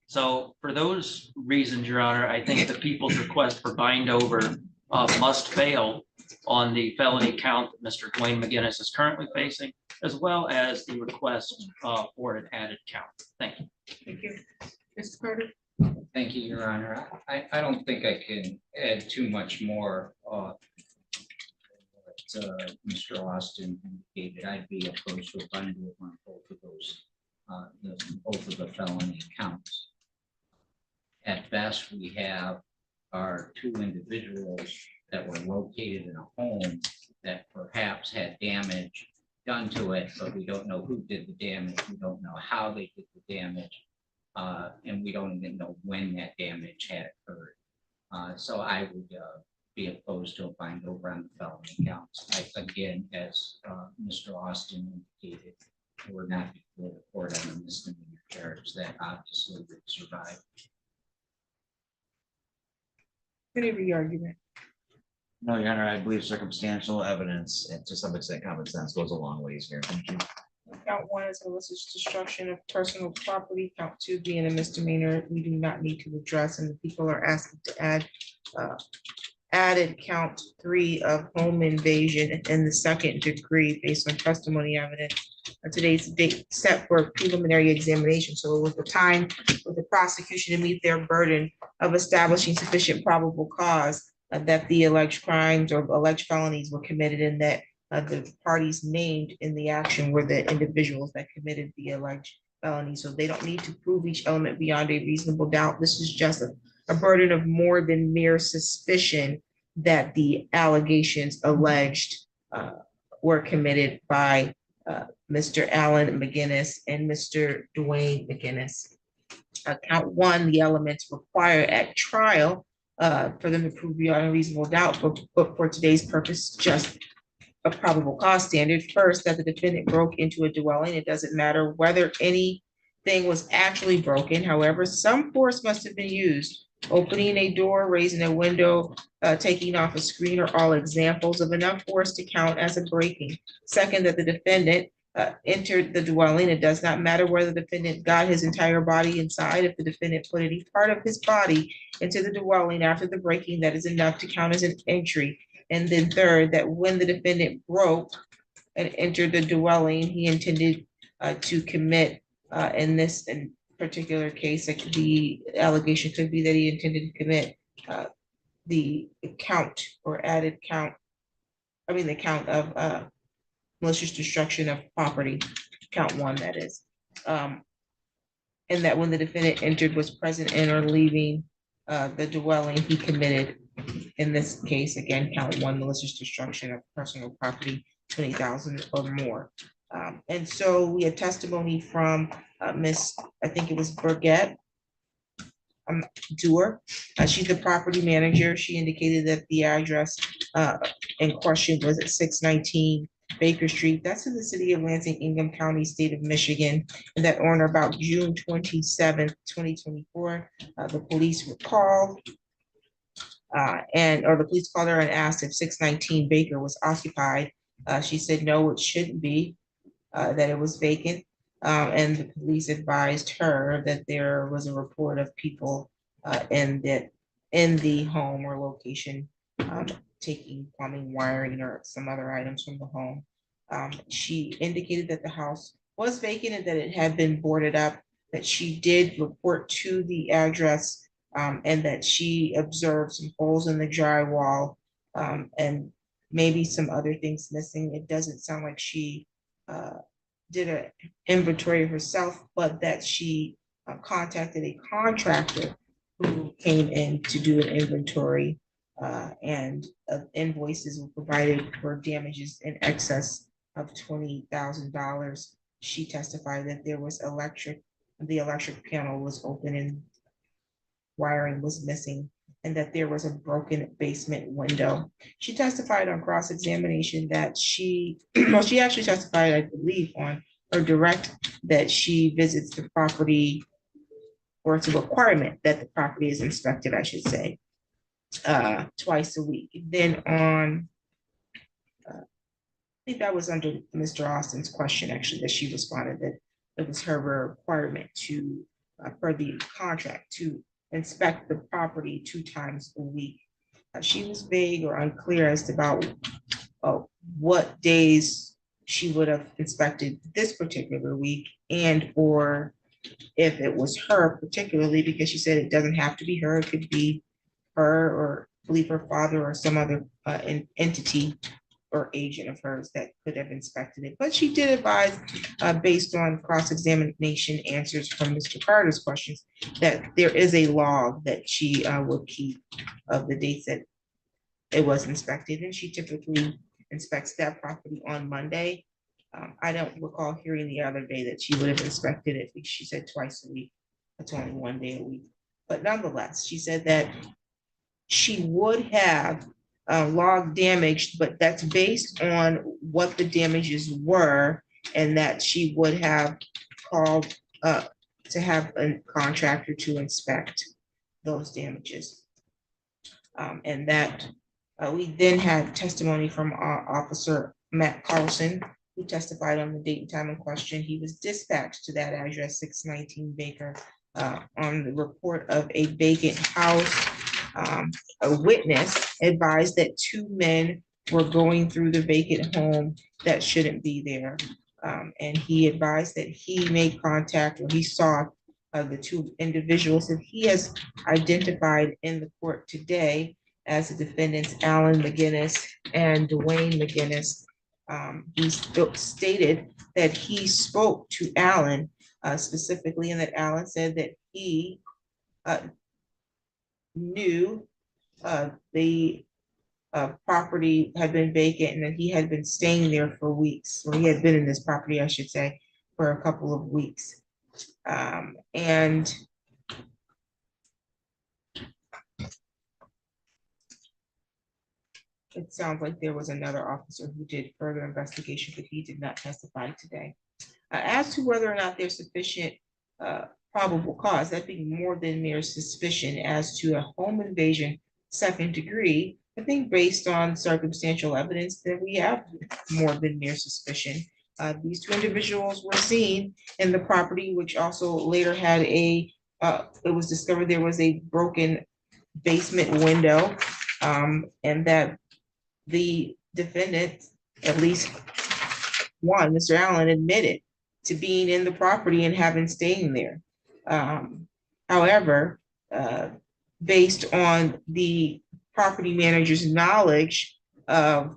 So for those reasons, Your Honor, I think the people's request for bind over must fail on the felony count that Mr. Dwayne McGinness is currently facing, as well as the request for an added count. Thank you. Thank you. Mr. Carter? Thank you, Your Honor. I don't think I can add too much more. What Mr. Austin indicated, I'd be opposed to a bind over on both of those, both of the felony counts. At best, we have our two individuals that were located in a home that perhaps had damage done to it, but we don't know who did the damage. We don't know how they did the damage. And we don't even know when that damage had occurred. So I would be opposed to a bind over on the felony counts. Again, as Mr. Austin indicated, we're not before the court on a misdemeanor charge that obviously would survive. Any re-argument? No, Your Honor, I believe circumstantial evidence and to some extent common sense goes a long ways here. Thank you. Count one is malicious destruction of personal property. Count two being a misdemeanor. We do not need to address, and the people are asking to add added count three of home invasion in the second degree based on testimony evidence. Today's date set for preliminary examination. So with the time for the prosecution to meet their burden of establishing sufficient probable cause that the alleged crimes or alleged felonies were committed and that the parties named in the action were the individuals that committed the alleged felony. So they don't need to prove each element beyond a reasonable doubt. This is just a burden of more than mere suspicion that the allegations alleged were committed by Mr. Allen McGinness and Mr. Dwayne McGinness. Count one, the elements required at trial for them to prove beyond a reasonable doubt, but for today's purpose, just a probable cause standard. First, that the defendant broke into a dwelling. It doesn't matter whether anything was actually broken. However, some force must have been used. Opening a door, raising a window, taking off a screen are all examples of enough force to count as a breaking. Second, that the defendant entered the dwelling. It does not matter whether the defendant got his entire body inside. If the defendant put any part of his body into the dwelling after the breaking, that is enough to count as an entry. And then third, that when the defendant broke and entered the dwelling, he intended to commit, in this particular case, the allegation could be that he intended to commit the count or added count, the count of malicious destruction of property, count one, that is. And that when the defendant entered, was present in or leaving the dwelling, he committed, in this case, again, count one, malicious destruction of personal property, 20,000 or more. And so we had testimony from Miss, I think it was Burgett Dewar. She's the property manager. She indicated that the address in question was at 619 Baker Street. That's in the city of Lansing, Ingham County, state of Michigan. And that on or about June 27th, 2024, the police were called. Or the police called her and asked if 619 Baker was occupied. She said, no, it shouldn't be, that it was vacant. And the police advised her that there was a report of people in the home or location taking plumbing, wiring, or some other items from the home. She indicated that the house was vacant and that it had been boarded up, that she did report to the address, and that she observed some holes in the drywall, and maybe some other things missing. It doesn't sound like she did an inventory herself, but that she contacted a contractor who came in to do an inventory, and invoices were provided for damages in excess of $20,000. She testified that there was the electric panel was open and wiring was missing, and that there was a broken basement window. She testified on cross-examination that she actually testified, I believe, on her direct, that she visits the property, or it's a requirement that the property is inspected, I should say, twice a week. Then on, I think that was under Mr. Austin's question, actually, that she responded that it was her requirement to, for the contract, to inspect the property 2 times a week. She was vague or unclear as to about what days she would have inspected this particular week, and or if it was her particularly, because she said it doesn't have to be her, it could be her, or I believe her father, or some other entity or agent of hers that could have inspected it. But she did advise, based on cross-examination answers from Mr. Carter's questions, that there is a log that she will keep of the dates that it was inspected, and she typically inspects that property on Monday. I don't recall hearing the other day that she would have inspected it, because she said twice a week. It's only 1 day a week. But nonetheless, she said that she would have log damage, but that's based on what the damages were, and that she would have called to have a contractor to inspect those damages. And that we then had testimony from Officer Matt Carlson, who testified on the date and time in question. He was dispatched to that address, 619 Baker, on the report of a vacant house. A witness advised that 2 men were going through the vacant home that shouldn't be there. And he advised that he made contact, or he saw the 2 individuals that he has identified in the court today as the defendants, Alan McGinness and Dwayne McGinness. He stated that he spoke to Alan specifically, and that Alan said that he knew the property had been vacant, and that he had been staying there for weeks, or he had been in this property, I should say, for a couple of weeks. And it sounds like there was another officer who did further investigation, but he did not testify today. As to whether or not there's sufficient probable cause, that being more than mere suspicion as to a home invasion 2nd degree, I think based on circumstantial evidence that we have more than mere suspicion. These 2 individuals were seen in the property, which also later had it was discovered there was a broken basement window, and that the defendant, at least one, Mr. Allen, admitted to being in the property and having staying there. However, based on the property manager's knowledge of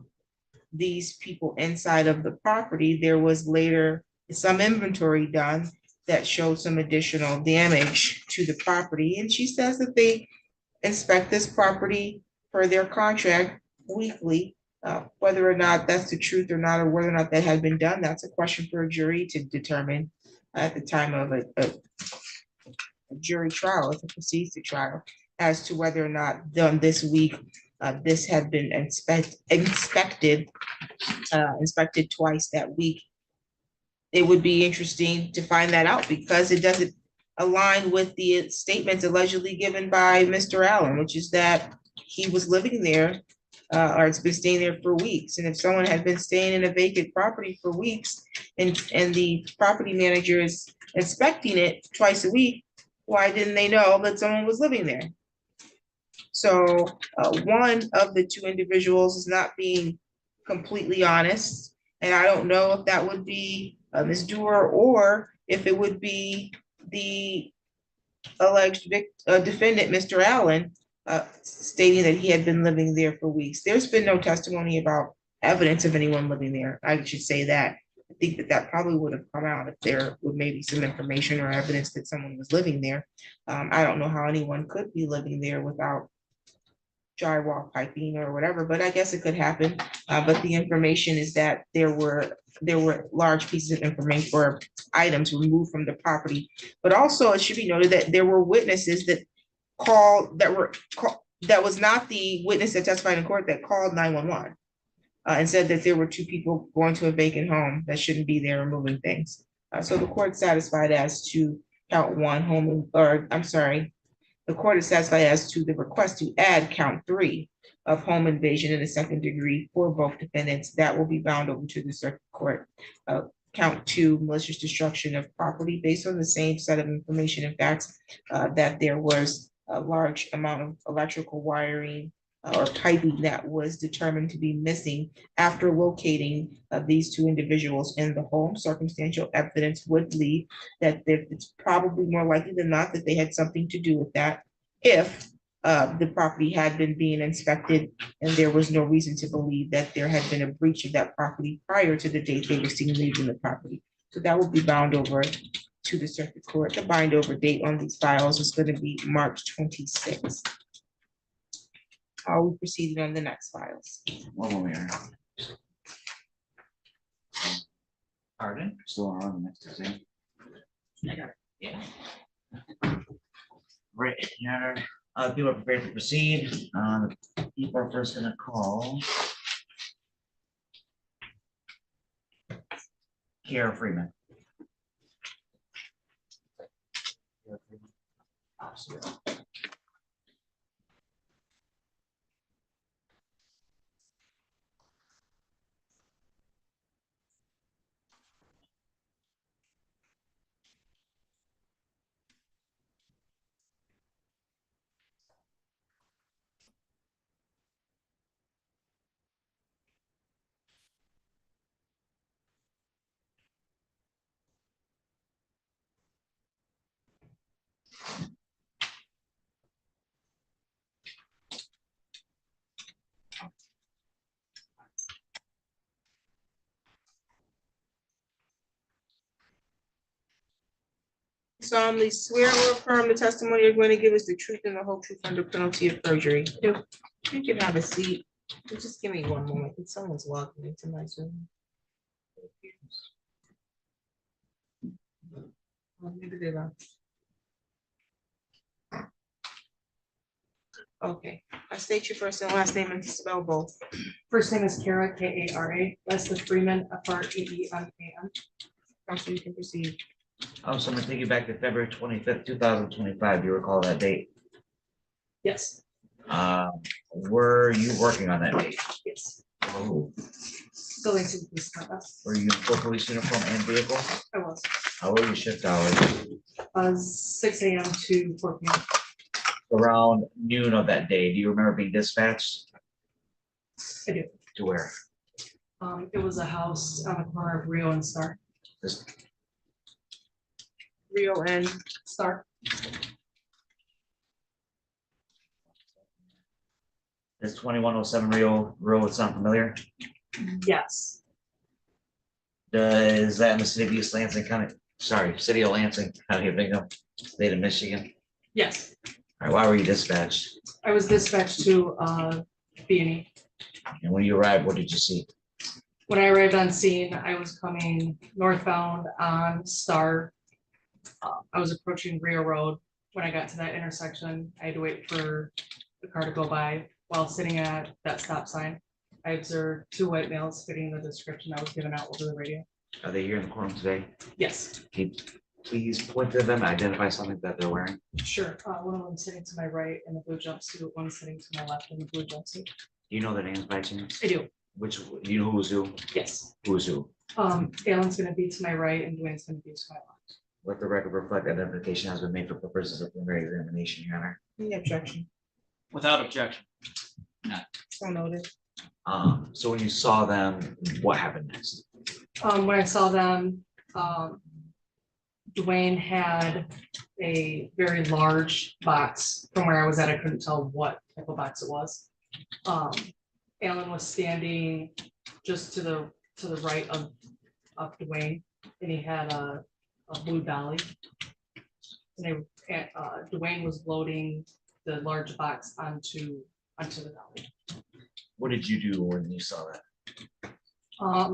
these people inside of the property, there was later some inventory done that showed some additional damage to the property. And she says that they inspect this property per their contract weekly, Whether or not that's the truth or not, or whether or not that had been done, that's a question for a jury to determine at the time of a jury trial, if it proceeds to trial, as to whether or not done this week, this had been inspected twice that week. It would be interesting to find that out because it doesn't align with the statements allegedly given by Mr. Allen, which is that he was living there or it's been staying there for weeks. And if someone had been staying in a vacant property for weeks and the property manager is inspecting it twice a week, why didn't they know that someone was living there? So one of the two individuals is not being completely honest. And I don't know if that would be Ms. Dewar or if it would be the alleged defendant, Mr. Allen, stating that he had been living there for weeks. There's been no testimony about evidence of anyone living there. I should say that. I think that probably would have come out if there were maybe some information or evidence that someone was living there. I don't know how anyone could be living there without drywall piping or whatever, but I guess it could happen. But the information is that there were large pieces of information or items removed from the property. But also it should be noted that there were witnesses that that was not the witness that testified in court that called 911 and said that there were two people going to a vacant home that shouldn't be there removing things. So the court satisfied as to count one the court is satisfied as to the request to add count 3 of home invasion in the second degree for both defendants. That will be bound over to the circuit court. Count 2, malicious destruction of property based on the same set of information and facts that there was a large amount of electrical wiring or piping that was determined to be missing after locating these two individuals in the home. Circumstantial evidence would lead that it's probably more likely than not that they had something to do with that if the property had been being inspected and there was no reason to believe that there had been a breach of that property prior to the date they were seen leaving the property. So that will be bound over to the circuit court. The bind over date on these files is going to be March 26th. Are we proceeding on the next files? One moment here. Pardon? Still on the next exam. I got it. Yeah. Right, here, people are prepared to proceed. People are first gonna call. Kara Freeman. Solemnly swear or affirm the testimony you're going to give us the truth and the whole truth under penalty of perjury. You can have a seat. Just give me one moment. Someone's walking into my Zoom. Maybe they left. Okay, I state your first and last name and spell both. First name is Kara, K-A-R-A, last is Freeman, F-R-E-E-M-A-N. Council, you can proceed. So I'm gonna take you back to February 25th, 2025. Do you recall that date? Yes, Were you working on that date? yes. Oh, Going to the police office. were you in full police uniform and vehicle? I was, How were your shift hours? 6 a.m. to 4 p.m. Around noon of that day, do you remember being dispatched? I do. To where? It was a house on the corner of Rio and Star. This, Rio and Star. this 2107 Rio Road sound familiar? Yes, Is that in the city of East Lansing County? Sorry, city of Lansing, County of Bingham, state of Michigan. yes. All right, why were you dispatched? I was dispatched to B&E. And when you arrived, what did you see? When I arrived on scene, I was coming northbound on Star. I was approaching Rio Road. When I got to that intersection, I had to wait for the car to go by. While sitting at that stop sign, I observed two white males fitting the description I was given out over the radio. Are they here in the courtroom today? Yes, Can you please point to them, identify something that they're wearing? sure. One of them sitting to my right in the blue jumpsuit, one sitting to my left in the blue jumpsuit. Do you know their names by chance? I do, Which, do you know who's who? yes. Who's who? Alan's gonna be to my right and Dwayne's gonna be to my left. Let the record reflect that identification has been made for purposes of preliminary examination, Your Honor. Any objection? Without objection. So noted. So when you saw them, what happened next? When I saw them, Dwayne had a very large box. From where I was at, I couldn't tell what type of box it was. Alan was standing just to the right of Dwayne, and he had a blue dolly. And Dwayne was loading the large box onto the dolly. What did you do when you saw that?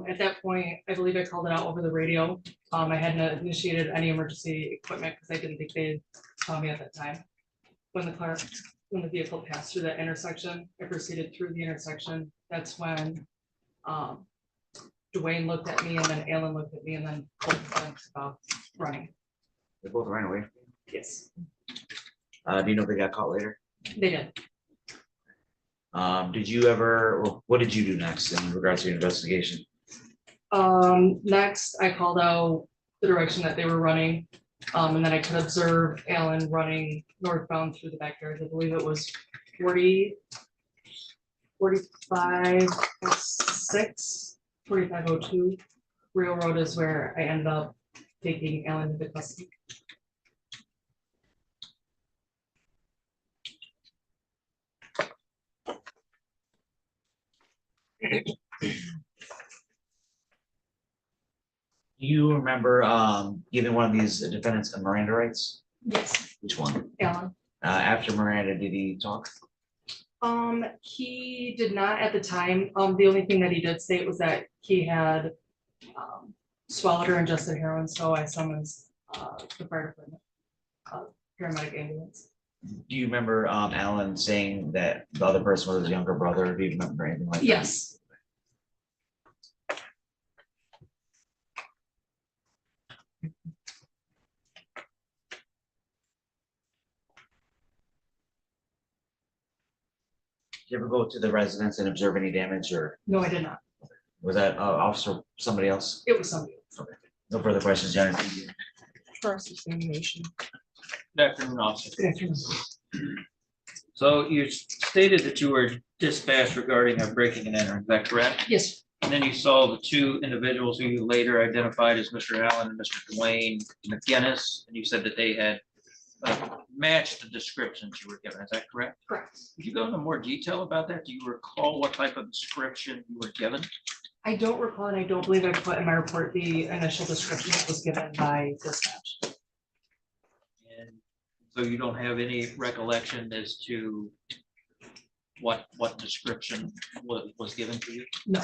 At that point, I believe I called it out over the radio. I hadn't initiated any emergency equipment because I didn't think they'd call me at that time. When the vehicle passed through that intersection, I proceeded through the intersection. That's when Dwayne looked at me and then Alan looked at me and then both of them stopped running. They both ran away. Yes, Do you know if they got caught later? they did. Did you ever, well, what did you do next in regards to your investigation? Next, I called out the direction that they were running. And then I could observe Alan running northbound through the backyard. I believe it was 4502. Real Road is where I ended up taking Alan into custody. Do you remember giving one of these defendants a Miranda rights? Yes, Which one? Alan. After Miranda, did he talk? He did not at the time. The only thing that he did state was that he had swallowed or ingested heroin, so I summoned the fire department, paramedic ambulance. Do you remember Alan saying that the other person was his younger brother? Do you remember anything like that? Yes. Did you ever go to the residence and observe any damage, or No, I did not. was that officer somebody else? It was somebody else. Okay. No further questions, John. Thank you. Cross-examination. Good afternoon, officer. Good afternoon. So you stated that you were dispatched regarding a breaking and entering, is that correct? Yes, And then you saw the two individuals who you later identified as Mr. Allen and Mr. Dwayne McGinness, and you said that they had matched the descriptions you were given, is that correct? correct. Could you go into more detail about that? Do you recall what type of description you were given? I don't recall, and I don't believe I put in my report the initial description that was given by dispatch. And so you don't have any recollection as to what description was given to you? No,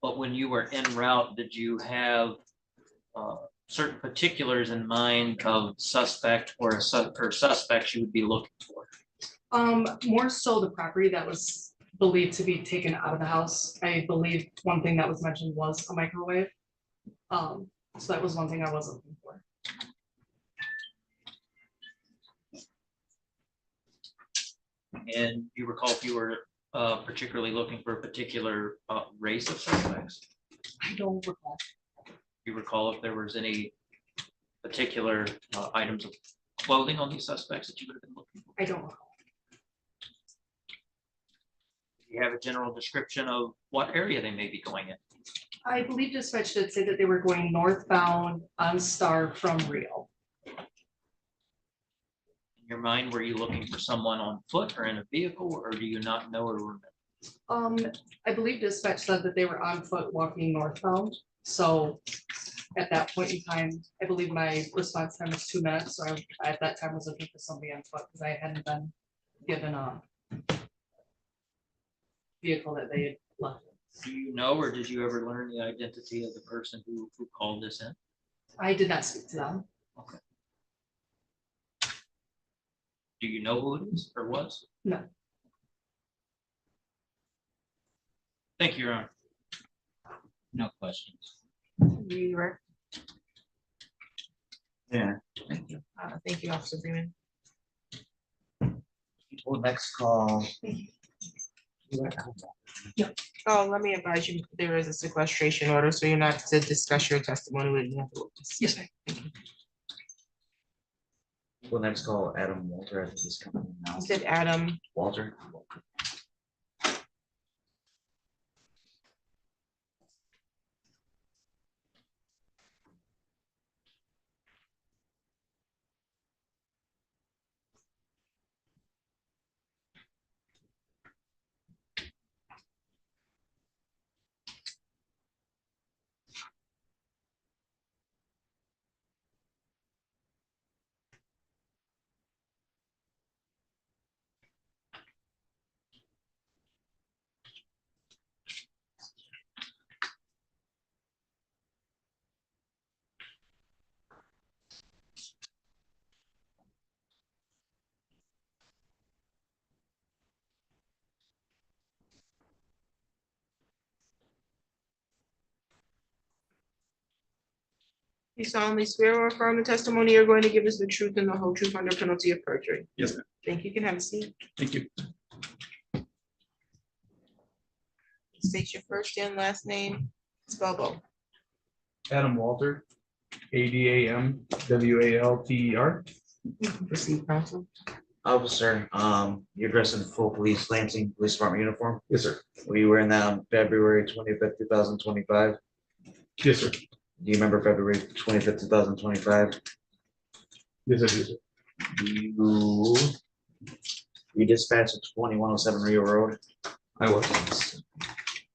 But when you were en route, did you have certain particulars in mind of suspect or suspects you would be looking for? more so the property that was believed to be taken out of the house. I believe one thing that was mentioned was a microwave. So that was one thing I was looking for. And you recall if you were particularly looking for a particular race of suspects? I don't recall. You recall if there was any particular items of clothing on these suspects that you would have been looking for? I don't recall. Do you have a general description of what area they may be going in? I believe dispatch did say that they were going northbound on Star from Rio. In your mind, were you looking for someone on foot or in a vehicle, or do you not know or remember? I believe dispatch said that they were on foot walking northbound. So at that point in time, I believe my response time was 2 minutes. So I at that time was looking for somebody on foot because I hadn't been given vehicle that they had left. Do you know, or did you ever learn the identity of the person who called this in? I did not speak to them. Okay. Do you know who it is or was? No. Thank you, Your Honor. No questions. Leroy. Yeah, thank you. Thank you, Officer Greenman. Well, next call. Oh, let me advise you, there is a sequestration order, so you're not to discuss your testimony with me. Yes, ma'am. Well, next call, Adam Walter, I think he's coming in now. You said Adam. Walter. You solemnly swear or affirm the testimony you're going to give us the truth and the whole truth under penalty of perjury. Yes, ma'am. Thank you. You can have a seat. Thank you. State your first and last name. Spell both. Adam Walter, ADAMWALTER. Proceed, counsel. Officer, you're dressed in full police Lansing Police Department uniform. Yes, sir. Were you wearing that on February 25th, 2025? Yes, sir. Do you remember February 25th, 2025? Yes, I do, sir. You dispatched at 2107 Rio Road. I was.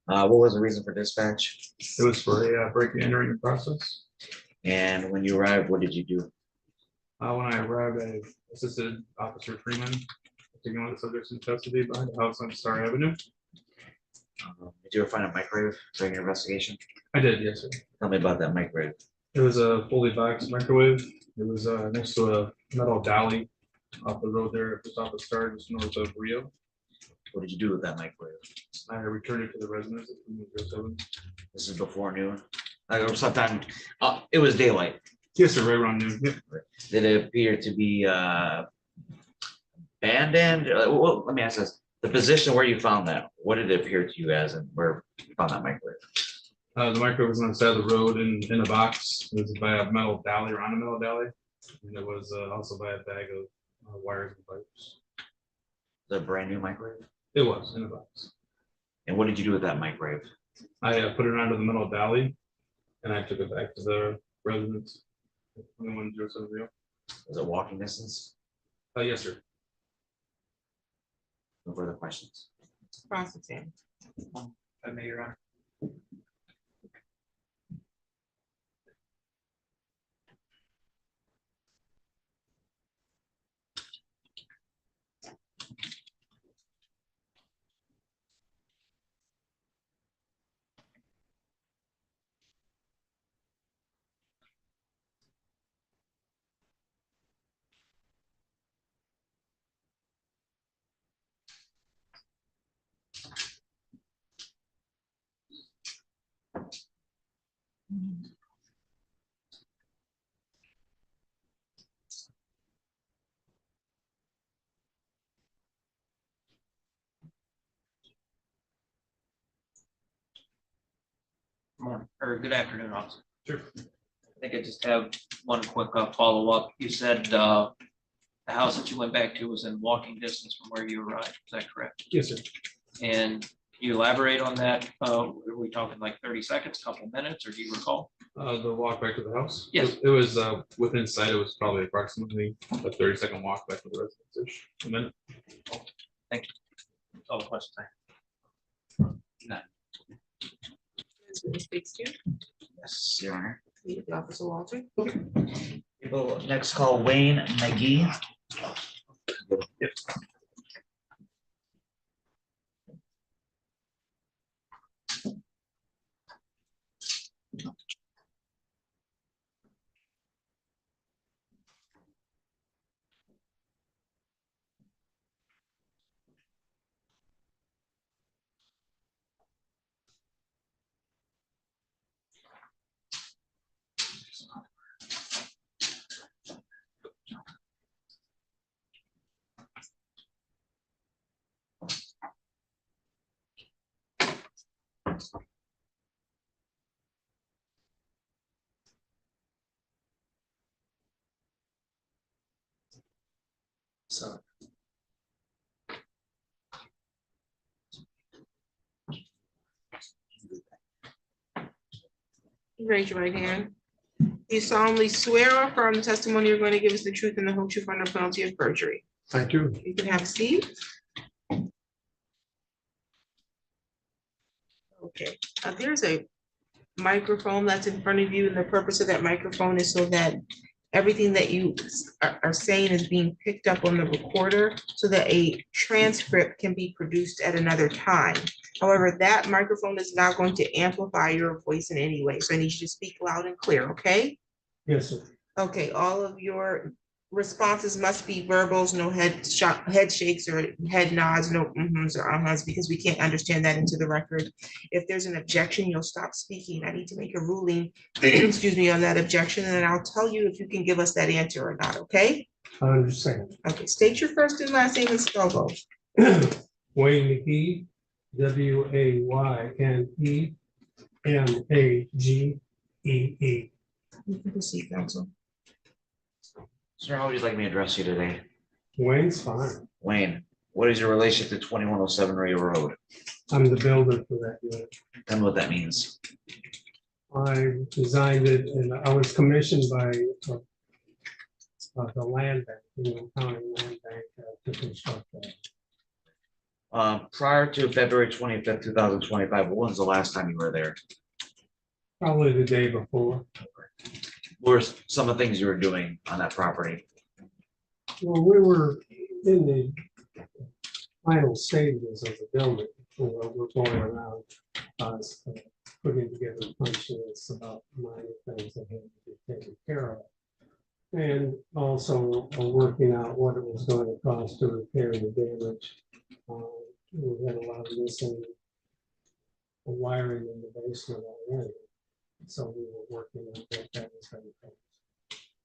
What was the reason for dispatch? It was for a break and entering process. And when you arrived, what did you do? When I arrived, I assisted Officer Freeman taking one of the subjects in custody behind the house on Star Avenue. Did you ever find a microwave during your investigation? I did, yes, sir. Tell me about that microwave. It was a fully boxed microwave. It was next to a metal dolly off the road there, just off the Star, just north of Rio. What did you do with that microwave? I returned it to the residents. At 7. This is before noon. Or sometime, it was daylight. Yes, sir, right around noon. Yep. Did it appear to be abandoned? Well, let me ask this. The position where you found that, what did it appear to you as and where you found that microwave? The microwave was on the side of the road in a box. It was by a metal dolly, around a metal dolly. And it was also by a bag of wires and pipes. The brand new microwave? It was in a box. And what did you do with that microwave? I put it onto the metal dolly and I took it back to the residents. 2107 Rio. Was it walking distance? Yes, sir. No further questions. Cross-examine. I may, Your Honor. Morning, or good afternoon, officer. Sure. I think I just have one quick follow-up. You said the house that you went back to was in walking distance from where you arrived. Is that correct? Yes, sir. And can you elaborate on that? Are we talking like 30 seconds, couple minutes, or do you recall? The walk back to the house? Yes. It was within sight. It was probably approximately a 30-second walk back to the residence. A minute. Thank you. That's all the questions I have. None. Speaks to you. Yes, Your Honor. Lead the Officer Walter. People, next call, Wayne McGee. So. Raise your right hand. You solemnly swear or affirm the testimony you're going to give us the truth and the whole truth under penalty of perjury. I do. You can have a seat. Okay, there's a microphone that's in front of you, and the purpose of that microphone is so that everything that you are saying is being picked up on the recorder so that a transcript can be produced at another time. However, that microphone is not going to amplify your voice in any way, so I need you to speak loud and clear, okay? Yes, sir. Okay, all of your responses must be verbals, no head shakes or head nods, no mhm or uhs, because we can't understand that into the record. If there's an objection, you'll stop speaking. I need to make a ruling, excuse me, on that objection, and then I'll tell you if you can give us that answer or not, okay? I understand. Okay, state your first and last name and spell both. Wayne McGee, WAYNE MAGEE. You can proceed, counsel. Sir, how would you like me to address you today? Wayne's fine. Wayne, what is your relation to 2107 Ray Road? I'm the builder for that unit. Tell me what that means. I designed it and I was commissioned by the land bank, county land bank to construct that. Prior to February 25th, 2025, when was the last time you were there? Probably the day before. What were some of the things you were doing on that property? Well, we were in the final stages of the building. We're going around putting together punch lists about minor things that had to be taken care of. And also working out what it was going to cost to repair the damage. We had a lot of missing wiring in the basement already. So we were working on what that was going to cost.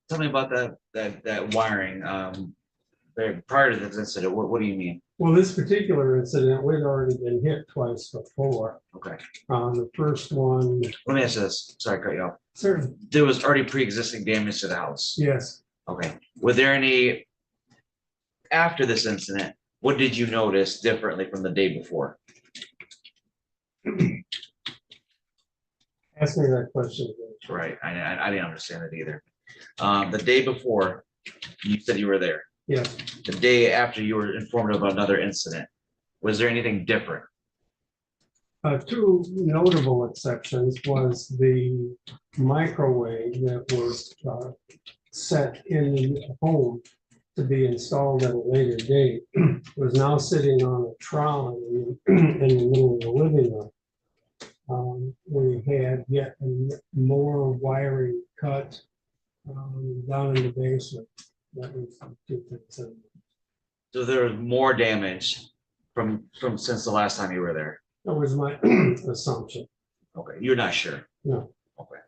Tell me about that wiring. Prior to this incident, what do you mean? Well, this particular incident, we'd already been hit twice before. Okay. The first one. Let me ask you this. Sorry, cut you off. Certainly. There was already pre-existing damage to the house. Yes. Okay. Were there any, after this incident, what did you notice differently from the day before? Ask me that question again. Right. I didn't understand it either. The day before, you said you were there. Yes. The day after you were informed of another incident, was there anything different? Two notable exceptions was the microwave that was set in the home to be installed at a later date was now sitting on a trolley in the middle of the living room. We had yet more wiring cut down in the basement. That was two things. So there was more damage from since the last time you were there? That was my assumption. Okay, you're not sure? No. Okay.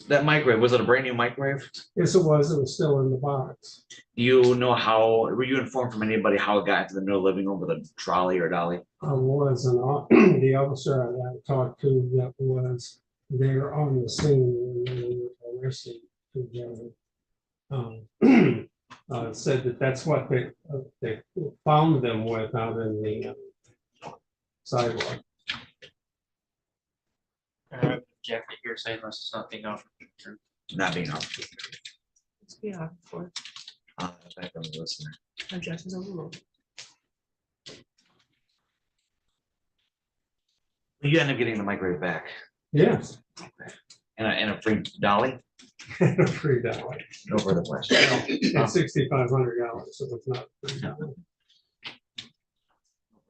That microwave, was it a brand new microwave? Yes, it was. It was still in the box. Do you know how, were you informed from anybody how it got into the middle of the living room with a trolley or dolly? I was, and the officer I talked to that was there on the scene when they were arrested together. Said that that's what they found them with out in the sidewalk. Jack, you're saying this is not being off. Not being off. Let's be off for Back on the listener. objections overruled. You end up getting the microwave back. Yes. And a free dolly? Free dollar. No further questions. It's $6,500, so it's not free dollar. No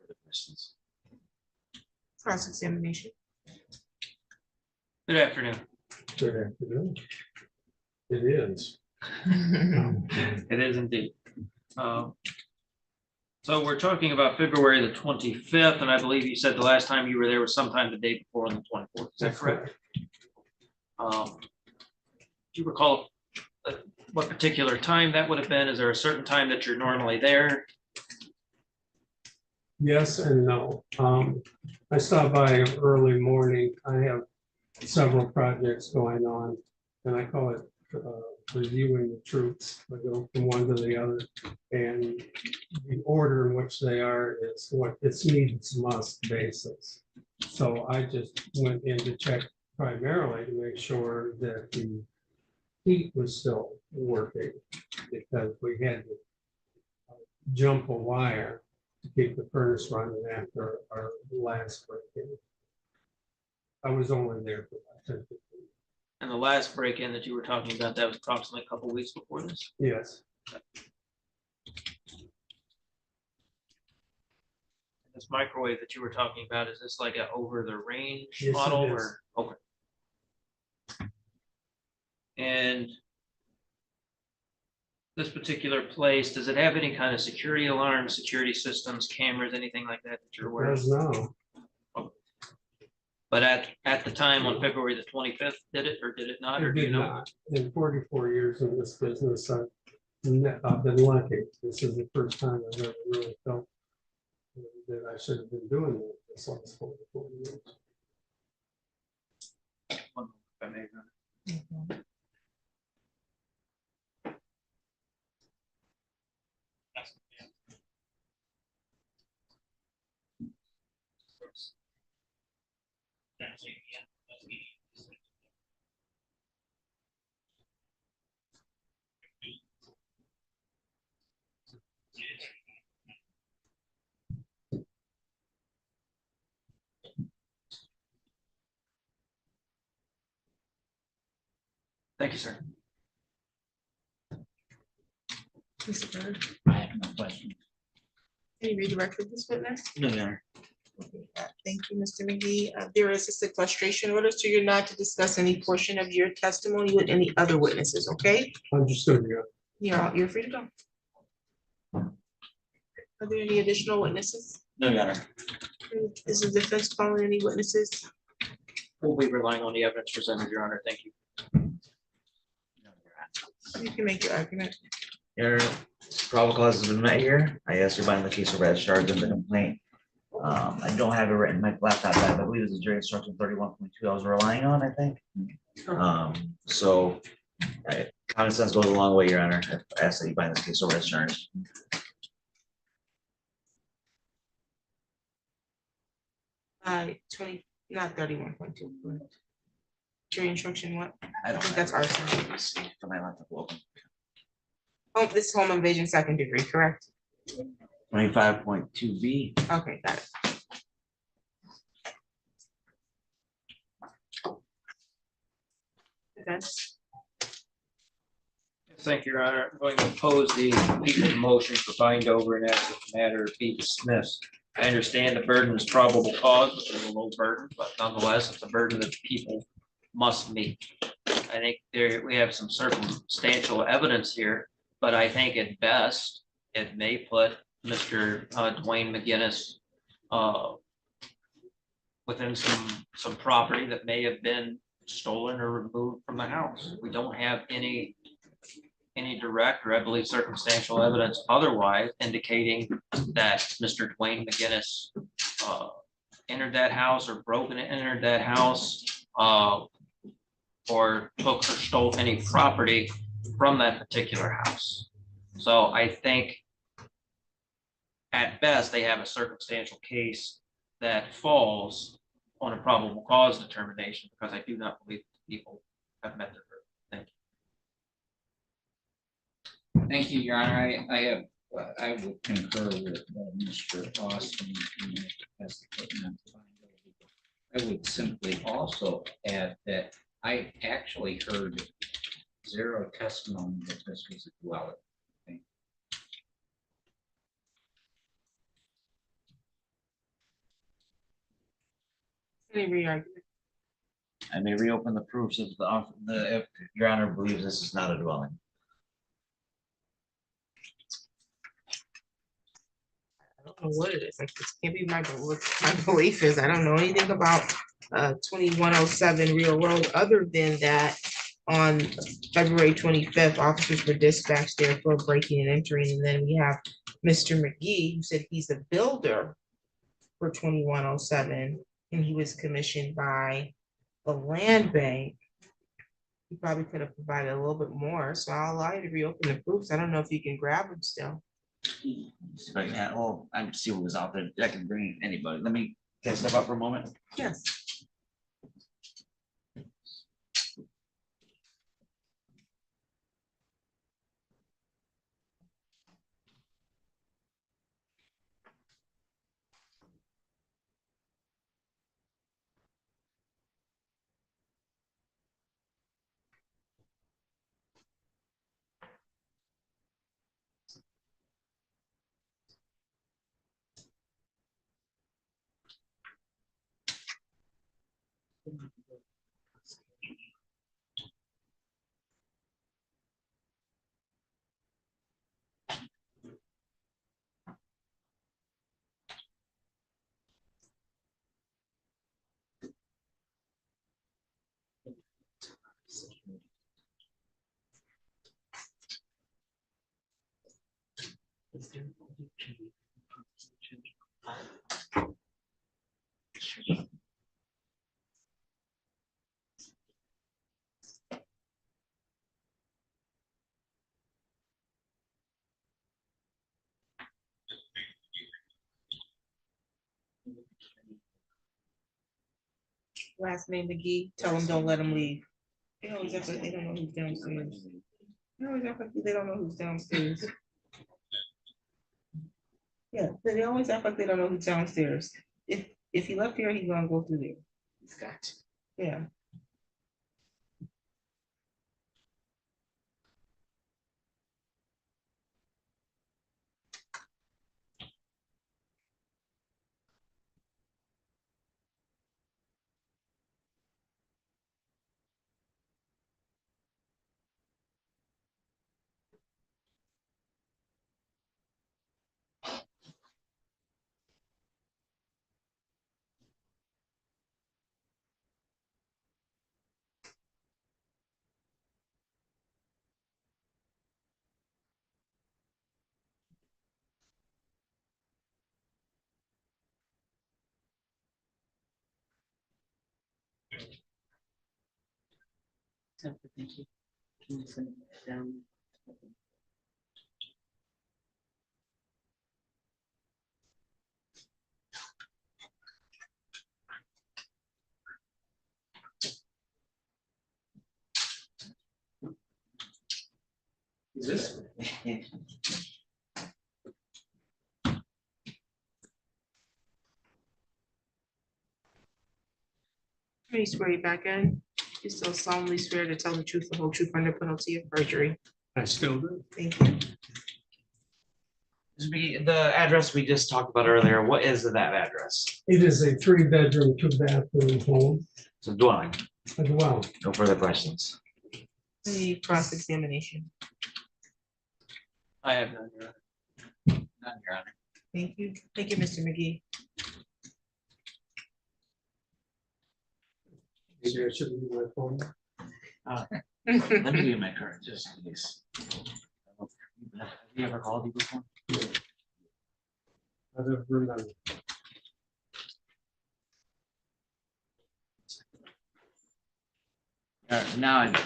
further questions. Cross-examination. Good afternoon. Good afternoon. It is. It is indeed. So we're talking about February the 25th, and I believe you said the last time you were there was sometime the day before on the 24th. Is that correct? Do you recall what particular time that would have been? Is there a certain time that you're normally there? Yes and no. I stopped by early morning. I have several projects going on, and I call it reviewing the troops, I go from one to the other. And the order in which they are is what it's needs must basis. So I just went in to check primarily to make sure that the heat was still working, because we had to jump a wire to keep the furnace running after our last break-in. I was only there for about 10 15. And the last break-in that you were talking about, that was approximately a couple weeks before this. Yes. This microwave that you were talking about, is this like a over the range Yes, it model is. or? Okay. And this particular place, does it have any kind of security alarms, security systems, cameras, anything like that that you're aware of? Does now. But at the time on February the 25th, did it or did it not? Or It do you did know? not. In 44 years in this business, I've been lucky. This is the first time I've ever really felt that I should have been doing it this last 44 years. If I may, Your Honor. Thank you, sir. Mr. Byrd, I have no question. can you redirect with this witness? No, Your Honor. Okay, thank you, Mr. McGee. There is a sequestration order, so you're not to discuss any portion of your testimony with any other witnesses, okay? Understood, You're free to go. Are there any additional witnesses? No, Your Honor. Is the defense calling any witnesses? We'll be relying on the evidence presented, Your Honor. Thank you. You can make your argument. Your probable cause has been met here. I asked you about the case of Rashad in the complaint. I don't have it written in my laptop, but I believe it's a jury instruction 31.2 I was relying on, I think. So common sense goes a long way, Your Honor. I ask that you bind this case over as charged. Not 31.2. Jury instruction what? I don't think have that's it. arson. Let me see if my laptop will open. Oh, this is home invasion second degree, correct? 25.2B. Okay, got it. Defense? Thank you, Your Honor. I'm going to oppose the legal motion for bind over and ask that the matter be dismissed. I understand the burden is probable cause, which is a low burden, but nonetheless, it's a burden that people must meet. I think we have some circumstantial evidence here, but I think at best, it may put Mr. Dwayne McGinness within some property that may have been stolen or removed from the house. We don't have any direct or I believe circumstantial evidence otherwise indicating that Mr. Dwayne McGinness entered that house or entered that house or took or stole any property from that particular house. So I think at best, they have a circumstantial case that falls on a probable cause determination because I do not believe people have met their burden. Thank you. Thank you, Your Honor. I would concur with Mr. Austin. I would simply also add that I actually heard zero testimony that this was a dwelling. Any re-argument? I may reopen the proofs if if Your Honor believes this is not a dwelling. I don't know what it is. Like, this can't be my belief is, I don't know anything about 2107 Real Road, other than that on February 25th, officers were dispatched there for breaking and entering. And then we have Mr. McGee, who said he's a builder for 2107, and he was commissioned by the land bank. You probably could have provided a little bit more, so I'll allow you to reopen the proofs. I don't know if you can grab them still. But yeah, well, I can see what was out there. I can bring anybody. Let me, can I step up for a moment? Yes. Last name McGee, tell them don't let them leave. They always act like they don't know who's downstairs. They always act like they don't know who's downstairs. Yeah, they always act like they don't know who's downstairs. If he left here, he's gonna go through there. He's got to. Yeah. Thank you. Can you send it down? Is this? Please swear you back in. You still solemnly swear to tell the truth, the whole truth under penalty of perjury. I still do. Thank you. The address we just talked about earlier, what is that address? It is a 3-bedroom, 2-bathroom home, It's a dwelling. a dwelling. No further questions. Any cross-examination? I have none, Your Honor. None, Your Honor. Thank you. Thank you, Mr. McGee. Maybe I shouldn't use my phone. Let me give you my card, just in case. Have you ever called you before? I don't remember. Now I know.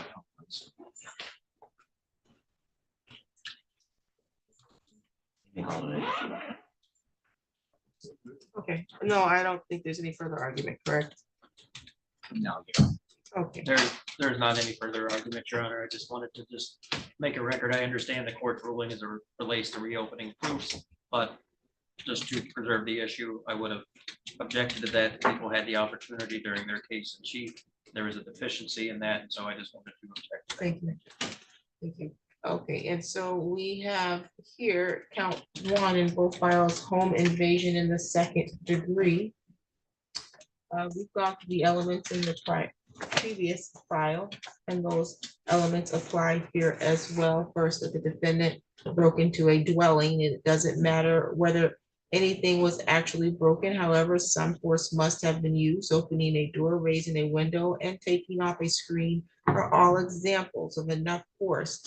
Okay, no, I don't think there's any further argument, correct? No. Okay, There's not any further argument, Your Honor. I just wanted to make a record. I understand the court's ruling as it relates to reopening proofs, but just to preserve the issue, I would have objected to that. People had the opportunity during their case in chief. There was a deficiency in that, and so I just wanted to object. thank you. Thank you. Okay, and so we have here count 1 in both files, home invasion in the 2nd degree. We've got the elements in the previous file, and those elements apply here as well. First, that the defendant broke into a dwelling, and it doesn't matter whether anything was actually broken. However, some force must have been used. Opening a door, raising a window, and taking off a screen are all examples of enough force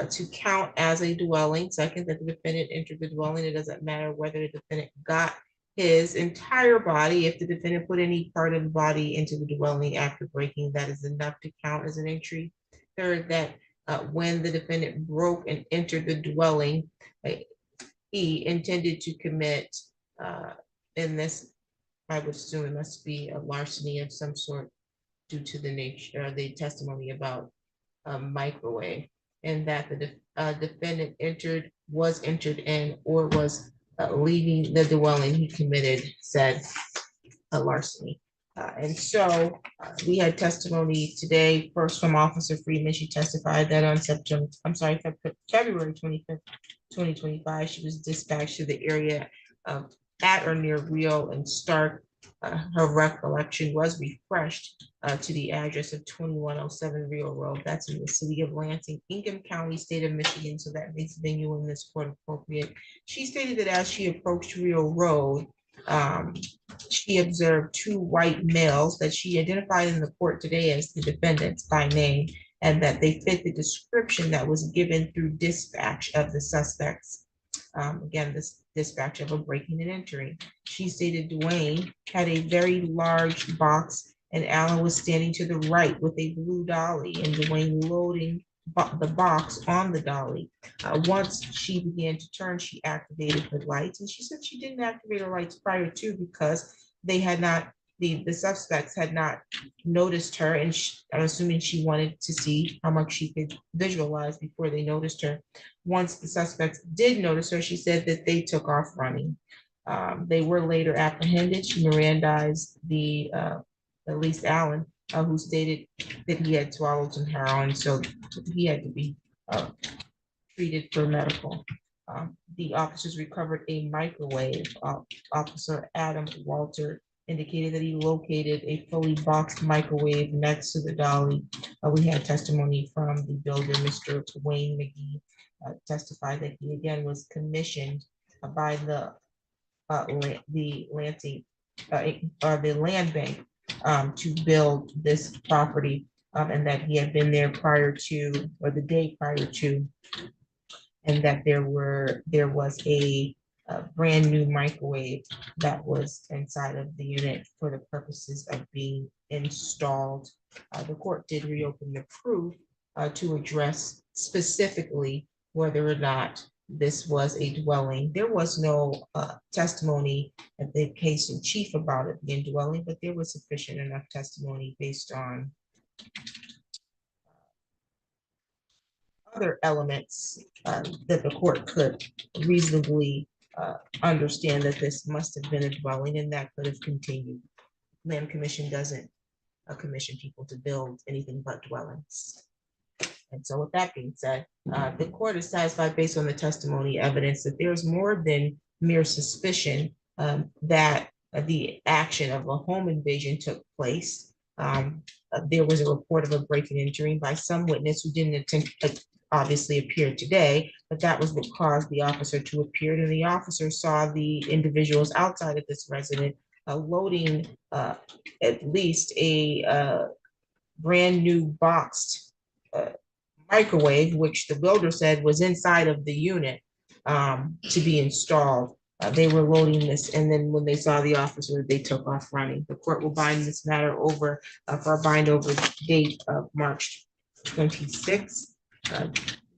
to count as a dwelling. Second, that the defendant entered the dwelling. It doesn't matter whether the defendant got his entire body. If the defendant put any part of the body into the dwelling after breaking, that is enough to count as an entry. third, that when the defendant broke and entered the dwelling, he intended to commit, in this, I would assume it must be a larceny of some sort due to the nature, the testimony about a microwave, and that the defendant was entered in, or was leaving the dwelling, he committed said larceny. And so we had testimony today, first from Officer Freeman. She testified that on February 25th, 2025, she was dispatched to the area at or near Rio and Stark. Her recollection was refreshed to the address of 2107 Rio Road. That's in the city of Lansing, Ingham County, state of Michigan. So that makes venue in this court appropriate. She stated that as she approached Rio Road, she observed two white males that she identified in the court today as the defendants by name, and that they fit the description that was given through dispatch of the suspects. Again, this dispatch of a breaking and entering. She stated Dwayne had a very large box and Alan was standing to the right with a blue dolly, and Dwayne loading the box on the dolly. Once she began to turn, she activated the lights, and she said she didn't activate her lights prior to because they had not, the suspects had not noticed her, and I'm assuming she wanted to see how much she could visualize before they noticed her. Once the suspects did notice her, she said that they took off running. They were later apprehended. She Mirandized at least Alan, who stated that he had swallowed some heroin, so he had to be treated for medical. The officers recovered a microwave. Officer Adam Walter indicated that he located a fully boxed microwave next to the dolly. We had testimony from the builder, Mr. Dwayne McGee, testified that he again was commissioned by the Lansing, the land bank, to build this property, and that he had been there prior to, or the day prior to, and that there was a brand new microwave that was inside of the unit for the purposes of being installed. The court did reopen the proof to address specifically whether or not this was a dwelling. There was no testimony at the case in chief about it being dwelling, but there was sufficient enough testimony based on other elements that the court could reasonably understand that this must have been a dwelling, and that could have continued. Land Commission doesn't commission people to build anything but dwellings. And so with that being said, the court is satisfied based on the testimony evidence that there's more than mere suspicion that the action of a home invasion took place. There was a report of a break and entering by some witness who didn't obviously appear today, but that was what caused the officer to appear. And the officer saw the individuals outside of this resident loading at least a brand new boxed microwave, which the builder said was inside of the unit to be installed. They were loading this, and then when they saw the officer, they took off running. The court will bind this matter over for a bind over date of March 26th.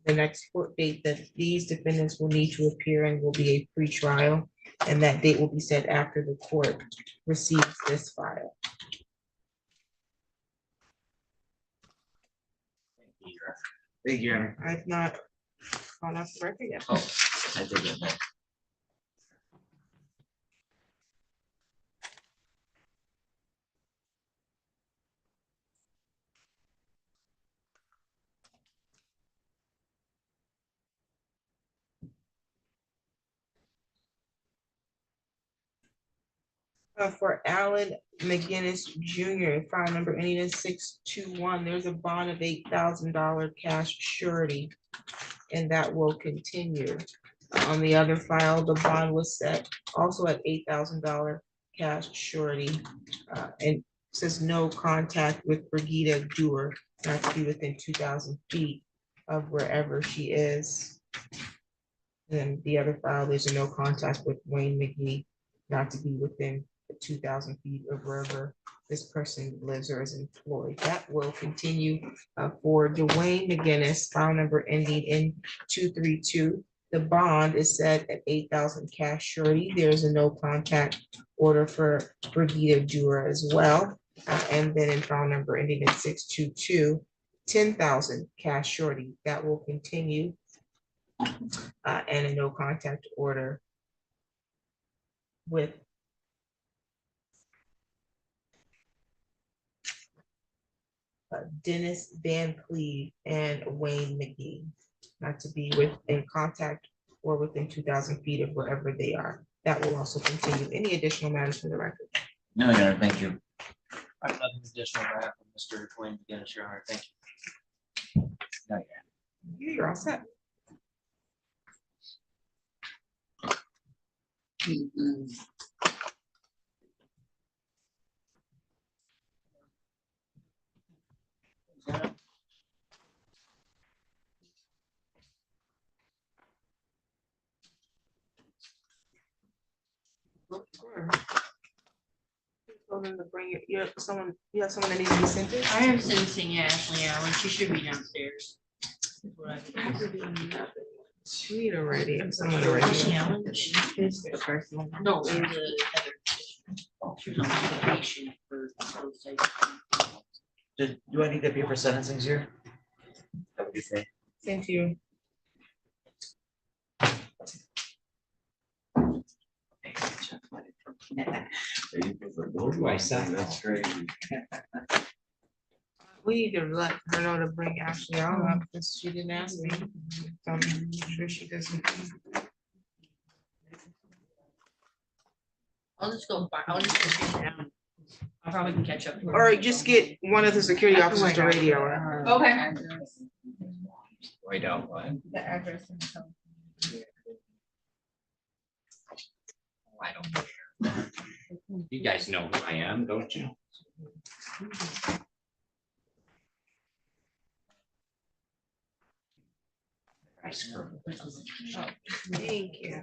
The next court date that these defendants will need to appear in will be a pre-trial, and that date will be set after the court receives this file. Thank you, Your Honor. I've not gone off the record yet. Oh, I did get that. For Alan McGinness Jr., file number ending in 621, there's a bond of $8,000 cash surety, and that will continue. On the other file, the bond was set also at $8,000 cash surety, and says no contact with Brigida Dewar, not to be within 2,000 feet of wherever she is. And the other file, there's a no contact with Wayne McGee, not to be within 2,000 feet of wherever this person lives or is employed. That will continue for Dwayne McGinness, file number ending in 232. The bond is set at 8,000 cash surety. There's a no contact order for Brigida Dura as well. And then in file number ending in 622, 10,000 cash surety. That will continue. And a no contact order with Dennis Van Cleve and Wayne McGee, not to be in contact or within 2,000 feet of wherever they are. That will also continue. Any additional matters for the record? No, Your Honor, thank you. I have nothing additional to add from Mr. Dwayne McGinnis, Your Honor. Thank you. You're all set. Someone to bring it, you have someone that needs to be sent it? I have sentencing Ashley Allen. She should be downstairs. Sweet already. Someone already. Ashley Allen, she's the first one. No, the other. She's on vacation for those days. Do I need to appear for sentencing here? That would be fair. Thank you. That's great. We need to let her know to bring Ashley out up because she didn't ask me. So I'm sure she doesn't. I'll just go down. I probably can catch up. Or just get one of the security officers to radio her. Okay. Right out, but The address and so. I don't care. You guys know who I am, don't you? Thank you.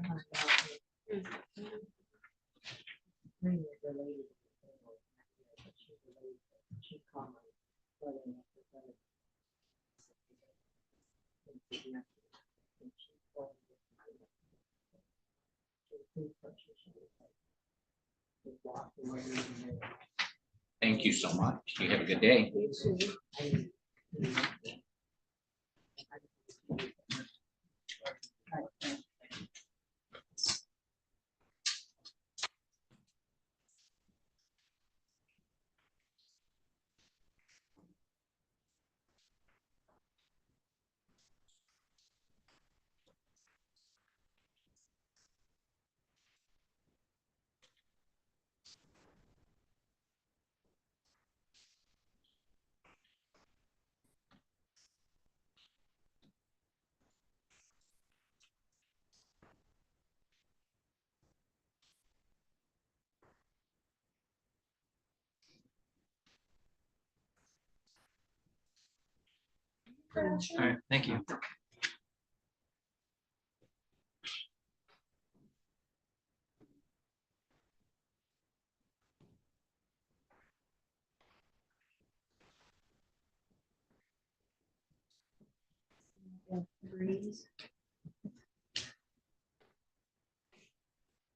Thank you so much. You have a good day. All right, thank you.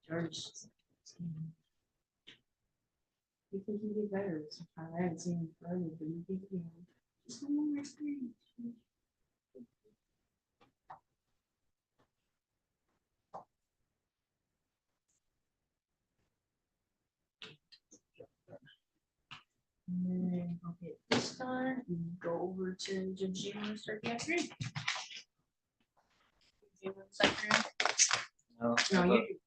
George. You think he'd be better? I haven't seen him forever, but you think he would. Just one more experience. And then I'll get this done and go over to Judge Gino and start the afternoon. You want the secretary? No, you.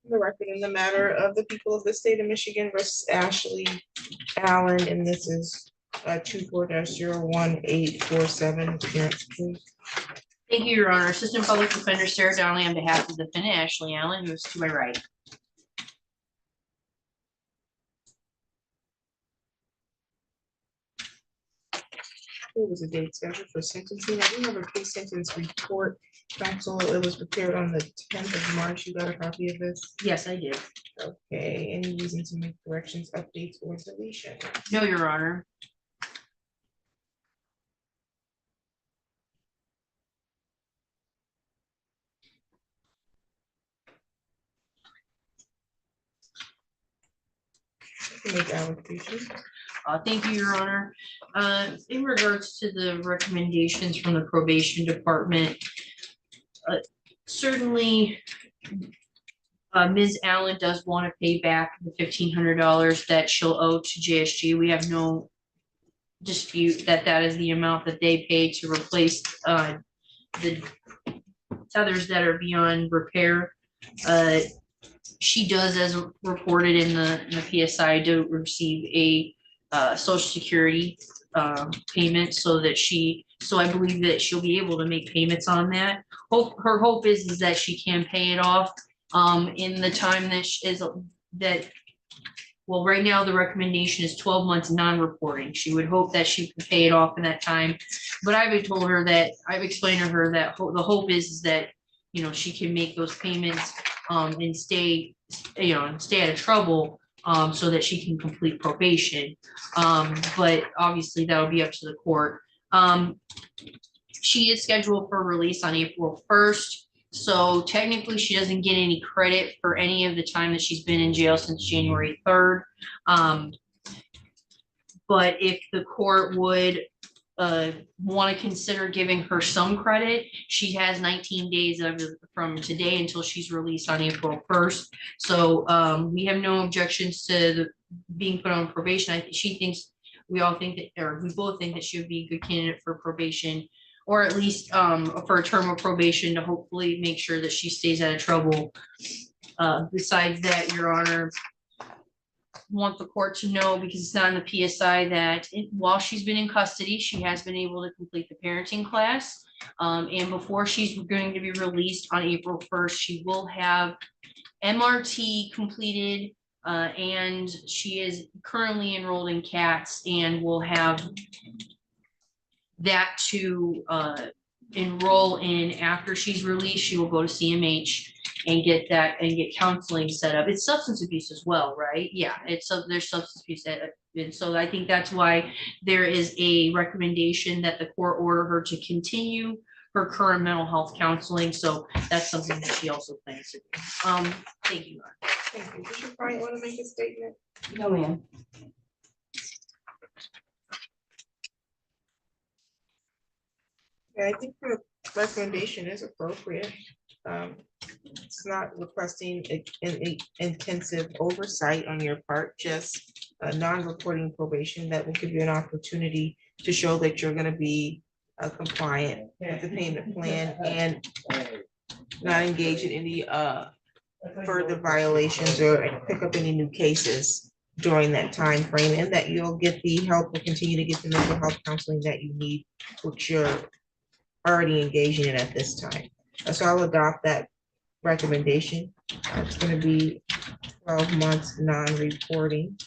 The record in the matter of the people of the state of Michigan versus Ashley Allen, and this is 24-01847. Appearance, please. Thank you, Your Honor. Assistant Public Defender Sarah Donnelly on behalf of the defendant Ashley Allen, who is to my right. There was a date scheduled for sentencing. I do have a pre-sentence report. Counsel, it was prepared on the 10th of March. You got a copy of this? Yes, I did. Okay, any reason to make corrections, updates, or deletion? No, Your Honor. Make allocation. Thank you, Your Honor. In regards to the recommendations from the probation department, certainly Ms. Allen does want to pay back the $1,500 that she'll owe to JSG. We have no dispute that that is the amount that they pay to replace the tethers that are beyond repair. She does, as reported in the PSI, do receive a Social Security payment, so I believe that she'll be able to make payments on that. Her hope is that she can pay it off in the time that well, right now the recommendation is 12 months non-reporting. She would hope that she can pay it off in that time, but I've explained to her that the hope is that, you know, she can make those payments and stay out of trouble, so that she can complete probation. But obviously that'll be up to the court. She is scheduled for release on April 1st. So technically she doesn't get any credit for any of the time that she's been in jail since January 3rd. But if the court would want to consider giving her some credit, she has 19 days from today until she's released on April 1st. So we have no objections to being put on probation. We both think that she would be a good candidate for probation, or at least for a term of probation, to hopefully make sure that she stays out of trouble. Besides that, Your Honor, want the court to know, because it's not in the PSI, that while she's been in custody, she has been able to complete the parenting class. And before she's going to be released on April 1st, she will have MRT completed, and she is currently enrolled in CATS and will have that to enroll in after she's released. She will go to CMH and get counseling set up. It's substance abuse as well, right? Yeah, there's substance abuse. And so I think that's why there is a recommendation that the court order her to continue her current mental health counseling. So that's something that she also plans to do. Thank you. Thank you. Does your client want to make a statement? No, ma'am. Yeah, I think the recommendation is appropriate. It's not requesting an intensive oversight on your part, just a non-reporting probation that will give you an opportunity to show that you're going to be compliant with the payment plan and not engage in any further violations or pick up any new cases during that time frame, and that you'll get the help or continue to get the mental health counseling that you need, which you're already engaging in at this time. So I'll adopt that recommendation. It's going to be 12 months non-reporting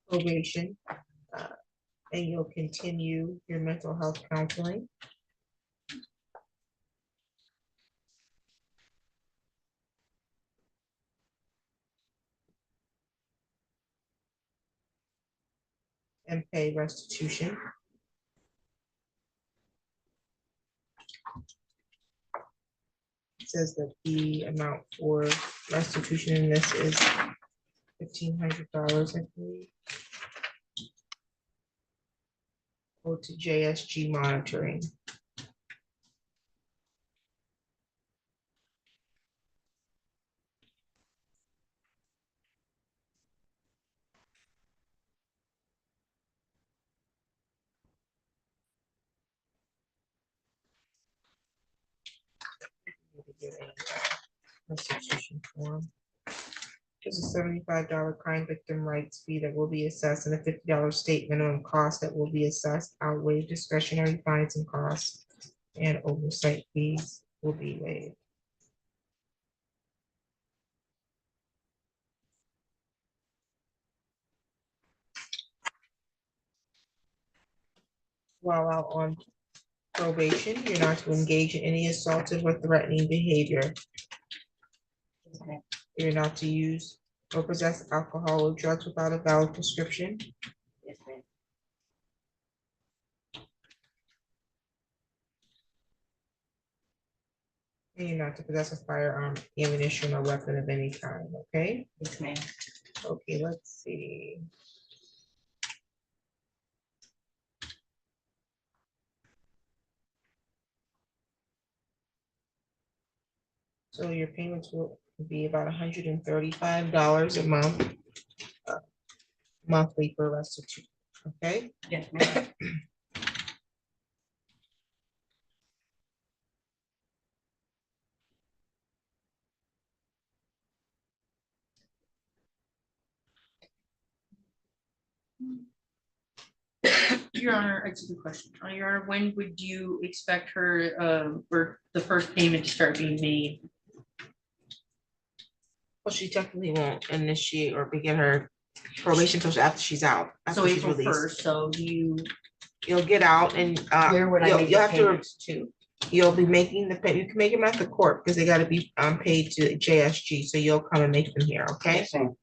probation, and you'll continue your mental health counseling. And pay restitution. It says that the amount for restitution in this is $1,500, I believe. Go to JSG monitoring. get a restitution form. There's a $75 crime victim rights fee that will be assessed and a $50 state minimum cost that will be assessed. Outweigh discretionary fines and costs, and oversight fees will be waived. While out on probation, you're not to engage in any assaultive or threatening behavior. You're not to use or possess alcohol or drugs without a valid prescription. Yes, ma'am. And you're not to possess a firearm, ammunition, or weapon of any kind, okay? Yes, ma'am. Okay, let's see. So your payments will be about $135 a month. Monthly for restitution, okay? Yes, ma'am. Your Honor, it's a good question. Your Honor, when would you expect her, for the first payment to start being made? Well, she technically won't initiate or begin her probation until after she's out. So after she's April released. 1st, so You'll get out and. where would I you'll- make you'll the have to- payments to? You'll be making the, you can make them at the court because they gotta be paid to JSG, so you'll come and make them here, okay? Yes, ma'am.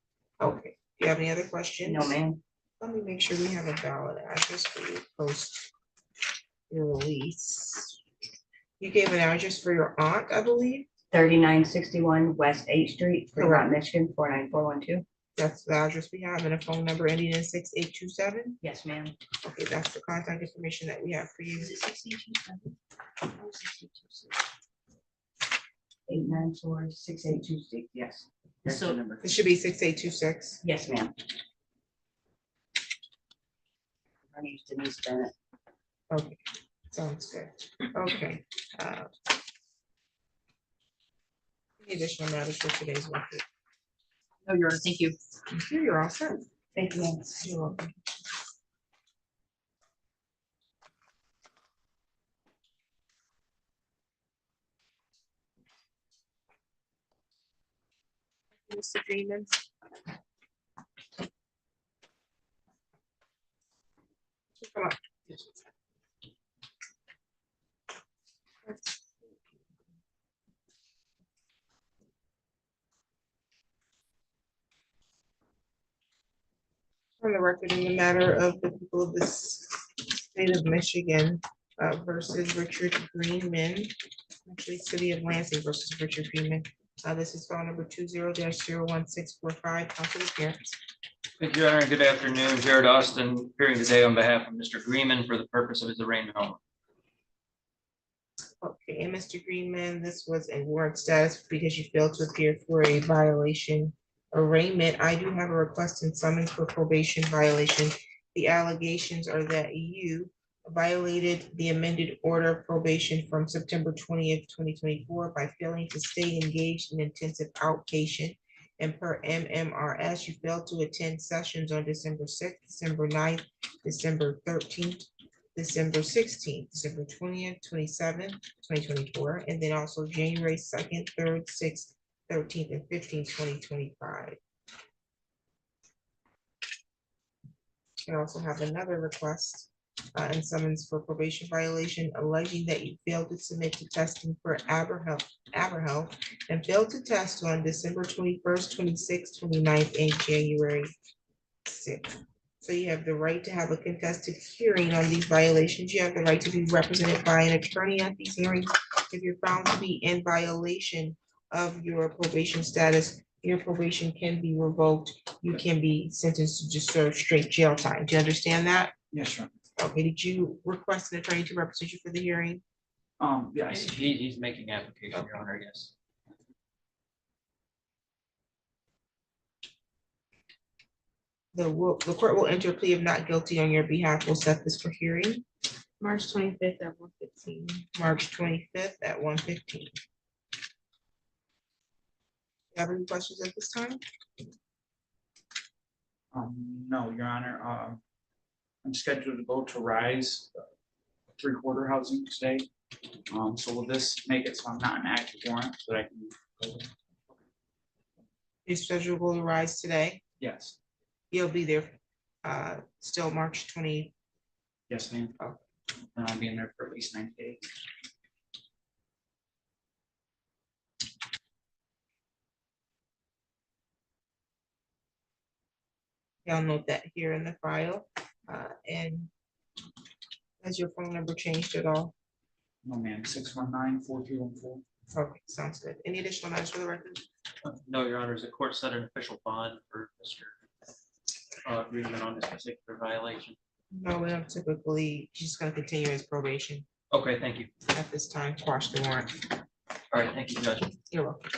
Okay, do you have any other questions? No, ma'am. Let me make sure we have a valid address for you post your release. You gave an address for your aunt, I believe? 3961 West 8th Street, Correct. Fremont, Michigan, 49412. That's the address we have, and a phone number ending in 6827. Yes, ma'am. Okay, that's the contact information that we have for you. Is it 6827? Oh, 6826. 894-6826, yes. That's the So number. it should be 6826. Yes, ma'am. My name's Denise Bennett. Okay, sounds good. Okay. Any additional matters for today's record? No, Your Honor, thank you. You're all set. Thank you, ma'am. You're welcome. Mr. Greenman. Come on. On the record in the matter of the people of this state of Michigan versus Richard Greenman, actually City of Lansing versus Richard Greenman. This is phone number 20-01645, council appearance. Thank you, Your Honor. Good afternoon. Jared Austin appearing today on behalf of Mr. Greenman for the purpose of his arraignment only. Okay, and Mr. Greenman, this was in warrant status because you failed to appear for a violation arraignment. I do have a request and summons for probation violation. The allegations are that you violated the amended order of probation from September 20th, 2024 by failing to stay engaged in intensive outpatient. And per MMRS, you failed to attend sessions on December 6th, December 9th, December 13th, December 16th, December 20th, 27th, 2024, and then also January 2nd, 3rd, 6th, 13th, and 15th, 2025. You also have another request and summons for probation violation alleging that you failed to submit to testing for AberHealth and failed to test on December 21st, 26th, 29th, and January 6th. So you have the right to have a contested hearing on these violations. You have the right to be represented by an attorney at these hearings. If you're found to be in violation of your probation status, your probation can be revoked. You can be sentenced to just serve straight jail time. Do you understand that? Yes, sir. Okay, did you request an attorney to represent you for the hearing? Yes, he's making application, Your Honor, yes. The court will enter a plea of not guilty on your behalf. We'll set this for hearing. March 25th at 1:15. March 25th at 1:15. Have any questions at this time? No, Your Honor, I'm scheduled to go to Rise, 3/4 housing today. So will this make it so I'm not an active warrant, so that I can? Your schedule will rise today. Yes, You'll be there still March 20. yes, ma'am. And I'll be in there for at least 90 days. I'll note that here in the file. And has your phone number changed at all? No, ma'am, 619-4314. Okay, sounds good. Any additional matters for the record? No, Your Honor, the court set an official bond for Mr. Greenman on this particular violation. No, we don't typically, she's gonna continue his probation Okay, thank you. at this time, quash the warrant. All right, thank you, Judge. You're welcome.